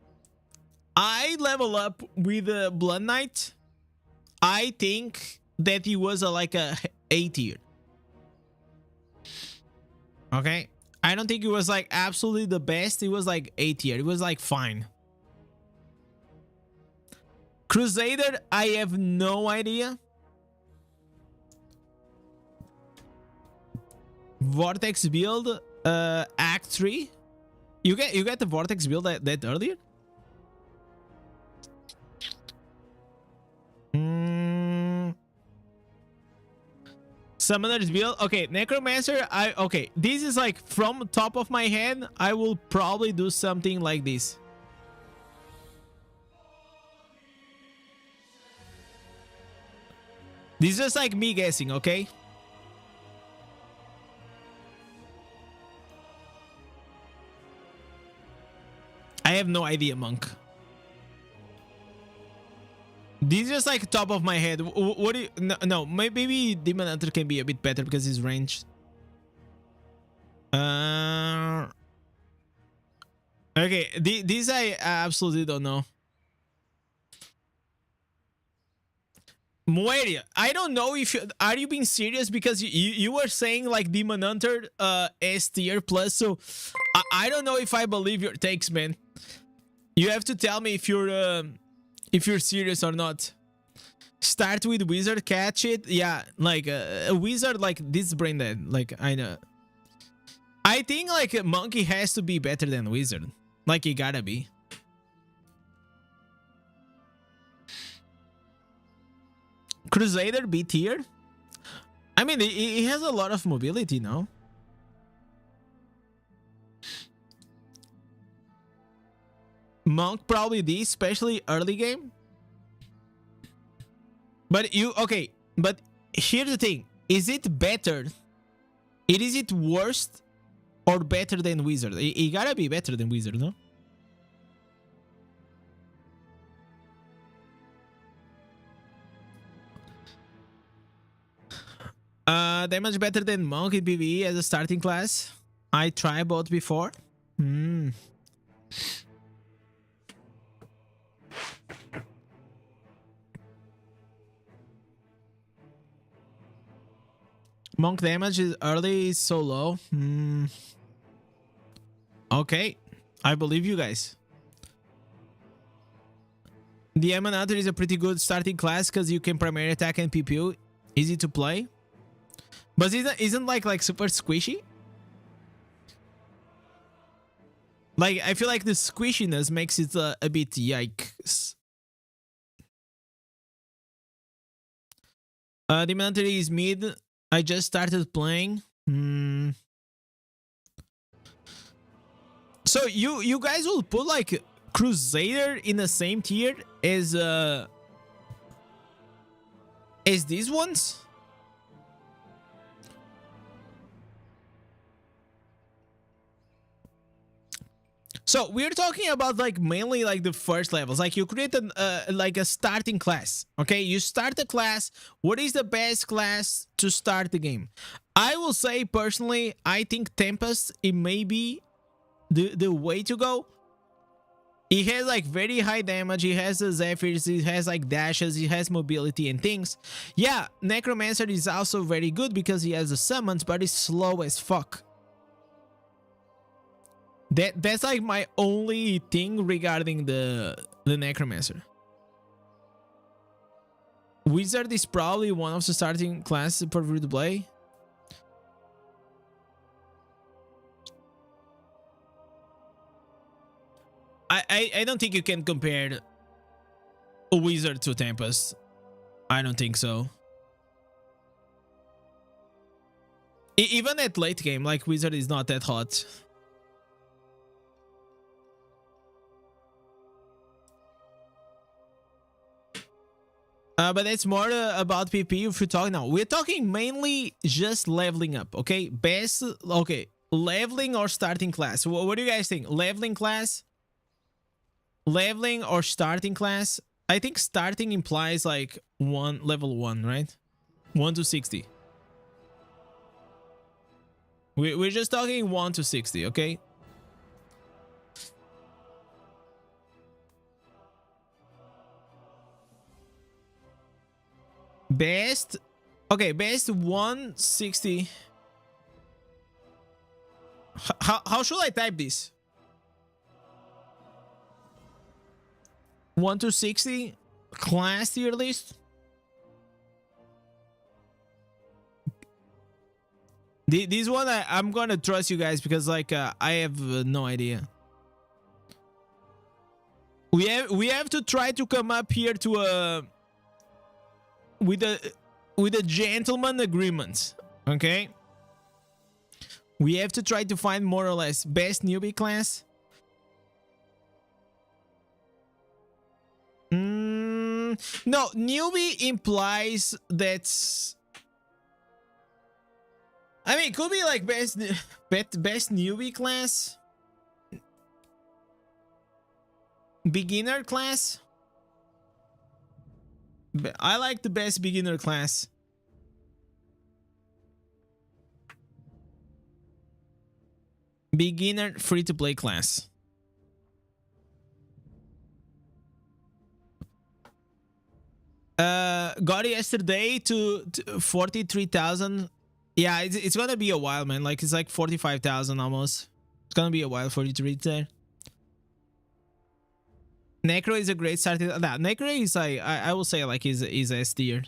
I level up with the Blood Knight. I think that he was like a A tier. Okay, I don't think it was like absolutely the best. It was like A tier. It was like fine. Crusader, I have no idea. Vortex build, Act 3. You get the Vortex build that earlier? Summoner's build. Okay, Necromancer. Okay, this is like from top of my head. I will probably do something like this. This is just like me guessing, okay? I have no idea, Monk. This is just like top of my head. What do you... No, maybe Demon Hunter can be a bit better because he's ranged. Okay, this I absolutely don't know. Moeria, I don't know if are you being serious, because you were saying like Demon Hunter S tier plus, so I don't know if I believe your takes, man. You have to tell me if you're serious or not. Start with Wizard, catch it. Yeah, like a Wizard, like this brain dead. Like I know. I think like a Monkey has to be better than Wizard. Like he gotta be. Crusader B tier. I mean, he has a lot of mobility now. Monk probably D, especially early game. But okay, but here's the thing. Is it better? Is it worse or better than Wizard? It gotta be better than Wizard, no? Damage better than Monk in PvE as a starting class. I tried both before. Monk damage is early is so low. Okay, I believe you guys. The Emanator is a pretty good starting class because you can primary attack and PPU. Easy to play. But isn't like super squishy? Like, I feel like the squishiness makes it a bit yikes. The Emanator is mid. I just started playing. So you guys will put like Crusader in the same tier as these ones? So we're talking about like mainly like the first levels. Like you create an like a starting class. Okay, you start a class. What is the best class to start the game? I will say personally, I think Tempest it may be the way to go. He has like very high damage. He has the Zephyrs. He has like dashes. He has mobility and things. Yeah, Necromancer is also very good because he has the summons, but he's slow as fuck. That's like my only thing regarding the Necromancer. Wizard is probably one of the starting classes for free to play. I don't think you can compare a Wizard to Tempest. I don't think so. Even at late game, like Wizard is not that hot. But it's more about PP if we're talking now. We're talking mainly just leveling up, okay? Best, okay, leveling or starting class. What do you guys think? Leveling class? Leveling or starting class? I think starting implies like level 1, right? 1 to 60. We're just talking 1 to 60, okay? Best, okay, best 160. How should I type this? 1 to 60 class tier list. This one I'm gonna trust you guys because like I have no idea. We have to try to come up here to a with a gentleman agreement, okay? We have to try to find more or less best newbie class. No, newbie implies that's. I mean, it could be like best newbie class, beginner class. I like the best beginner class. Beginner free-to-play class. Got it yesterday to 43,000. Yeah, it's gonna be a while, man. Like it's like 45,000 almost. It's gonna be a while for you to reach there. Necro is a great starting. Nah, Necro is like I will say like is S tier.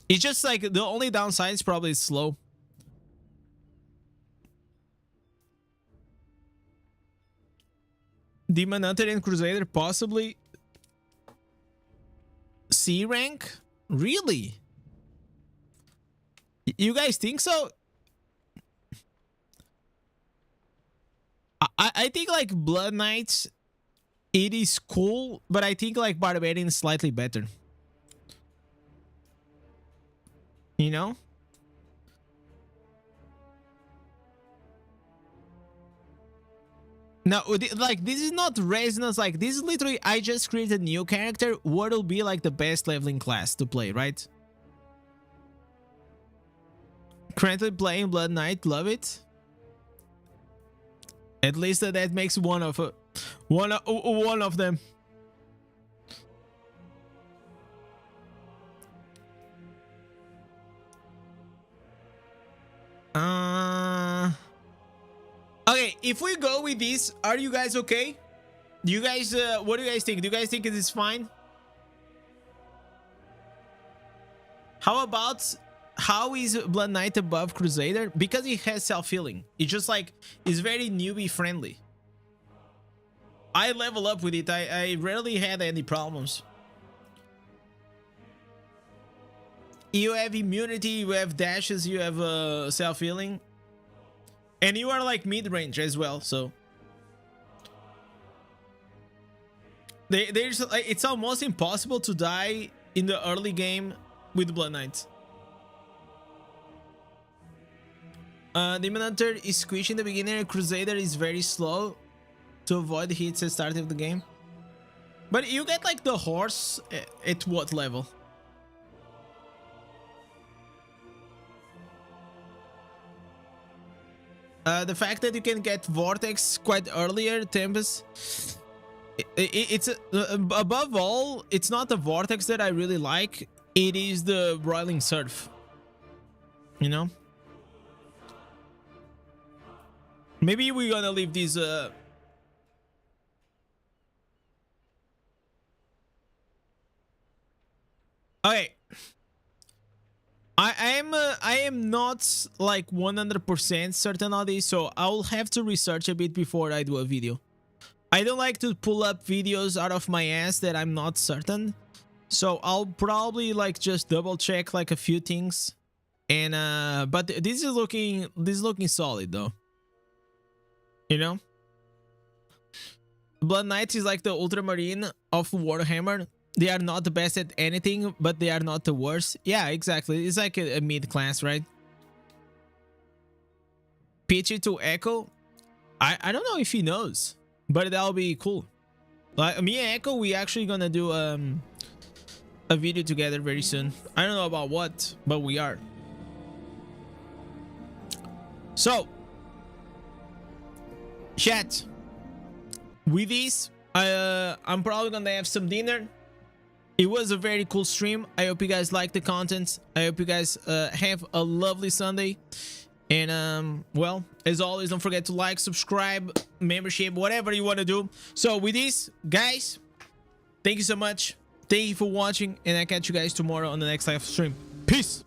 It's just like the only downside is probably slow. Demon Hunter and Crusader possibly C rank? Really? You guys think so? I think like Blood Knights, it is cool, but I think like Barbarian is slightly better. You know? No, like this is not resonance. Like this is literally I just created a new character. What will be like the best leveling class to play, right? Currently playing Blood Knight, love it. At least that makes one of them. if we go with this, are you guys okay? Do you guys, what do you guys think? Do you guys think it is fine? How about, how is Blood Knight above Crusader? Because it has self-healing. It's just like, it's very newbie friendly. I level up with it. I rarely had any problems. You have immunity, you have dashes, you have self-healing. And you are like mid-range as well, so... There's, it's almost impossible to die in the early game with Blood Knight. Demon Hunter is squishy in the beginning. Crusader is very slow to avoid hits at the start of the game. But you get like the horse at what level? The fact that you can get Vortex quite earlier, Tempest, it's above all, it's not the Vortex that I really like. It is the Roiling Surf. You know? Maybe we're gonna leave these okay. I am not like 100% certain on this, so I'll have to research a bit before I do a video. I don't like to pull up videos out of my ass that I'm not certain, so I'll probably like just double check like a few things. And but this is looking solid though. You know, Blood Knight is like the Ultramarine of Warhammer. They are not the best at anything, but they are not the worst. Yeah, exactly. It's like a mid-class, right? Pitch it to Echo. I don't know if he knows, but that'll be cool. Like me and Echo, we actually gonna do a video together very soon. I don't know about what, but we are. So, chat. With this, I'm probably gonna have some dinner. It was a very cool stream. I hope you guys like the content. I hope you guys have a lovely Sunday. And well, as always, don't forget to like, subscribe, membership, whatever you want to do. So with this, guys, thank you so much. Thank you for watching, and I catch you guys tomorrow on the next live stream. Peace.